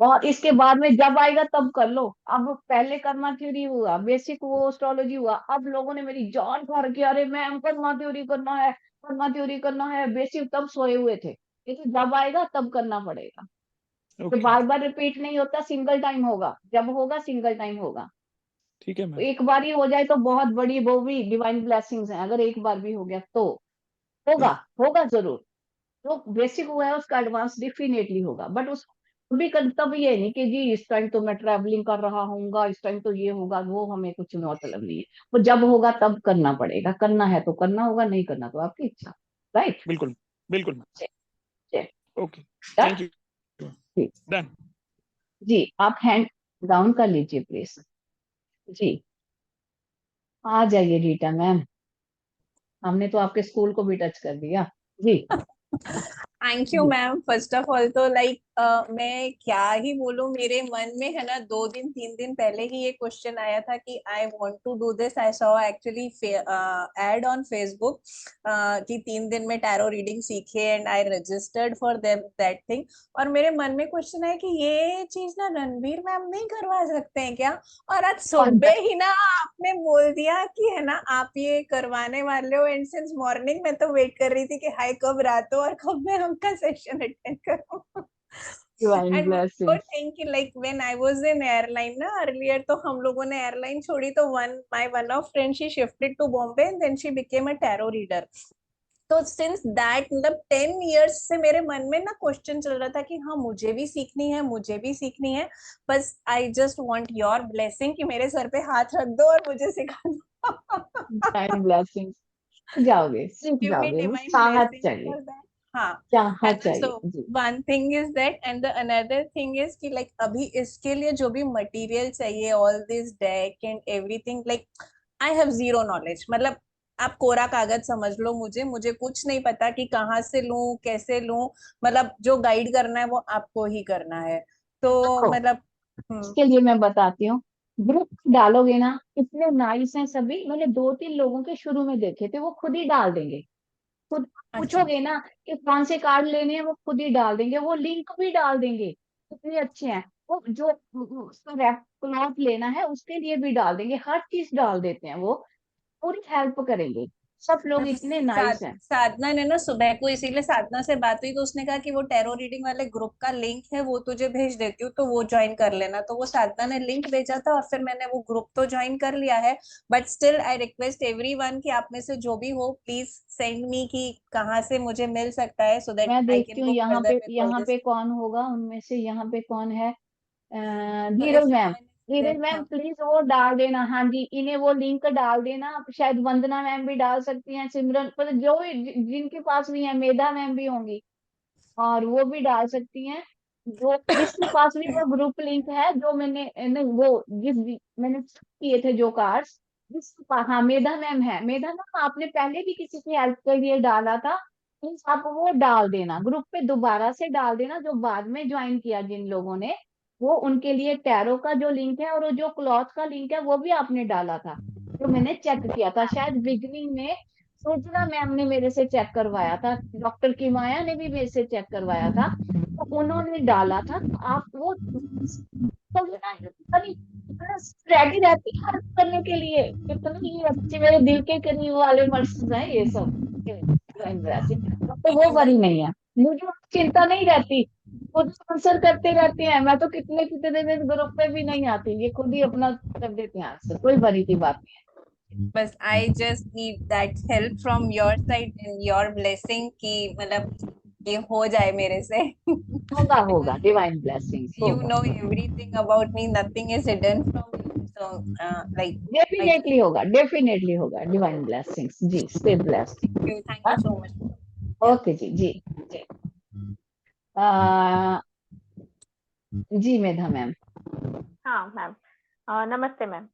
बहुत, इसके बाद में जब आएगा तब कर लो। अब पहले कर्मा थ्योरी हुआ, बेसिक वो एस्ट्रोलॉजी हुआ, अब लोगों ने मेरी जान खा रखी है, अरे मैम कर्मा थ्योरी करना है, कर्मा थ्योरी करना है, बेसिक तब सोए हुए थे, लेकिन जब आएगा तब करना पड़ेगा। तो ओके बार बार रिपीट नहीं होता, सिंगल टाइम होगा, जब होगा सिंगल टाइम होगा। ठीक है मैम। एक बार ही हो जाए तो बहुत बड़ी, वो भी डिवाइन ब्लेसिंग्स हैं, अगर एक बार भी हो गया तो होगा, होगा जरूर। जो बेसिक हुआ है उसका एडवांस डेफिनेटली होगा, बट उस भी तब ये नहीं कि जी इस टाइम तो मैं ट्रैवलिंग कर रहा हूँ, इस टाइम तो ये होगा, वो हमें कुछ मतलब नहीं है। वो जब होगा तब करना पड़ेगा, करना है तो करना होगा, नहीं करना तो आपकी इच्छा। राइट। बिल्कुल बिल्कुल ma'am. Okay done. Thank you. ठीक। डन। जी आप हैंड डाउन कर लीजिए प्लीज। जी आ जाइए रीटा मैम, हमने तो आपके स्कूल को भी टच कर दिया। जी। थैंक यू जी मैम। फर्स्ट ऑफ ऑल तो मैं क्या ही बोलूं, मेरे मन में है ना 2 दिन 3 दिन पहले ही ये क्वेश्चन आया था कि I want to do this. I saw actually ad on Facebook कि 3 दिन में टैरो रीडिंग सीखे, and I registered for that thing. और मेरे मन में क्वेश्चन है कि ये चीज ना रणवीर मैम नहीं करवा सकते हैं क्या? और आज सुबह ही ना आपने बोल दिया कि है ना आप ये करवाने वाले हो, एंड सिंस मॉर्निंग मैं तो वेट कर रही थी कि हाय कब रात हो और कब मैं उनका सेशन अटेंड करूं। Divine and one more blessings. Thing कि like when I was in airline ना अर्लियर, तो हम लोगों ने एयरलाइन छोड़ी तो one of friend she shifted to Bombay and then she became a tarot reader. तो सिंस दैट मतलब 10 years से मेरे मन में ना क्वेश्चन चल रहा था कि हाँ मुझे भी सीखनी है, मुझे भी सीखनी है। बस I just want your blessing कि मेरे सर पे हाथ रख दो और मुझे सिखा दो। डिवाइन ब्लेसिंग्स, जाओगे सीख गिव मी जाओगे, बस डिवाइन चाहत ब्लेसिंग चाहिए। For that. हाँ है चाहत ना। सो चाहिए जी। One thing is that, and the another thing is कि लाइक अभी इसके लिए जो भी मटेरियल चाहिए, all this deck and everything, like I have zero knowledge. मतलब आप कोरा कागज समझ लो मुझे, मुझे कुछ नहीं पता कि कहाँ से लूं, कैसे लूं। मतलब जो गाइड करना है वो आपको ही करना है। तो देखो मतलब इसके लिए मैं बताती हूँ, ग्रुप डालोगे ना, इतने नाइस हैं सभी, मैंने 2-3 लोगों के शुरू में देखे थे, वो खुद ही डाल देंगे। खुद अच्छा पूछोगे ना कि कौन से कार्ड लेने हैं, वो खुद ही डाल देंगे, वो लिंक भी डाल देंगे, इतने अच्छे हैं वो। जो उसका क्लॉथ लेना है उसके लिए भी डाल देंगे, हर चीज डाल देते हैं वो, पूरी हेल्प करेंगे। सब लोग इतने नाइस हैं। साधना ने ना सुबह को, इसीलिए साधना से बात हुई तो उसने कहा कि वो टैरो रीडिंग वाले ग्रुप का लिंक है वो तुझे भेज देती हूँ, तो वो ज्वाइन कर लेना। तो वो साधना ने लिंक भेजा था और फिर मैंने वो ग्रुप तो ज्वाइन कर लिया है। But still I request everyone कि आप में से जो भी हो प्लीज सेंड मी कि कहाँ से मुझे मिल सकता है, सो दैट मैं आई देखती कैन हूँ गो फर्दर विद ऑल यहाँ दिस। पे कौन होगा उनमें से, यहाँ पे कौन है, तो Dheeraj if ma'am. Anyone is Dheeraj there. Ma'am हाँ प्लीज वो डाल देना, हाँ जी इन्हें वो लिंक डाल देना। शायद वंदना मैम भी डाल सकती हैं, सिमरन, पर जो जिनके पास भी है, मेधा मैम भी होंगी और वो भी डाल सकती हैं। जो जिसके पास भी वो ग्रुप लिंक है, जो मैंने नहीं वो मैंने किए थे जो कार्ड्स, हाँ मेधा मैम है, मेधा मैम आपने पहले भी किसी की हेल्प के लिए डाला था, प्लीज आप वो डाल देना, ग्रुप पे दोबारा से डाल देना, जो बाद में ज्वाइन किया जिन लोगों ने, वो उनके लिए टैरो का जो लिंक है और वो जो क्लॉथ का लिंक है वो भी आपने डाला था, जो मैंने चेक किया था शायद बिगनिंग में। सुजना मैम ने मेरे से चेक करवाया था, डॉक्टर की माया ने भी मेरे से चेक करवाया था, तो उन्होंने डाला था, तो आप वो तो रेडी रहती है हेल्प करने के लिए। कितने ये अच्छे मेरे दिल के करीब वाले पर्सन हैं ये सब, तो वो इवन बड़ी नहीं है, मुझे चिंता नहीं रहती, खुद आंसर करते रहते हैं। मैं तो कितने कितने दिन ग्रुप में भी नहीं आती, ये खुद ही अपना कर देते हैं आंसर, कोई बड़ी की बात नहीं बस I just need that help from your side and your blessing कि मतलब ये हो जाए मेरे से। है। होगा होगा, बिकॉज डिवाइन ब्लेसिंग्स you होगा। know everything about me, nothing is hidden from you, so like I just definitely होगा, डेफिनेटली होगा, डिवाइन ब्लेसिंग्स जी, stay blessed. thank you so much। Yeah, okay जी जी जी। आ, जी मेधा मैम। हाँ मैम, नमस्ते मैम।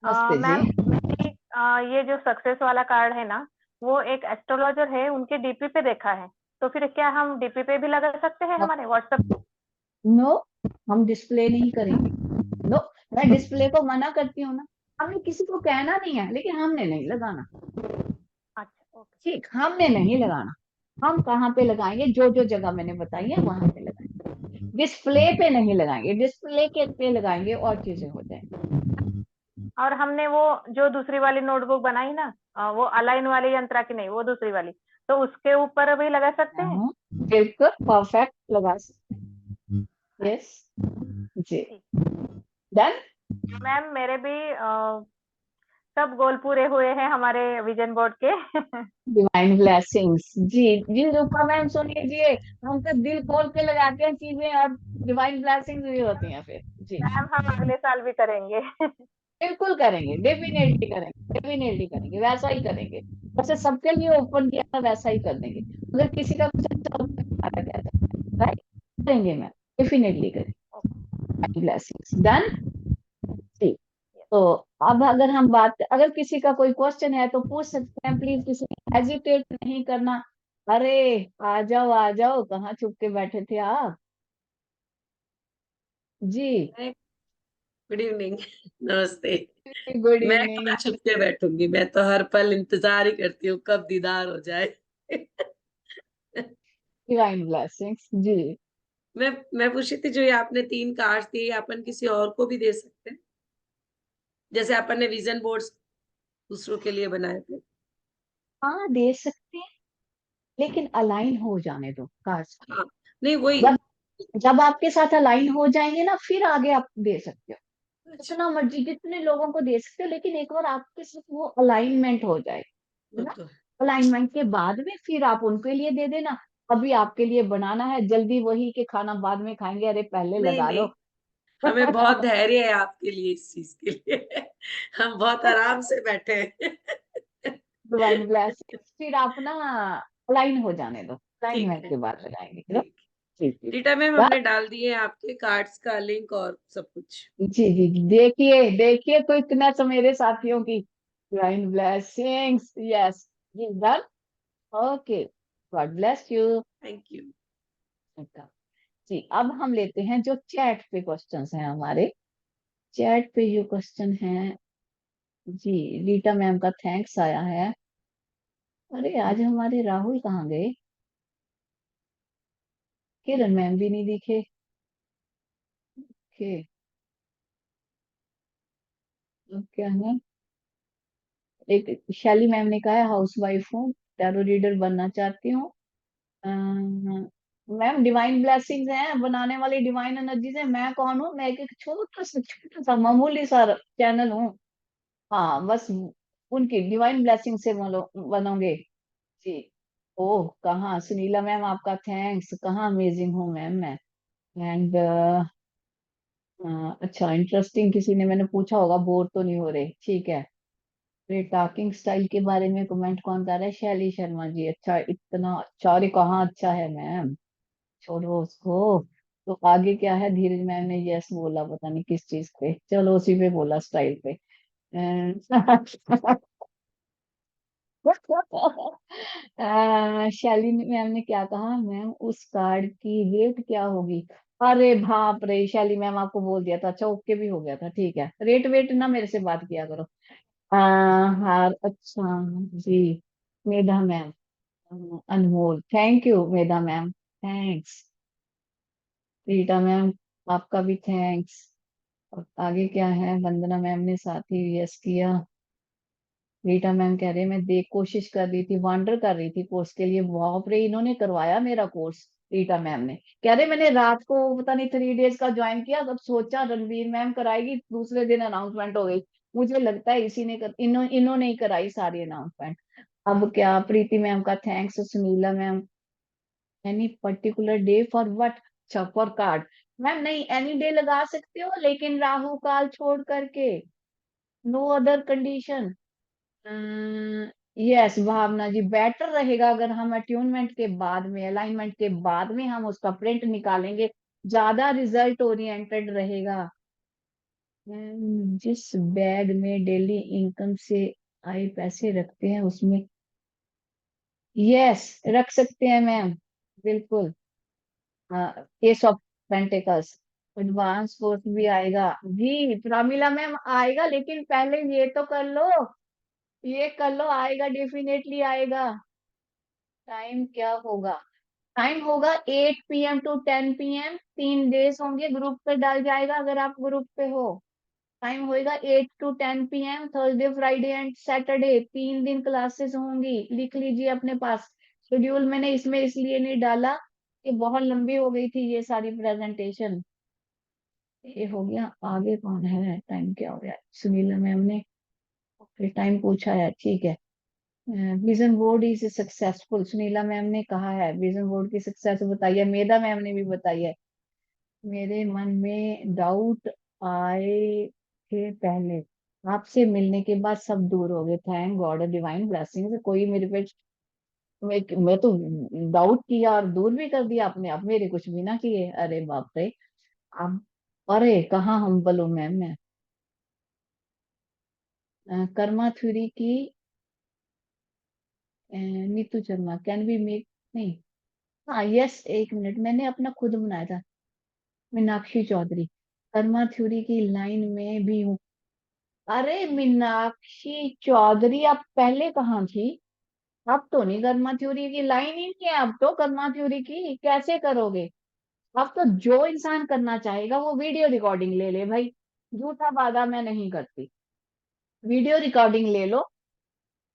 नमस्ते जी। मैम ये जो सक्सेस वाला कार्ड है ना, वो एक एस्ट्रोलॉजर है, उनके डीपी पे देखा है, तो फिर क्या हम डीपी पे भी लगा सकते हैं हमारे व्हाट्सएप? नो, हम डिस्प्ले नहीं करेंगे। नो, मैं डिस्प्ले को मना करती हूँ ना। हमने किसी को कहना नहीं है, लेकिन हमने नहीं लगाना। अच्छा, ओके। ठीक, हमने नहीं लगाना। हम कहाँ पे लगाएंगे? जो जो जगह मैंने बताई है वहां पे लगाएंगे। डिस्प्ले पे नहीं लगाएंगे। डिस्प्ले के पे लगाएंगे और चीजें हो जाएंगी। और हमने वो जो दूसरी वाली नोटबुक बनाई ना, वो अलाइन वाली यंत्रा की नहीं, वो दूसरी वाली, तो उसके ऊपर भी लगा सकते हैं? हाँ, बिल्कुल परफेक्ट लगा सकते। यस जी। ठीक। डन। मैम मेरे भी सब गोल पूरे हुए हैं हमारे विजन बोर्ड के। डिवाइन ब्लेसिंग्स जी। जी रूपा मैम सुनिए जी, हम तो दिल खोल के लगाते हैं चीजें और डिवाइन ब्लेसिंग्स भी होती हैं फिर जी। मैम हम अगले साल भी करेंगे। बिल्कुल करेंगे, डेफिनेटली करेंगे, डेफिनेटली करेंगे, वैसा ही करेंगे। वैसे सबके लिए ओपन किया था, वैसा ही कर देंगे। अगर किसी का कुछ अच्छा होता है, हमारा क्या जाता है, राइट? करेंगे मैम, डेफिनेटली करेंगे। ब्लेसिंग्स डन जी। तो अब अगर हम बात, अगर किसी का कोई क्वेश्चन है तो पूछ सकते हैं, प्लीज किसी ने हेजिटेट नहीं करना। अरे आ जाओ, कहाँ छुप के बैठे थे आप? जी। Good evening. नमस्ते। गुड मैं इवनिंग। कहाँ छुप के बैठूंगी, मैं तो हर पल इंतजार ही करती हूँ कब दीदार हो जाए। डिवाइन ब्लेसिंग्स जी। मैं पूछ रही थी, जो ये आपने 3 कार्ड्स दिए, ये अपन किसी और को भी दे सकते हैं? जैसे अपन ने विजन बोर्ड्स दूसरों के लिए बनाए थे। हाँ दे सकते हैं, लेकिन अलाइन हो जाने दो कार्ड्स को। हाँ, नहीं वही। जब जब आपके साथ अलाइन हो जाएंगे ना, फिर आगे आप दे सकते हो। अच्छा, जितना मर्जी, जितने लोगों को दे सकते हो, लेकिन एक बार आपके साथ वो अलाइनमेंट हो जाए, है वो ना? तो है। अलाइनमेंट के बाद में फिर आप उनके लिए दे देना। अभी आपके लिए बनाना है, जल्दी वही के खाना बाद में खाएंगे, अरे पहले नहीं लगा नहीं, लो। हमें बहुत धैर्य है आपके लिए, इस चीज के लिए। हम बहुत आराम से बैठे हैं। डिवाइन ब्लेसिंग, फिर आप ना अलाइन हो जाने दो, ठीक अलाइनमेंट है, के बाद लगाएंगे, है ना? ठीक। जी जी। रीटा मैम, हमने डाल दिए हैं आपके कार्ड्स का लिंक और सब कुछ। जी जी जी, देखिए देखिए तो इतना तो मेरे साथियों की डिवाइन ब्लेसिंग्स। यस जी, done. Okay, God bless you. Thank you. जी, अब हम लेते हैं जो चैट पे क्वेश्चंस हैं हमारे। चैट पे जो क्वेश्चन है जी, रीटा मैम का थैंक्स आया है। अरे आज हमारे राहुल कहाँ गए? किरण मैम भी नहीं दिखे। ओके, अब क्या है? एक शैली मैम ने कहा है हाउस वाइफ हूँ, टैरो रीडर बनना चाहती हूँ। मैम डिवाइन ब्लेसिंग्स हैं, बनाने वाली डिवाइन एनर्जीज है। मैं कौन हूँ? मैं एक छोटा सा मामूली सा चैनल हूँ। हाँ बस, उनकी डिवाइन ब्लेसिंग से बनोगे जी। ओह कहाँ सुनीला मैम, आपका थैंक्स। कहाँ अमेजिंग हूँ मैम मैं। एंड अच्छा इंटरेस्टिंग, किसी ने मैंने पूछा होगा, बोर तो नहीं हो रहे? ठीक है। मेरे टॉकिंग स्टाइल के बारे में कमेंट कौन कर रहा है? शैली शर्मा जी। अच्छा, इतना अच्छा? अरे कहाँ अच्छा है मैम, छोड़ो उसको। तो आगे क्या है? धीरज मैम ने यस बोला, पता नहीं किस चीज पे, चलो उसी पे बोला, स्टाइल पे। शैली मैम ने क्या कहा? मैम उस कार्ड की रेट क्या होगी? अरे बाप रे, शैली मैम आपको बोल दिया था। अच्छा ओके भी हो गया था, ठीक है। रेट वेट ना मेरे से बात किया करो। हाँ अच्छा जी। Medha ma'am, Anmol, thank you Medha ma'am, thanks. Rita ma'am, आपका भी थैंक्स। और आगे क्या है? वंदना मैम ने साथ ही यस किया। रीटा मैम कह रहे मैं देख कोशिश कर रही थी, वांडर कर रही थी कोर्स के लिए। बाप रे, इन्होंने करवाया मेरा कोर्स। रीटा मैम ने कह रहे मैंने रात को पता नहीं 3 डेज का ज्वाइन किया, तब सोचा रणवीर मैम कराएगी, दूसरे दिन अनाउंसमेंट हो गई। मुझे लगता है इसी ने इन्होंने ही कराई सारी अनाउंसमेंट। अब क्या? प्रीति मैम का thanks. Sunila ma'am, any particular day for what? अच्छा फॉर कार्ड। मैम नहीं, एनी डे लगा सकते हो, लेकिन राहु काल छोड़ करके, नो अदर कंडीशन। यस भावना जी, बेटर रहेगा अगर हम अट्यूनमेंट के बाद में, अलाइनमेंट के बाद में हम उसका प्रिंट निकालेंगे, ज्यादा रिजल्ट ओरिएंटेड रहेगा। जिस बैग में डेली इनकम से आए पैसे रखते हैं उसमें, यस रख सकते हैं मैम, बिल्कुल। Case of pentacles, advance course भी आएगा जी प्रामिला मैम, आएगा, लेकिन पहले ये तो कर लो, ये कर लो, आएगा, डेफिनेटली आएगा। टाइम क्या होगा? टाइम होगा 8 PM to 10 PM, 3 डेज होंगे, ग्रुप पे डाल जाएगा अगर आप ग्रुप पे हो। टाइम होएगा 8 to 10 PM, Thursday Friday and Saturday, 3 दिन क्लासेस होंगी, लिख लीजिए अपने पास। शेड्यूल मैंने इसमें इसलिए नहीं डाला कि बहुत लंबी हो गई थी ये सारी प्रेजेंटेशन। ये हो गया, आगे कौन है? टाइम क्या हो गया? सुनीला मैम ने टाइम पूछा है, ठीक है। Vision board is successful, Sunila ma'am ने कहा है विजन बोर्ड की सक्सेस बताई है, मेधा मैम ने भी बताई है। मेरे मन में डाउट आए थे पहले, आपसे मिलने के बाद सब दूर हो गए, थैंक गॉड, डिवाइन ब्लेसिंग। कोई मेरे पे, मैं तो डाउट किया और दूर भी कर दिया आपने, आप मेरे कुछ भी ना किए, अरे बाप रे। आप, अरे कहाँ हम्बल हूँ मैम मैं। कर्मा थ्योरी की Neetu Sharma, can be make, नहीं, हाँ यस, 1 मिनट, मैंने अपना खुद बनाया था, मीनाक्षी चौधरी, कर्मा थ्योरी की लाइन में भी हूँ। अरे मीनाक्षी चौधरी, आप पहले कहाँ थी? अब तो नहीं, कर्मा थ्योरी की लाइन ही नहीं है अब तो, कर्मा थ्योरी की कैसे करोगे? अब तो जो इंसान करना चाहेगा वो वीडियो रिकॉर्डिंग ले ले भाई, झूठा वादा मैं नहीं करती। वीडियो रिकॉर्डिंग ले लो,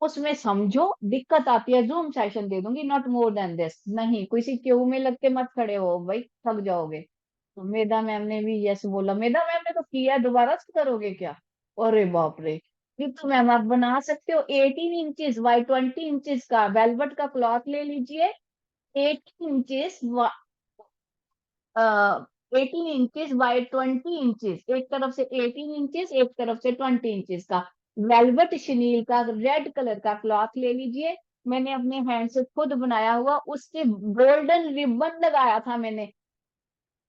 उसमें समझो, दिक्कत आती है जूम सेशन दे दूंगी, नॉट मोर देन दिस, नहीं किसी क्यू में लग के मत खड़े हो भाई, थक जाओगे। तो मेधा मैम ने भी यस बोला, मेधा मैम ने तो किया, दोबारा से करोगे क्या? अरे बाप रे। ये तो मैम आप बना सकते हो, 18 इंचेस बाई 20 इंचेस का वेलवेट का क्लॉथ ले लीजिए, 18 इंचेस, 18 इंचेस बाय 20 इंचेस, एक तरफ से 18 इंचेस, एक तरफ से 20 इंचेस का वेलवेट शनील का रेड कलर का क्लॉथ ले लीजिए। मैंने अपने हैंड से खुद बनाया हुआ, उससे गोल्डन रिबन लगाया था मैंने,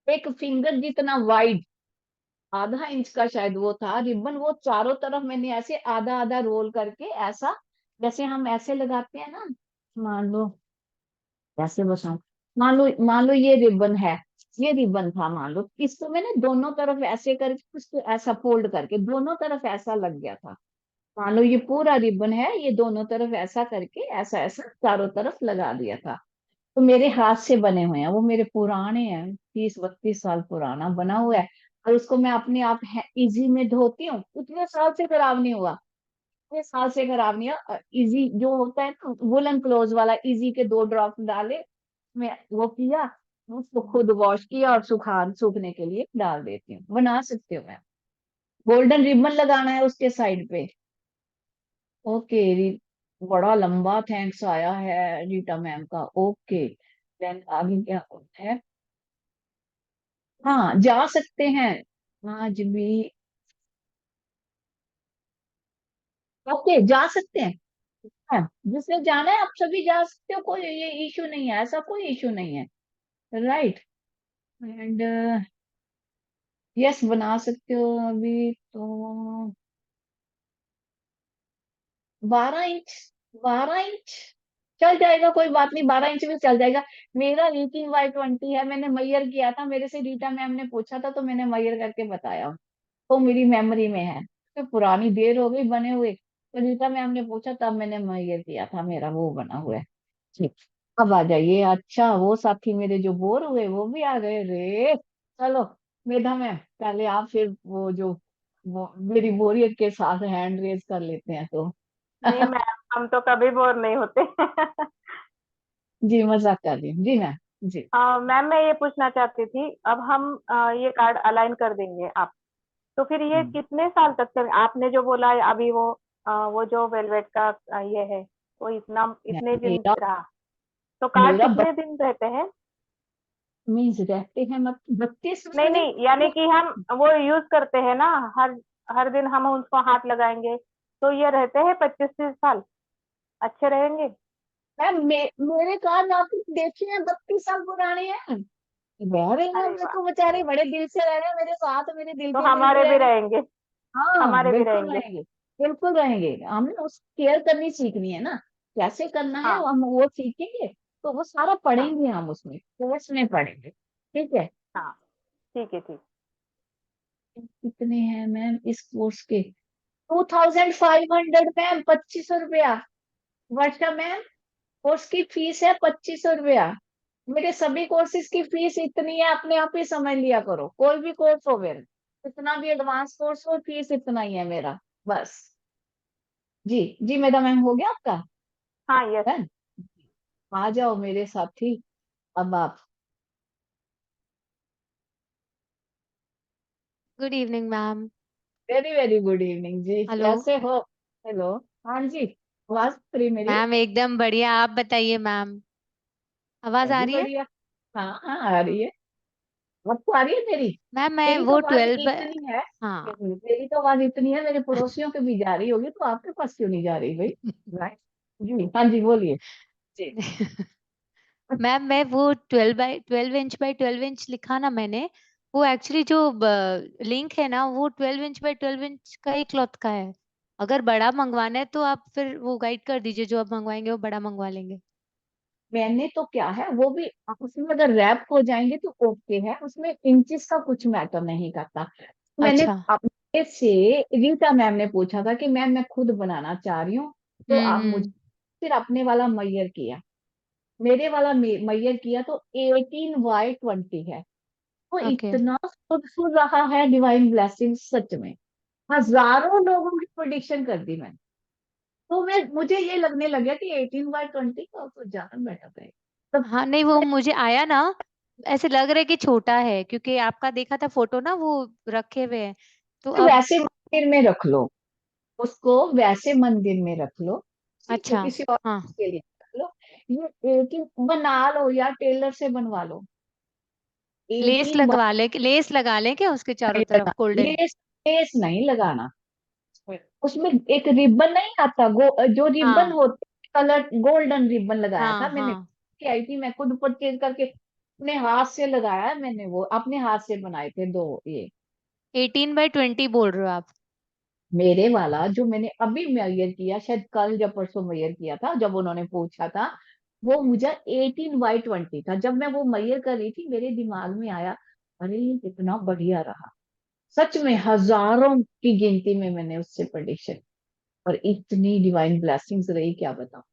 एक फिंगर जितना वाइड, ½ इंच का शायद वो था रिबन, वो चारों तरफ मैंने ऐसे आधा आधा रोल करके, ऐसा जैसे हम ऐसे लगाते हैं ना, मान लो, कैसे बताऊं, मान लो ये रिबन है, ये रिबन था मान लो, इसको मैंने दोनों तरफ ऐसे करके, इसको ऐसा फोल्ड करके दोनों तरफ ऐसा लग गया था। मान लो ये पूरा रिबन है, ये दोनों तरफ ऐसा करके ऐसा ऐसा चारों तरफ लगा दिया था। तो मेरे हाथ से बने हुए हैं वो, मेरे पुराने हैं, 30-32 साल पुराना बना हुआ है। और उसको मैं अपने आप इजी में धोती हूँ, उतने साल से खराब नहीं हुआ, इतने साल से खराब नहीं हुआ। इजी जो होता है ना वुलन क्लोज वाला, इजी के 2 ड्रॉप डाले, मैं वो किया, उसको खुद वॉश किया और सूखने के लिए डाल देती हूँ, बना सकते हो मैम। गोल्डन रिबन लगाना है उसके साइड पे। ओके, बड़ा लंबा थैंक्स आया है रीटा मैम का, ओके। देन आगे क्या है? हाँ जा सकते हैं आज भी, ओके जा सकते हैं। हाँ, जिसने जाना है आप सभी जा सकते हो, कोई ये इशू नहीं है, ऐसा कोई इशू नहीं है, राइट। एंड यस बना सकते हो अभी तो, 12 इंच, 12 इंच चल जाएगा, कोई बात नहीं, 12 इंच में चल जाएगा। मेरा 18 बाई 20 है, मैंने मैयर किया था, मेरे से रीटा मैम ने पूछा था तो मैंने मैयर करके बताया, तो मेरी मेमोरी में है, तो पुरानी देर हो गई बने हुए, तो रीटा मैम ने पूछा तब मैंने मैयर किया था, मेरा वो बना हुआ है। ठीक, अब आ जाइए, अच्छा वो साथी मेरे जो बोर हुए वो भी आ गए रे। चलो मेधा मैम पहले आप, फिर वो जो वो मेरी बोरियत के साथ हैंड रेज कर लेते हैं तो। नहीं मैम, हम तो कभी बोर नहीं होते। जी मजाक कर रही हूँ जी मैम, जी। मैम मैं ये पूछना चाहती थी, अब हम ये कार्ड अलाइन कर देंगे आप, तो फिर ये कितने साल तक चल, आपने जो बोला है अभी वो जो वेलवेट का ये है, वो इतने दिन मेरा रहा, तो कार्ड मेरा कितने दिन रहते हैं? मीन्स रहते हैं मतलब 32 नहीं दिन। नहीं, यानी कि हम वो यूज करते हैं ना, हर हर दिन हम उसको हाथ लगाएंगे, तो ये रहते हैं 25-30 साल, अच्छे रहेंगे? मैम मेरे कार्ड आप देखे हैं 32 साल पुराने हैं। रह रहे हैं, अरे मेरे वाह, को बेचारे बड़े दिल से रह रहे हैं मेरे साथ, मेरे दिल तो के करीब हमारे रह भी रहे हैं। रहेंगे, हाँ हमारे भी बिल्कुल रहेंगे। रहेंगे, बिल्कुल रहेंगे। हमने उस केयर करनी सीखनी है ना, कैसे करना है हाँ हम वो सीखेंगे, तो वो सारा हाँ पढ़ेंगे हम, उसमें कोर्स में पढ़ेंगे, ठीक है। हाँ, ठीक है ठीक। कितने हैं मैम इस कोर्स के? 2500 मैम, 2500 रुपया। वर्षा मैम, कोर्स की फीस है 2500 रुपया। मेरे सभी कोर्सेज की फीस इतनी है, अपने आप ही समझ लिया करो, कोई भी कोर्स हो मेरा, इतना भी एडवांस कोर्स हो, फीस इतना ही है मेरा, बस। जी जी मैडम, मैम हो गया आपका? हाँ यस। है? आ जाओ मेरे साथी, अब आप। Good evening ma'am. Very very good evening जी, हेलो कैसे हो? हेलो। हाँ जी, आवाज फ्री मेरी? मैम, एकदम बढ़िया। आप बताइए मैम, आवाज मैं आ भी रही है? बढ़िया। हाँ हाँ आ रही है, आपको आ रही है मेरी? मैम मैं मेरी तो वो आवाज 12 इतनी है, हाँ। मेरी तो आवाज इतनी है, मेरे पड़ोसियों के भी जा रही होगी, तो आपके पास क्यों नहीं जा रही भाई? राइट। जी हाँ जी, बोलिए। जी। मैम मैं वो 12 इंच बाय 12 इंच लिखा ना मैंने, वो एक्चुअली जो लिंक है ना, वो 12 इंच बाय 12 इंच का ही क्लॉथ का है। अगर बड़ा मंगवाना है तो आप फिर वो गाइड कर दीजिए, जो आप मंगवाएंगे वो बड़ा मंगवा लेंगे। मैंने तो क्या है, वो भी आप उसमें अगर रैप हो जाएंगे तो ओके है, उसमें इंचेस का कुछ मैटर नहीं करता। मैंने अच्छा। अपने से, रीता मैम ने पूछा था कि मैम मैं खुद बनाना चाह रही हूँ, तो आप मुझे, हम्म। फिर अपने वाला मैयर किया, मेरे वाला मैयर किया, तो 18x20 है। वो ओके। इतना फ्रूटफुल रहा है, डिवाइन ब्लेसिंग सच में, हजारों लोगों की प्रोडिक्शन कर दी मैंने। तो मैं, मुझे ये लगने लग गया कि 18x20 का तो ज्यादा बेटर है। तो हाँ नहीं, वो मुझे आया ना, ऐसे लग रहा है कि छोटा है, क्योंकि आपका देखा था फोटो ना, वो रखे हुए हैं तो अब। वैसे मंदिर में रख लो, उसको वैसे मंदिर में रख लो, ठीक है, अच्छा। किसी और हाँ, चीज के लिए रख लो। ये 18 बना लो या टेलर से बनवा लो। लेस 18 लगवा ले, लेस लगा लें क्या उसके चारों नहीं तरफ लगा, गोल्डन? लेस, लेस नहीं लगाना। उसमें एक रिबन नहीं आता, जो रिबन हाँ होते, कलर गोल्डन रिबन लगाया था हाँ मैंने, हाँ। आई थी मैं खुद परचेज करके, अपने हाथ से लगाया है मैंने, वो अपने हाथ से बनाए थे दो ये। 18x20 बोल रहे हो आप? मेरे वाला जो मैंने अभी मेजर किया, शायद कल या परसों मेजर किया था, जब उन्होंने पूछा था, वो मुझे 18x20 था। जब मैं वो मेजर कर रही थी, मेरे दिमाग में आया, अरे ये कितना बढ़िया रहा, सच में हजारों की गिनती में मैंने उससे प्रेडिक्शन, और इतनी डिवाइन ब्लेसिंग्स रही, क्या बताऊं।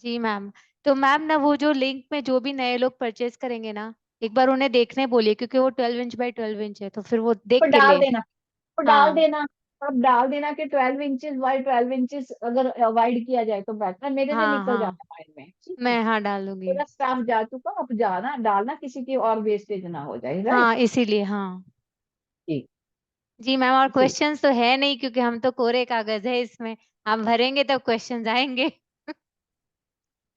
जी मैम। तो मैम ना, वो जो लिंक में जो भी नए लोग परचेज करेंगे ना, एक बार उन्हें देखने बोलिए, क्योंकि वो 12 इंच बाय 12 इंच है, तो फिर वो तो देख के डाल ले। देना, तो डाल हाँ देना, अब डाल देना कि 12 इंचेस बाय 12 इंचेस अगर अवॉइड किया जाए तो बेटर है, मेरे से हाँ निकल हाँ, जाता माइंड में, ठीक है। मैं हाँ डाल लूंगी। पूरा स्टाफ जा चुका, अब जाना डालना, किसी की और वेस्टेज ना हो जाए, राइट। हाँ इसीलिए हाँ। ठीक। जी मैम, और ठीक, क्वेश्चंस तो है नहीं, क्योंकि हम तो कोरे कागज है इसमें। आप भरेंगे तब क्वेश्चंस आएंगे।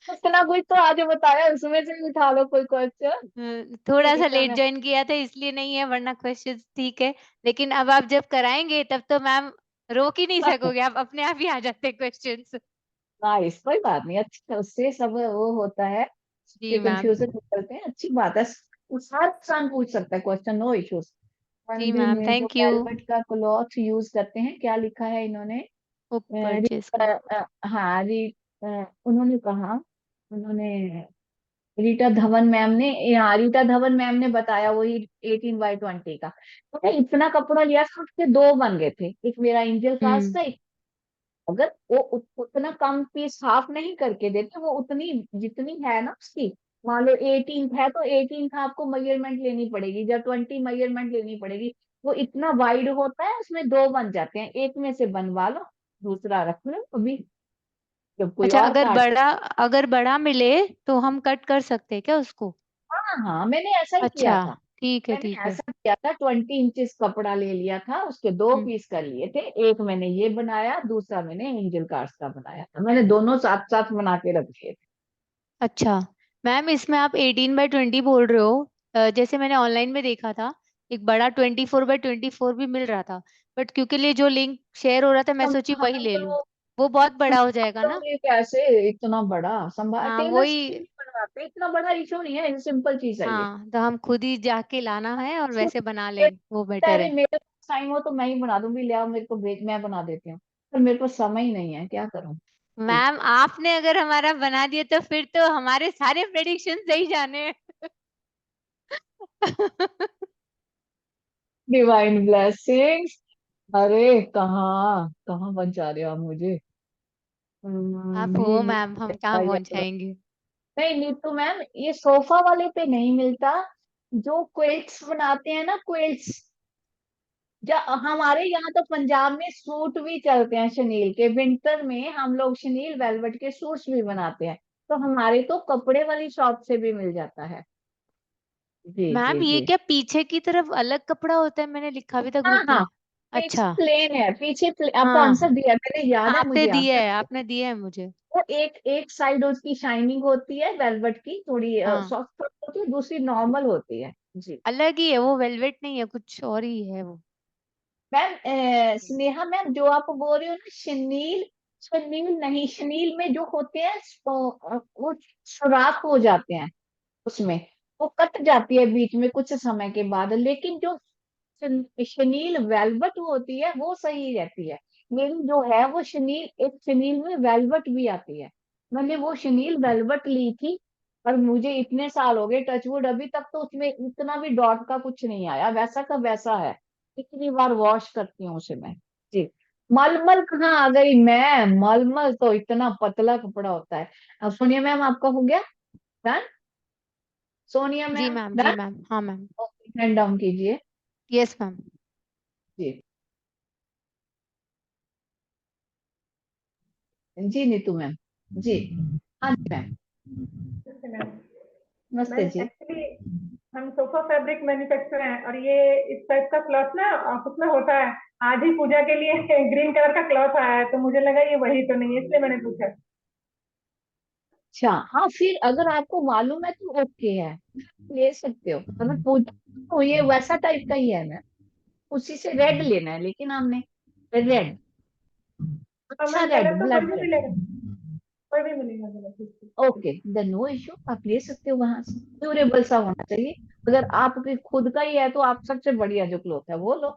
इतना कुछ तो आज बताया, उसमें से उठा लो कोई क्वेश्चन। थोड़ा सा रीता लेट मैम, ज्वाइन किया था इसलिए नहीं है, वरना क्वेश्चंस ठीक है। लेकिन अब आप जब कराएंगे तब तो मैम रोक ही नहीं सकोगे, आप अपने आप ही आ जाते हैं क्वेश्चंस। नाइस, कोई बात नहीं, अच्छा उससे सब वो होता है, जी ये मैम। कंफ्यूजन निकलते हैं, अच्छी बात है। हर इंसान पूछ सकता है क्वेश्चन, नो इश्यूज। जी मंदिर मैम, में जो थैंक यू। वेलवेट का क्लॉथ यूज करते हैं, क्या लिखा है इन्होंने? वो री, परचेज कर। हाँ उन्होंने कहा, उन्होंने, रीटा धवन मैम ने, यहाँ रीटा धवन मैम ने बताया वही 18x20 का। तो मैं इतना कपड़ा लिया था, उसके दो बन गए थे, एक मेरा एंजल कास्ट हम्म। का, एक, अगर वो उतना कम पीस हाफ नहीं करके देते, वो उतनी जितनी है ना उसकी, मान लो 18 है तो 18 आपको मेजरमेंट लेनी पड़ेगी, या 20 मेजरमेंट लेनी पड़ेगी। वो इतना वाइड होता है, उसमें दो बन जाते हैं, एक में से बनवा लो, दूसरा रख लो अभी, जब कोई अच्छा, और काट। अगर बड़ा मिले तो हम कट कर सकते हैं क्या उसको? हाँ हाँ, मैंने ऐसा ही किया अच्छा, था, ठीक है मैंने ठीक है। ऐसा किया था, 20 इंचेस कपड़ा ले लिया था, उसके दो हम्म। पीस कर लिए थे, एक मैंने ये बनाया, दूसरा मैंने एंजल कार्ड्स का बनाया था, मैंने दोनों साथ साथ बना के रख लिए थे। अच्छा मैम, इसमें आप 18x20 बोल रहे हो, जैसे मैंने ऑनलाइन में देखा था, एक बड़ा 24x24 भी मिल रहा था, बट क्योंकि लिए जो लिंक शेयर हो रहा था, मैं सोची वही संभाल ले लूं। लो, वो बहुत बड़ा हो जाएगा संभाल ना? लो, ये कैसे इतना बड़ा संभाल, हाँ टेलर से वही। नहीं बनवाते इतना बड़ा इशू नहीं है, सिंपल चीज है ये। हाँ, तो हम खुद ही जाके लाना है और वैसे बना मेरे लें, वो बेटर है। मेरे पास टाइम हो तो मैं ही बना दूंगी, ले आओ मेरे को भेज, मैं बना देती हूँ, पर मेरे पास समय ही नहीं है, क्या करूँ। मैम आपने अगर हमारा बना दिया तो फिर तो हमारे सारे प्रेडिक्शन सही जाने हैं। Divine blessings. अरे कहाँ कहाँ बच जा रहे हो आप मुझे। आप हो ये मैम, हम कहाँ पहुंच जाएंगे। नहीं नीतू मैम, ये सोफा वाले पे नहीं मिलता। जो क्विल्ट्स बनाते हैं ना, क्विल्ट्स, हमारे यहाँ तो पंजाब में सूट भी चलते हैं शनील के, विंटर में हम लोग शनील वेलवेट के सूट्स भी बनाते हैं, तो हमारे तो कपड़े वाली शॉप से भी मिल जाता है। जी जी मैम ये जी। क्या पीछे की तरफ अलग कपड़ा होता है, मैंने लिखा भी था हाँ ग्रुप हाँ, में। पीछे अच्छा। प्लेन है, पीछे आपको आंसर हाँ, दिया मैंने, याद है आपने मुझे दिया है, आपका। आपने दिया है मुझे। वो एक एक साइड उसकी शाइनिंग होती है वेलवेट की, थोड़ी हाँ, सॉफ्ट होती है, दूसरी नॉर्मल होती है। जी अलग ही है वो, वेलवेट नहीं है, कुछ और ही है वो। मैम, स्नेहा मैम, जो आप बोल रहे हो ना शनील, शनील नहीं, शनील में जो होते हैं वो सुराख हो जाते हैं उसमें, वो कट जाती है बीच में कुछ समय के बाद, लेकिन जो शनील वेलवेट होती है वो सही रहती है। मेरी जो है वो शनील, एक शनील में वेलवेट भी आती है, मैंने वो शनील वेलवेट ली थी, और मुझे इतने साल हो गए टचवुड, अभी तक तो उसमें इतना भी डॉट का कुछ नहीं आया, वैसा का वैसा है। कितनी बार वॉश करती हूँ उसे मैं। जी। मलमल कहाँ आ गई मैं, मलमल तो इतना पतला कपड़ा होता है। अब सोनिया मैम आपका हो गया done, Sonia ji ma'am ma'am, जी डन। मैम, हाँ मैम। हैंड डाउन कीजिए। Yes ma'am. जी जी नीतू मैम। जी हाँ जी मैम। मैम नमस्ते मैम जी। एक्चुअली हम सोफा फैब्रिक मैन्युफैक्चर हैं, और ये इस टाइप का क्लॉथ ना ऑफिस में होता है। आज ही पूजा के लिए ग्रीन कलर का क्लॉथ आया है, तो मुझे लगा ये वही तो नहीं है, इसलिए मैंने पूछा। अच्छा हाँ, फिर अगर आपको मालूम है तो ओके है, ले सकते हो, अगर पूछ तो ये वैसा टाइप का ही है ना, उसी से रेड लेना है लेकिन हमने, रेड, और अच्छा मैम रेड, कलर तो कोई ब्लड भी रेड। मिलेगा, कोई भी मिलेगा कलर, ठीक है। ओके देन नो इश्यू, आप ले सकते हो वहां से, ड्यूरेबल सा होना चाहिए। अगर आपके खुद का ही है तो आप सबसे बढ़िया जो क्लोथ है वो लो।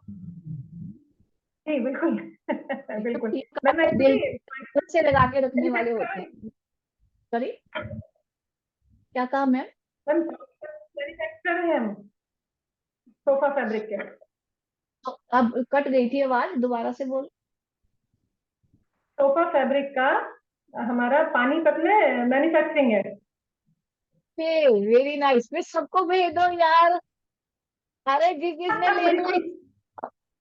जी बिल्कुल बिल्कुल। क्योंकि मैम काफी दिल एक्चुअली से लगा के रखने वाले होते हैं। सॉरी, क्या कहा मैम। मैम मैन्युफैक्चर है हम सोफा फैब्रिक के। तो अब कट गई थी आवाज, दोबारा से बोल। सोफा फैब्रिक का हमारा पानीपत में मैन्युफैक्चरिंग है। वेरी नाइस, फिर सबको भेज दो यार, अरे जिसने लेना है बिल्कुल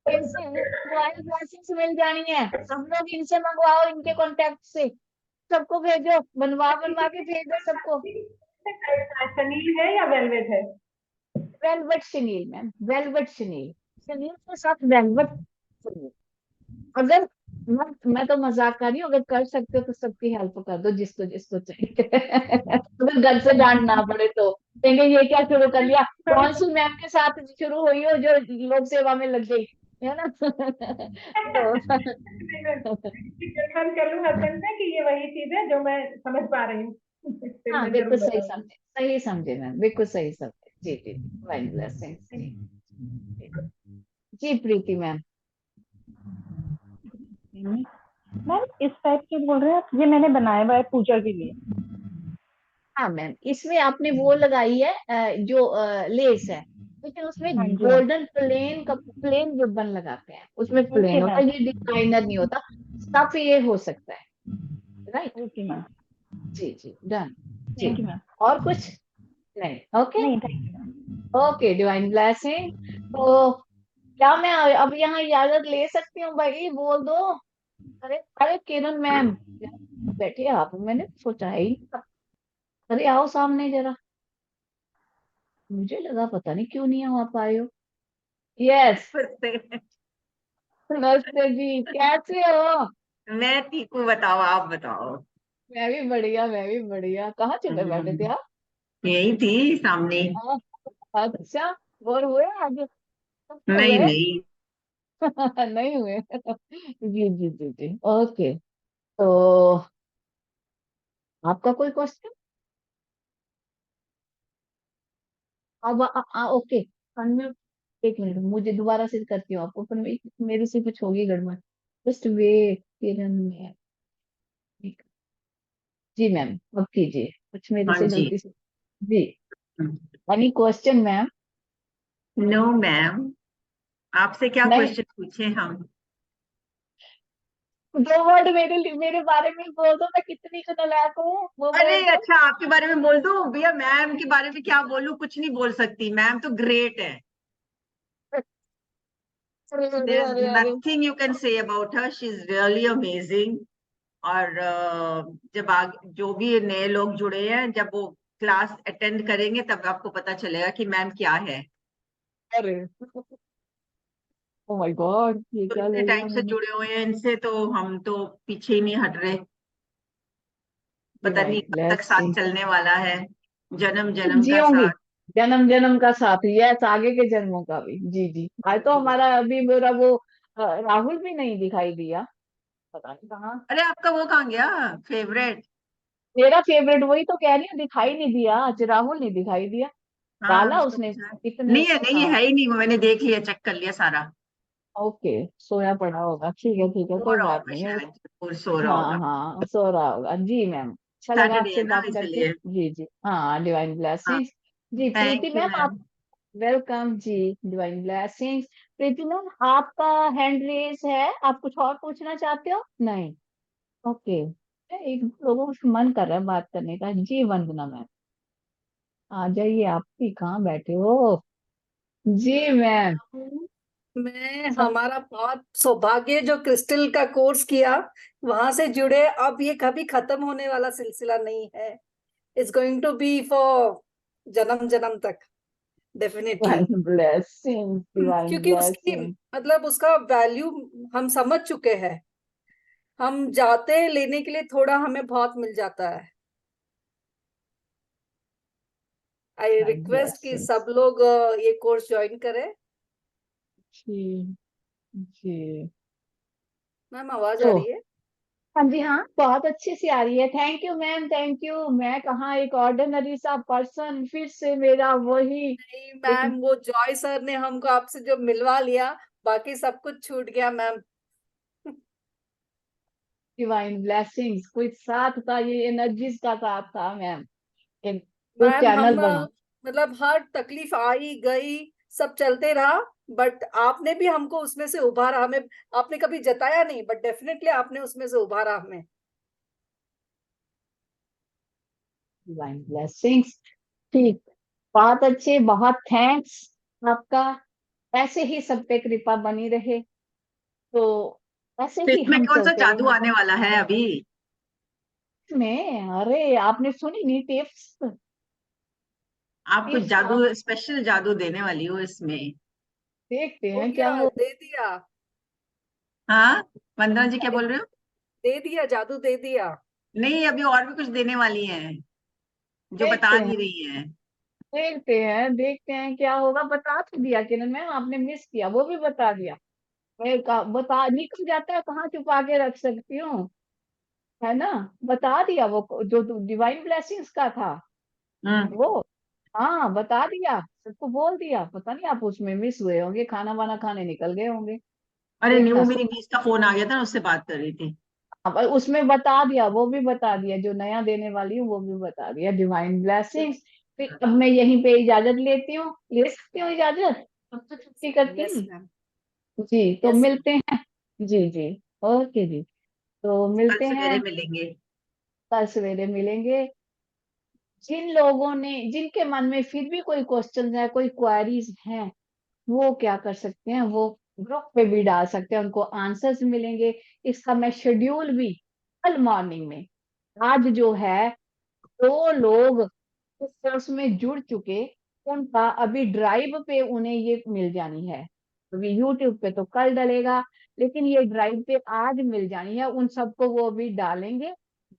इनसे मोबाइल क्लासेस मिल जानी है, सब लोग इनसे मंगवाओ, इनके कांटेक्ट से, सबको भेजो, बनवा बनवा के भेज दो सबको। शनील है या वेलवेट है? वेलवेट शनील मैम, वेलवेट शनील, शनील के साथ वेलवेट शनील। अगर मैं तो मजाक कर रही हूँ, अगर कर सकते हो तो सबकी हेल्प कर दो, जिसको जिसको चाहिए अगर घर से डांट ना पड़े तो, कहेंगे ये क्या शुरू कर लिया, कौन सी मैम के साथ शुरू हुई हो जो लोक सेवा में लग गई, है ना तो कंफर्म कर लूँ हस्बैंड से कि ये वही चीज है जो मैं समझ पा रही हूँ फिर हाँ मैं बिल्कुल जरूर सही बताऊंगी। समझे, सही समझे मैम, बिल्कुल सही समझे। जी जी, डिवाइन ब्लेसिंग जी। जी प्रीति मैम। मैम इस टाइप के बोल रहे हैं आप, ये मैंने बनाया हुआ है पूजा के लिए। हाँ मैम, इसमें आपने वो लगाई है जो लेस है, लेकिन उसमें हाँ जी मैम। गोल्डन प्लेन का, प्लेन रिबन लगाते हैं उसमें, ओके प्लेन होता मैम। है, ये डिजाइनर नहीं होता, सब ये हो सकता है। राइट। Okay ma'am. जी जी डन। जी। Thank you ma'am. और कुछ नहीं, ओके। नहीं thank you ma'am. Okay divine blessing. तो क्या मैं अब यहाँ इजाजत ले सकती हूँ भाई, बोल दो। अरे अरे किरण मैम, बैठे आप, मैंने सोचा ही नहीं था। अरे आओ सामने जरा, मुझे लगा पता नहीं क्यों नहीं आ पाए हो। यस, नमस्ते। नमस्ते जी, कैसे हो। मैं ठीक हूँ, बताओ, आप बताओ। मैं भी बढ़िया, मैं भी बढ़िया, कहाँ छुपे बैठे थे हम्म, आप। यही थी सामने। हाँ, अच्छा, बोर हुए आज, सब तो नहीं गए नहीं। नहीं हुए जी जी जी जी, ओके। तो आपका कोई क्वेश्चन। अब ओके, अनम्यूट। एक मिनट, मुझे दोबारा से करती हूँ आपको, पर मेरे से कुछ होगी गड़बड़। Just wait Kiran ma'am. जी मैम, अब कीजिए, कुछ मेरे हाँ से जी। गलती से। जी, any question ma'am? No ma'am, आपसे क्या नहीं, क्वेश्चन पूछे हम? 2 वर्ड मेरे बारे में बोल दो, मैं कितनी नालायक हूँ वो अरे बोल दो। अच्छा, आपके बारे में बोल दो भैया। मैम के बारे में क्या बोलूं, कुछ नहीं बोल सकती। मैम तो ग्रेट है। अरे अरे There's अरे अरे। nothing you can say about her. She's really amazing. और जब आगे जो भी नए लोग जुड़े हैं, जब वो क्लास अटेंड करेंगे तब आपको पता चलेगा कि मैम क्या है। अरे ओ माय गॉड, ये तो क्या इतने ले लिया टाइम से मैंने। जुड़े हुए हैं इनसे, तो हम तो पीछे ही नहीं हट रहे। पता डिवाइन नहीं कब तक साथ ब्लेसिंग। चलने वाला है। जन्म जन्म का जियोंगी, साथ। जन्म जन्म का साथ, यस, आगे के जन्मों का भी। जी जी, आज तो हमारा अभी मेरा वो राहुल भी नहीं दिखाई दिया, पता नहीं कहाँ। अरे आपका वो कहाँ गया, फेवरेट? मेरा फेवरेट, वही तो कह रही हूँ, दिखाई नहीं दिया आज, राहुल नहीं दिखाई दिया। हाँ डाला उसको उसने पूछा। इतने। नहीं है, नहीं हाँ, है ही नहीं, वो मैंने देख लिया, चेक कर लिया सारा। ओके, सोया पड़ा होगा, ठीक है, सो कोई रहा बात होगा नहीं है। शायद, और सो रहा हाँ होगा। हाँ, सो रहा होगा। जी मैम, अच्छा लगा सैटरडे आपसे है ना, बात करके। इसलिए। जी जी, हाँ, डिवाइन हाँ, ब्लेसिंग्स। जी प्रीति थैंक यू मैम, आप मैम। वेलकम जी। Divine blessings. प्रीति मैम, आपका हैंड रेस है, आप कुछ और पूछना चाहते हो? नहीं, ओके। एक लोगों को मन कर रहा है बात करने का। जी वंदना मैम, आ जाइए, आप भी कहाँ बैठे हो? जी मैम। मैं हमारा बहुत सौभाग्य जो क्रिस्टल का कोर्स किया वहां से जुड़े। अब ये कभी खत्म होने वाला सिलसिला नहीं है। It's going to be for जन्म जन्म तक, डेफिनेटली। डिवाइन ब्लेसिंग, डिवाइन क्योंकि उसकी ब्लेसिंग। मतलब उसका वैल्यू हम समझ चुके हैं। हम जाते लेने के लिए थोड़ा हमें बहुत मिल जाता है। आई डिवाइन रिक्वेस्ट कि ब्लेसिंग। सब लोग ये कोर्स ज्वाइन करें। जी जी। मैम आवाज आ तो रही है? हाँ जी, हाँ, बहुत अच्छी सी आ रही है। Thank you ma'am, thank you. मैं कहाँ एक ऑर्डिनरी सा पर्सन, फिर से मेरा वही नहीं एक मैम, वो जॉय सर ने हमको आपसे जो मिलवा लिया, बाकी सब कुछ छूट गया मैम। डिवाइन ब्लेसिंग्स, कोई साथ था, ये एनर्जीज का साथ था मैम, एक कोई मैम हम चैनल बना। मतलब हर तकलीफ आई गई, सब चलते रहा, बट आपने भी हमको उसमें से उभारा। हमें आपने कभी जताया नहीं, बट डेफिनेटली आपने उसमें से उभारा हमें। Divine blessings. ठीक, बहुत अच्छे, बहुत थैंक्स आपका। ऐसे ही सब पे कृपा बनी रहे, तो ऐसे तो ही इसमें हम कौन सा चलते जादू रहेंगे। आने वाला है अभी? में अरे, आपने सुनी नहीं टिप्स? आप कुछ टिप्स जादू, आप स्पेशल जादू देने वाली हो इसमें? देखते हो हैं क्या गया, हो। दे दिया। हाँ, वंदना जी क्या बोल रहे हो? दे दिया, जादू दे दिया। नहीं, अभी और भी कुछ देने वाली हैं जो बता देखते हैं, नहीं रही हैं। देखते हैं क्या होगा। बता तो दिया किरण मैम, आपने मिस किया, वो भी बता दिया। बता, निकल जाता है, कहाँ छुपा के रख सकती हूँ, है ना। बता दिया वो, जो डिवाइन ब्लेसिंग्स का था हम्म। वो। हाँ, बता दिया, सबको बोल दिया। पता नहीं, आप उसमें मिस हुए होंगे, खाना वाना खाने निकल गए होंगे। अरे नहीं, देखना वो मेरी नीस का फोन आ गया था, उससे बात कर रही थी। अब उसमें बता दिया, वो भी बता दिया, जो नया देने वाली हूँ वो भी बता दिया। Divine blessings. फिर अब मैं यहीं पे इजाजत लेती हूँ, ले सकती हूँ इजाजत, अब तो छुट्टी करती यस हूँ। मैम। जी, तो यस। मिलते हैं। जी जी, ओके जी, तो कल मिलते सवेरे हैं, मिलेंगे। कल सवेरे मिलेंगे। जिन लोगों ने, जिनके मन में फिर भी कोई क्वेश्चन है, कोई क्वेरीज हैं, वो क्या कर सकते हैं, वो ग्रुप पे भी डाल सकते हैं, उनको आंसर्स मिलेंगे। इसका मैं शेड्यूल भी कल मॉर्निंग में, आज जो है 2 लोग इस कोर्स में जुड़ चुके, उनका अभी ड्राइव पे उन्हें ये मिल जानी है। अभी यूट्यूब पे तो कल डलेगा, लेकिन ये ड्राइव पे आज मिल जानी है। उन सबको वो अभी डालेंगे,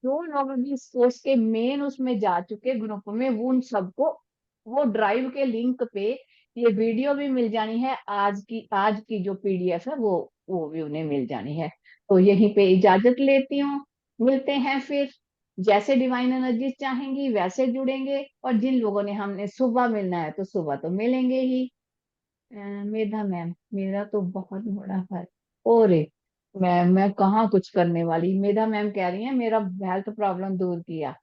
जो लोग अभी इस कोर्स के मेन उसमें जा चुके ग्रुप में, वो उन सबको वो ड्राइव के लिंक पे ये वीडियो भी मिल जानी है। आज की जो पीडीएफ है वो भी उन्हें मिल जानी है। तो यहीं पे इजाजत लेती हूँ, मिलते हैं फिर। जैसे डिवाइन एनर्जी चाहेंगी वैसे जुड़ेंगे, और जिन लोगों ने हमने सुबह मिलना है तो सुबह तो मिलेंगे ही। मेधा मैम, मेरा तो बहुत बड़ा है। और मैं कहाँ कुछ करने वाली, मेधा मैम कह रही हैं मेरा हेल्थ प्रॉब्लम दूर किया।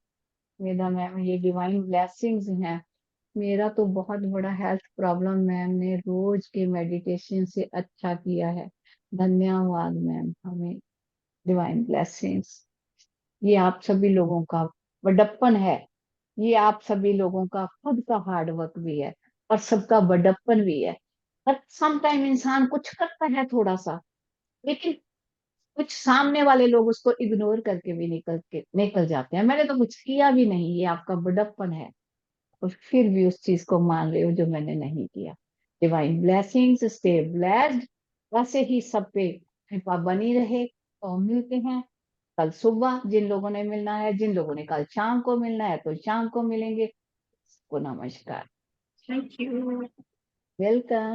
मेधा मैम, ये डिवाइन ब्लेसिंग्स हैं। मेरा तो बहुत बड़ा हेल्थ प्रॉब्लम मैम ने रोज के मेडिटेशन से अच्छा किया है। धन्यवाद मैम, हमें डिवाइन ब्लेसिंग्स। ये आप सभी लोगों का बड़प्पन है, ये आप सभी लोगों का खुद का हार्ड वर्क भी है, और सबका बड़प्पन भी है। पर सम टाइम इंसान कुछ करता है थोड़ा सा, लेकिन कुछ सामने वाले लोग उसको इग्नोर करके भी निकल जाते हैं। मैंने तो कुछ किया भी नहीं, ये आपका बड़प्पन है, और फिर भी उस चीज को मान रहे हो जो मैंने नहीं किया। Divine blessings, stay blessed. वैसे ही सब पे कृपा बनी रहे। तो मिलते हैं कल सुबह, जिन लोगों ने मिलना है, जिन लोगों ने कल शाम को मिलना है तो शाम को मिलेंगे। को नमस्कार। Thank you. वेलकम।